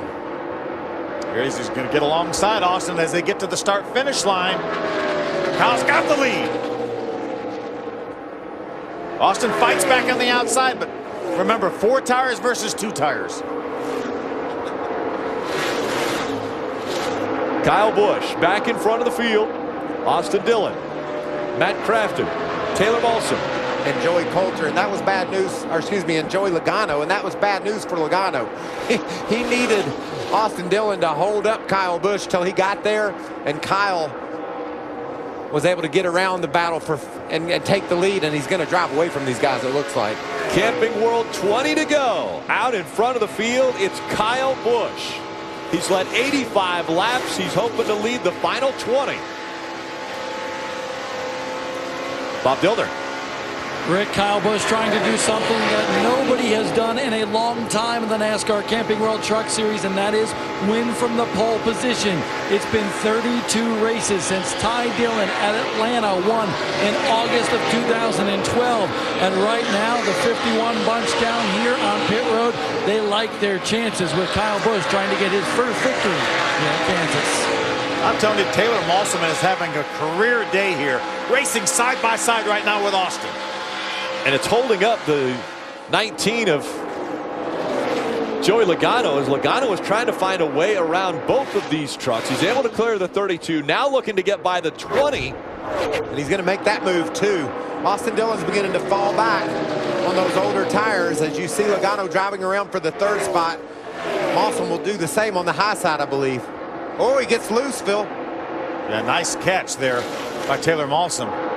[SPEAKER 3] Here he's going to get alongside Austin as they get to the start-finish line. Kyle's got the lead. Austin fights back on the outside, but remember, 4 tires versus 2 tires.
[SPEAKER 1] Kyle Busch back in front of the field. Austin Dillon, Matt Crafton, Taylor Malsom,
[SPEAKER 2] and Joey Coulter, and that was bad news, or excuse me, and Joey Logano, and that was bad news for Logano. He needed Austin Dillon to hold up Kyle Busch till he got there, and Kyle was able to get around the battle and take the lead, and he's going to drive away from these guys, it looks like.
[SPEAKER 1] Camping World 20 to go. Out in front of the field, it's Kyle Busch. He's led 85 laps. He's hoping to lead the final 20. Bob Dillner.
[SPEAKER 8] Rick, Kyle Busch trying to do something that nobody has done in a long time in the NASCAR Camping World Truck Series, and that is win from the pole position. It's been 32 races since Ty Dillon at Atlanta won in August of 2012. And right now, the 51 bunch down here on pit road, they like their chances with Kyle Busch trying to get his first victory in Kansas.
[SPEAKER 3] I'm telling you, Taylor Malsom is having a career day here, racing side by side right now with Austin.
[SPEAKER 1] And it's holding up the 19 of Joey Logano as Logano is trying to find a way around both of these trucks. He's able to clear the 32, now looking to get by the 20.
[SPEAKER 2] And he's going to make that move too. Austin Dillon's beginning to fall back on those older tires as you see Logano driving around for the 3rd spot. Malsom will do the same on the high side, I believe. Oh, he gets loose, Phil.
[SPEAKER 3] Yeah, nice catch there by Taylor Malsom.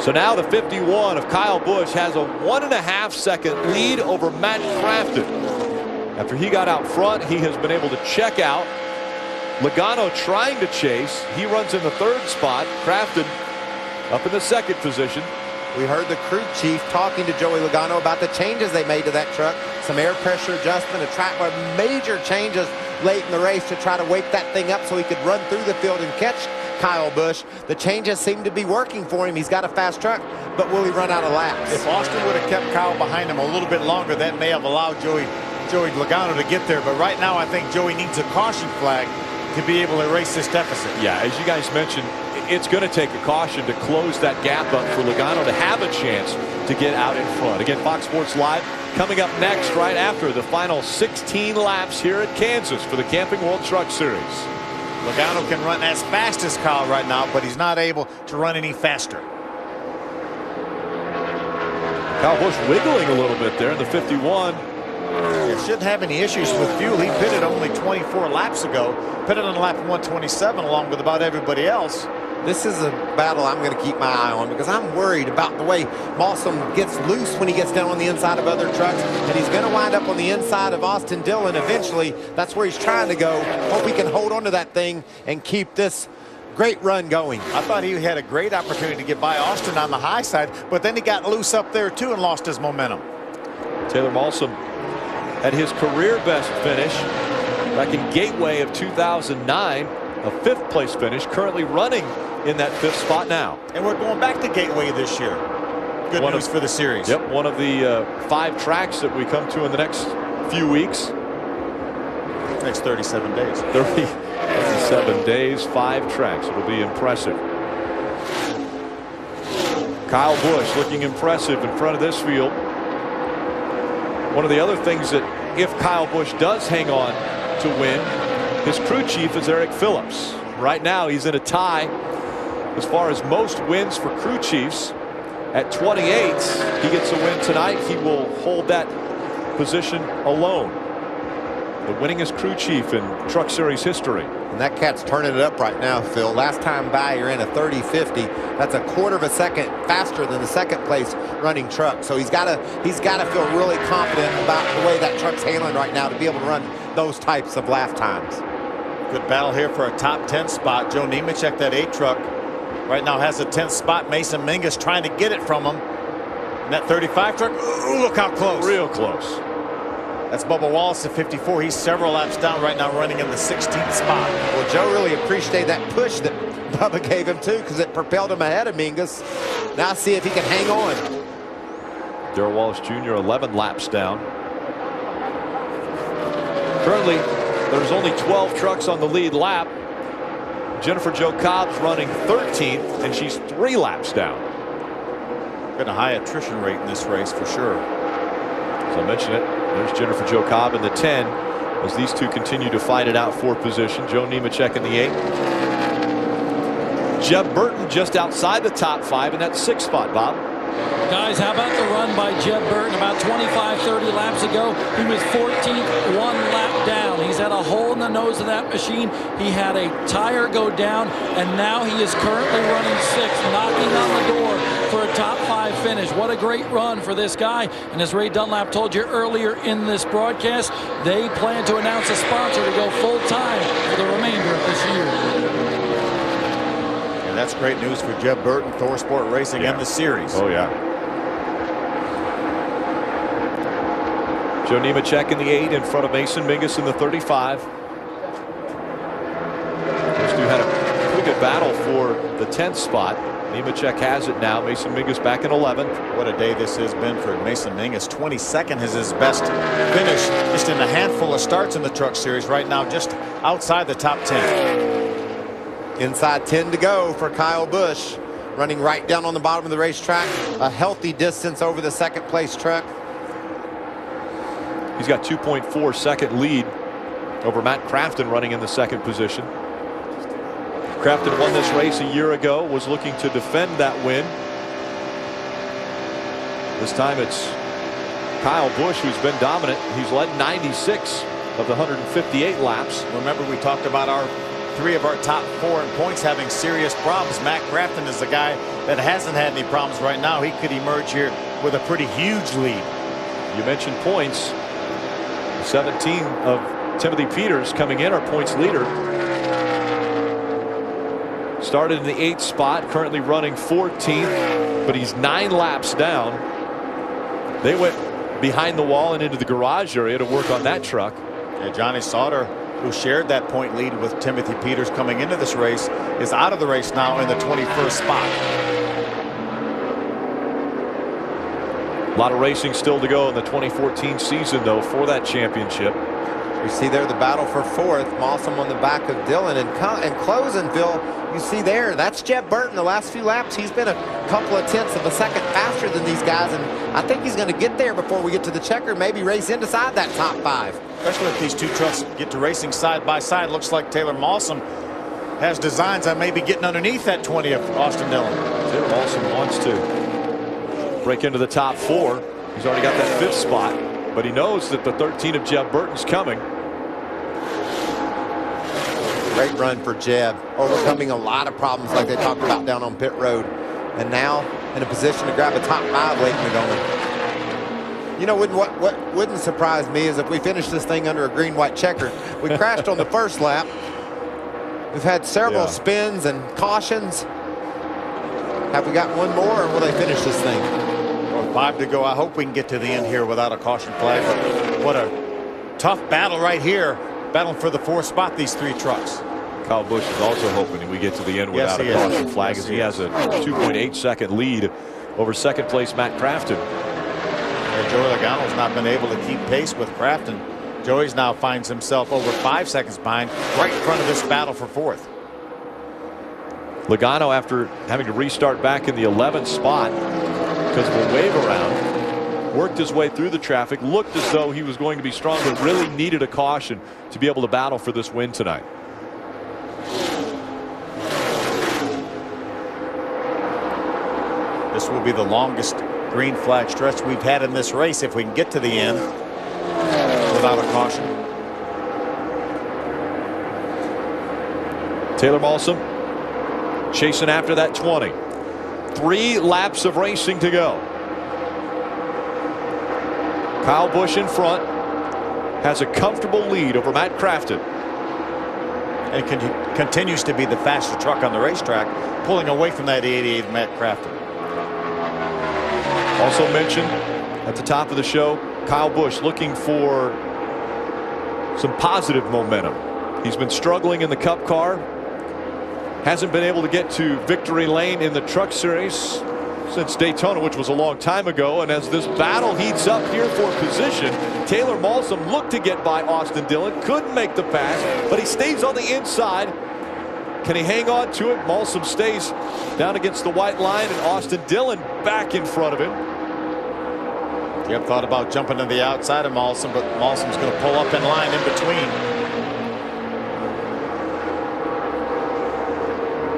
[SPEAKER 1] So now the 51 of Kyle Busch has a 1.5 second lead over Matt Crafton. After he got out front, he has been able to check out. Logano trying to chase. He runs in the 3rd spot. Crafton up in the 2nd position.
[SPEAKER 2] We heard the crew chief talking to Joey Logano about the changes they made to that truck. Some air pressure adjustment, major changes late in the race to try to wake that thing up so he could run through the field and catch Kyle Busch. The changes seem to be working for him. He's got a fast truck, but will he run out of laps?
[SPEAKER 3] If Austin would have kept Kyle behind him a little bit longer, that may have allowed Joey Logano to get there. But right now, I think Joey needs a caution flag to be able to erase this deficit.
[SPEAKER 1] Yeah, as you guys mentioned, it's going to take a caution to close that gap up for Logano to have a chance to get out in front. Again, Fox Sports Live coming up next right after the final 16 laps here at Kansas for the Camping World Truck Series.
[SPEAKER 3] Logano can run as fast as Kyle right now, but he's not able to run any faster.
[SPEAKER 1] Kyle Busch wiggling a little bit there in the 51.
[SPEAKER 3] Shouldn't have any issues with fuel. He pitted only 24 laps ago. Pitted on lap 127 along with about everybody else.
[SPEAKER 2] This is a battle I'm going to keep my eye on because I'm worried about the way Mawson gets loose when he gets down on the inside of other trucks, and he's going to wind up on the inside of Austin Dillon eventually. That's where he's trying to go. Hope he can hold on to that thing and keep this great run going.
[SPEAKER 3] I thought he had a great opportunity to get by Austin on the high side, but then he got loose up there too and lost his momentum.
[SPEAKER 1] Taylor Mawson had his career best finish back in Gateway of 2009, a 5th place finish, currently running in that 5th spot now.
[SPEAKER 3] And we're going back to Gateway this year. Good news for the series.
[SPEAKER 1] Yep, one of the 5 tracks that we come to in the next few weeks.
[SPEAKER 3] Next 37 days.
[SPEAKER 1] 37 days, 5 tracks. It'll be impressive. Kyle Busch looking impressive in front of this field. One of the other things that if Kyle Busch does hang on to win, his crew chief is Eric Phillips. Right now he's in a tie as far as most wins for crew chiefs. At 28, he gets a win tonight. He will hold that position alone. The winningest crew chief in Truck Series history.
[SPEAKER 2] And that cat's turning it up right now, Phil. Last time by, you're in a 30-50. That's a 1/4 of a second faster than the 2nd place running truck. So he's got to feel really confident about the way that truck's handling right now to be able to run those types of lap times.
[SPEAKER 3] Good battle here for a top 10 spot. Joe Nemechek, that 8 truck, right now has a 10th spot. Mason Mingus trying to get it from him. And that 35 truck, ooh, look how close.
[SPEAKER 1] Real close.
[SPEAKER 3] That's Bubba Wallace at 54. He's several laps down right now, running in the 16th spot.
[SPEAKER 2] Well, Joe really appreciated that push that Bubba gave him too, because it propelled him ahead of Mingus. Now see if he can hang on.
[SPEAKER 1] Darrell Wallace Jr. 11 laps down. Currently, there's only 12 trucks on the lead lap. Jennifer Jo Cobb's running 13th, and she's 3 laps down.
[SPEAKER 3] Got a high attrition rate in this race for sure.
[SPEAKER 1] As I mentioned it, there's Jennifer Jo Cobb in the 10 as these two continue to fight it out for position. Joe Nemechek in the 8. Jeb Burton just outside the top 5 in that 6th spot, Bob.
[SPEAKER 8] Guys, how about the run by Jeb Burton about 25-30 laps ago? He was 14th, 1 lap down. He's had a hole in the nose of that machine. He had a tire go down, and now he is currently running 6th, knocking on the door for a top 5 finish. What a great run for this guy. And as Ray Dunlap told you earlier in this broadcast, they plan to announce a sponsor to go full-time for the remainder of this year.
[SPEAKER 3] And that's great news for Jeb Burton, Thor Sport Racing, and the series.
[SPEAKER 1] Oh, yeah. Joe Nemechek in the 8 in front of Mason Mingus in the 35. Those two had a pretty good battle for the 10th spot. Nemechek has it now. Mason Mingus back in 11th.
[SPEAKER 3] What a day this has been for Mason Mingus. 22nd is his best finish just in a handful of starts in the Truck Series. Right now just outside the top 10.
[SPEAKER 2] Inside 10 to go for Kyle Busch. Running right down on the bottom of the racetrack. A healthy distance over the 2nd place truck.
[SPEAKER 1] He's got 2.4 second lead over Matt Crafton running in the 2nd position. Crafton won this race a year ago, was looking to defend that win. This time it's Kyle Busch who's been dominant. He's led 96 of the 158 laps.
[SPEAKER 3] Remember, we talked about 3 of our top 4 in points having serious problems. Matt Crafton is the guy that hasn't had any problems right now. He could emerge here with a pretty huge lead.
[SPEAKER 1] You mentioned points. 17 of Timothy Peters coming in, our points leader. Started in the 8th spot, currently running 14th, but he's 9 laps down. They went behind the wall and into the garage area to work on that truck.
[SPEAKER 3] Yeah, Johnny Sauter, who shared that point lead with Timothy Peters coming into this race, is out of the race now in the 21st spot.
[SPEAKER 1] A lot of racing still to go in the 2014 season, though, for that championship.
[SPEAKER 2] You see there the battle for 4th. Mawson on the back of Dillon. And closing, Phil, you see there, that's Jeb Burton. The last few laps, he's been a couple of tenths of a second faster than these guys. And I think he's going to get there before we get to the checker, maybe race inside that top 5.
[SPEAKER 3] Especially if these 2 trucks get to racing side by side. Looks like Taylor Mawson has designs on maybe getting underneath that 20 of Austin Dillon.
[SPEAKER 1] Taylor Mawson wants to break into the top 4. He's already got that 5th spot, but he knows that the 13 of Jeb Burton's coming.
[SPEAKER 2] Great run for Jeb, overcoming a lot of problems like they talked about down on pit road, and now in a position to grab a top 5 late in the going. You know, what wouldn't surprise me is if we finish this thing under a green-white checker. We crashed on the first lap. We've had several spins and cautions. Have we got one more, or will they finish this thing?
[SPEAKER 3] Well, 5 to go. I hope we can get to the end here without a caution flag. But what a tough battle right here, battling for the 4th spot, these 3 trucks.
[SPEAKER 1] Kyle Busch is also hoping we get to the end without a caution flag, as he has a 2.8 second lead over second place Matt Crafton.
[SPEAKER 3] Joey Logano's not been able to keep pace with Crafton. Joey's now finds himself over 5 seconds behind, right in front of this battle for 4th.
[SPEAKER 1] Logano, after having to restart back in the 11th spot because of a wave around, worked his way through the traffic, looked as though he was going to be strong, but really needed a caution to be able to battle for this win tonight.
[SPEAKER 3] This will be the longest green flag stretch we've had in this race if we can get to the end without a caution.
[SPEAKER 1] Taylor Malsom chasing after that 20. 3 laps of racing to go. Kyle Busch in front has a comfortable lead over Matt Crafton.
[SPEAKER 3] And continues to be the faster truck on the racetrack, pulling away from that 88 Matt Crafton.
[SPEAKER 1] Also mentioned at the top of the show, Kyle Busch looking for some positive momentum. He's been struggling in the Cup car. Hasn't been able to get to victory lane in the Truck Series since Daytona, which was a long time ago. And as this battle heats up here for position, Taylor Malsom looked to get by Austin Dillon, couldn't make the pass, but he stays on the inside. Can he hang on to it? Malsom stays down against the white line, and Austin Dillon back in front of him.
[SPEAKER 3] Jeb thought about jumping to the outside of Malsom, but Malsom's going to pull up in line in between.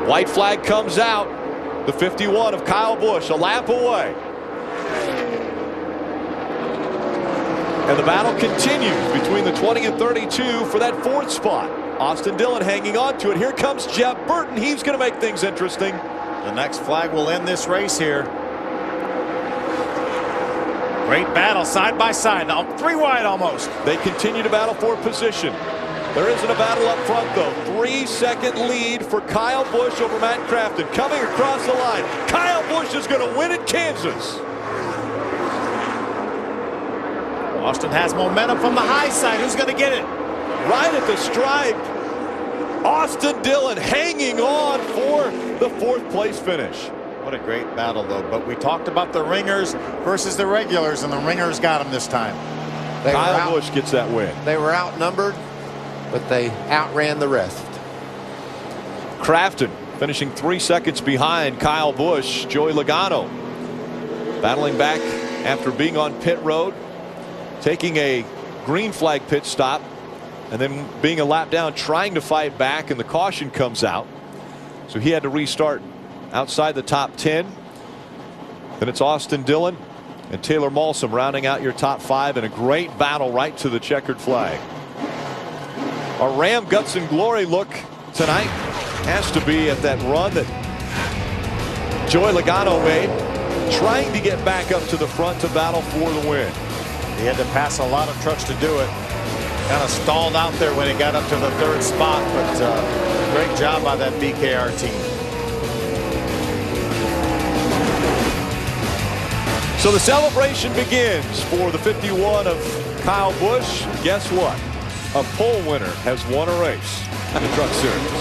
[SPEAKER 1] White flag comes out. The 51 of Kyle Busch, a lap away. And the battle continues between the 20 and 32 for that 4th spot. Austin Dillon hanging on to it. Here comes Jeb Burton. He's going to make things interesting.
[SPEAKER 3] The next flag will end this race here. Great battle side by side. Now 3 wide almost.
[SPEAKER 1] They continue to battle for position. There isn't a battle up front, though. 3-second lead for Kyle Busch over Matt Crafton. Coming across the line. Kyle Busch is going to win at Kansas.
[SPEAKER 3] Austin has momentum from the high side. Who's going to get it?
[SPEAKER 1] Right at the stripe. Austin Dillon hanging on for the 4th place finish.
[SPEAKER 3] What a great battle, though. But we talked about the ringers versus the regulars, and the ringers got him this time.
[SPEAKER 1] Kyle Busch gets that win.
[SPEAKER 2] They were outnumbered, but they outran the rest.
[SPEAKER 1] Crafton finishing 3 seconds behind Kyle Busch. Joey Logano battling back after being on pit road, taking a green flag pit stop, and then being a lap down, trying to fight back, and the caution comes out. So he had to restart outside the top 10. Then it's Austin Dillon and Taylor Malsom rounding out your top 5 in a great battle right to the checkered flag. A Ram Guts and Glory look tonight has to be at that run that Joey Logano made, trying to get back up to the front to battle for the win.
[SPEAKER 3] He had to pass a lot of trucks to do it. Kind of stalled out there when he got up to the 3rd spot, but great job by that BKR team.
[SPEAKER 1] So the celebration begins for the 51 of Kyle Busch. Guess what? A pole winner has won a race in the Truck Series.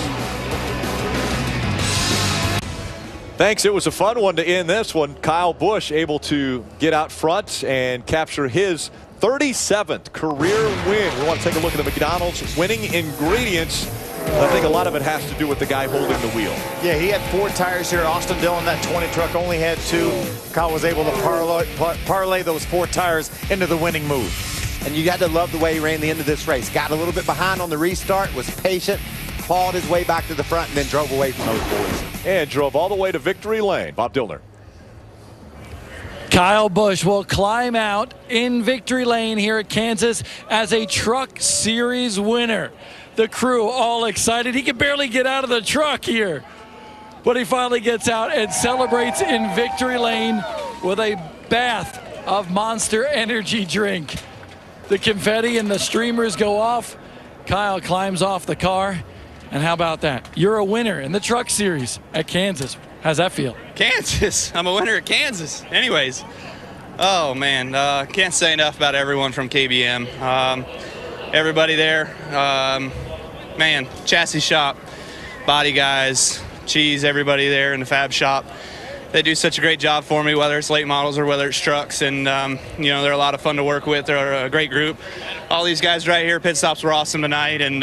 [SPEAKER 1] Thanks. It was a fun one to end this one. Kyle Busch able to get out front and capture his 37th career win. We want to take a look at the McDonald's winning ingredients. I think a lot of it has to do with the guy holding the wheel.
[SPEAKER 3] Yeah, he had 4 tires here. Austin Dillon, that 20 truck, only had 2. Kyle was able to parlay those 4 tires into the winning move.
[SPEAKER 2] And you got to love the way he ran the end of this race. Got a little bit behind on the restart, was patient, clawed his way back to the front, and then drove away from those boys.
[SPEAKER 1] And drove all the way to victory lane. Bob Dillner.
[SPEAKER 8] Kyle Busch will climb out in victory lane here at Kansas as a Truck Series winner. The crew all excited. He can barely get out of the truck here, but he finally gets out and celebrates in victory lane with a bath of Monster Energy drink. The confetti and the streamers go off. Kyle climbs off the car, and how about that? You're a winner in the Truck Series at Kansas. How's that feel?
[SPEAKER 14] Kansas. I'm a winner at Kansas. Anyways, oh man, can't say enough about everyone from KBM. Everybody there, man, chassis shop, body guys, cheese, everybody there in the fab shop. They do such a great job for me, whether it's late models or whether it's trucks, and you know, they're a lot of fun to work with. They're a great group. All these guys right here, pit stops were awesome tonight, and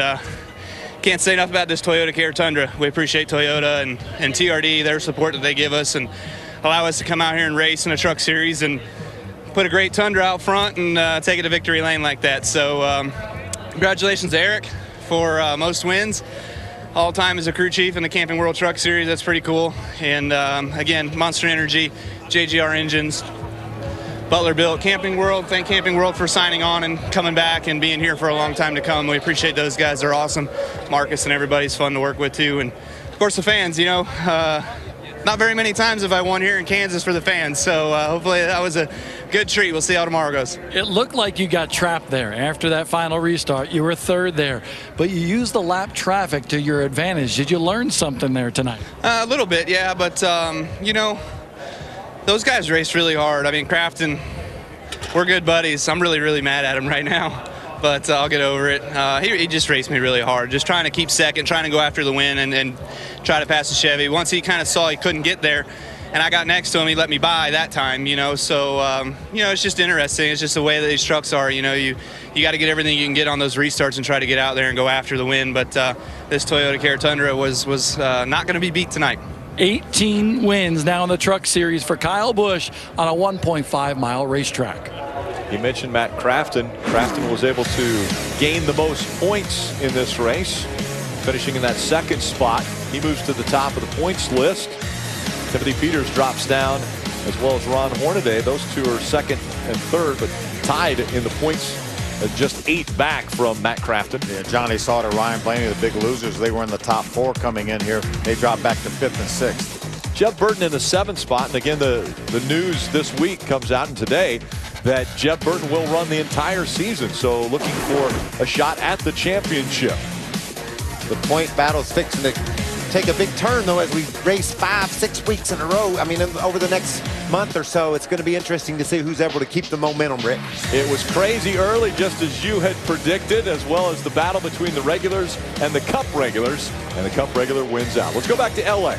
[SPEAKER 14] can't say enough about this Toyota Care Tundra. We appreciate Toyota and TRD, their support that they give us and allow us to come out here and race in a Truck Series and put a great Tundra out front and take it to victory lane like that. So congratulations to Eric for most wins all time as a crew chief in the Camping World Truck Series. That's pretty cool. And again, Monster Energy, JGR Engines, Butler Built, Camping World. Thank Camping World for signing on and coming back and being here for a long time to come. We appreciate those guys. They're awesome. Marcus and everybody's fun to work with too. And of course the fans, you know, not very many times have I won here in Kansas for the fans. So hopefully that was a good treat. We'll see how tomorrow goes.
[SPEAKER 8] It looked like you got trapped there after that final restart. You were third there, but you used the lap traffic to your advantage. Did you learn something there tonight?
[SPEAKER 14] A little bit, yeah, but you know, those guys raced really hard. I mean, Crafton, we're good buddies. I'm really mad at him right now, but I'll get over it. He just raced me really hard, just trying to keep second, trying to go after the win and try to pass the Chevy. Once he kind of saw he couldn't get there, and I got next to him, he let me by that time, you know. So, you know, it's just interesting. It's just the way that these trucks are, you know. You got to get everything you can get on those restarts and try to get out there and go after the win. But this Toyota Care Tundra was not going to be beat tonight.
[SPEAKER 8] 18 wins now in the Truck Series for Kyle Busch on a 1.5-mile racetrack.
[SPEAKER 1] You mentioned Matt Crafton. Crafton was able to gain the most points in this race, finishing in that second spot. He moves to the top of the points list. Timothy Peters drops down, as well as Ron Hornaday. Those two are second and third, but tied in the points, just 8 back from Matt Crafton.
[SPEAKER 3] Yeah, Johnny Sauter, Ryan Blaney, the big losers. They were in the top 4 coming in here. They dropped back to 5th and 6th.
[SPEAKER 1] Jeff Burton in the 7th spot. And again, the news this week comes out and today that Jeff Burton will run the entire season. So looking for a shot at the championship.
[SPEAKER 2] The point battle's fixing to take a big turn, though, as we race 5-6 weeks in a row. I mean, over the next month or so, it's going to be interesting to see who's able to keep the momentum, Rick.
[SPEAKER 1] It was crazy early, just as you had predicted, as well as the battle between the regulars and the Cup regulars, and the Cup regular wins out. Let's go back to LA.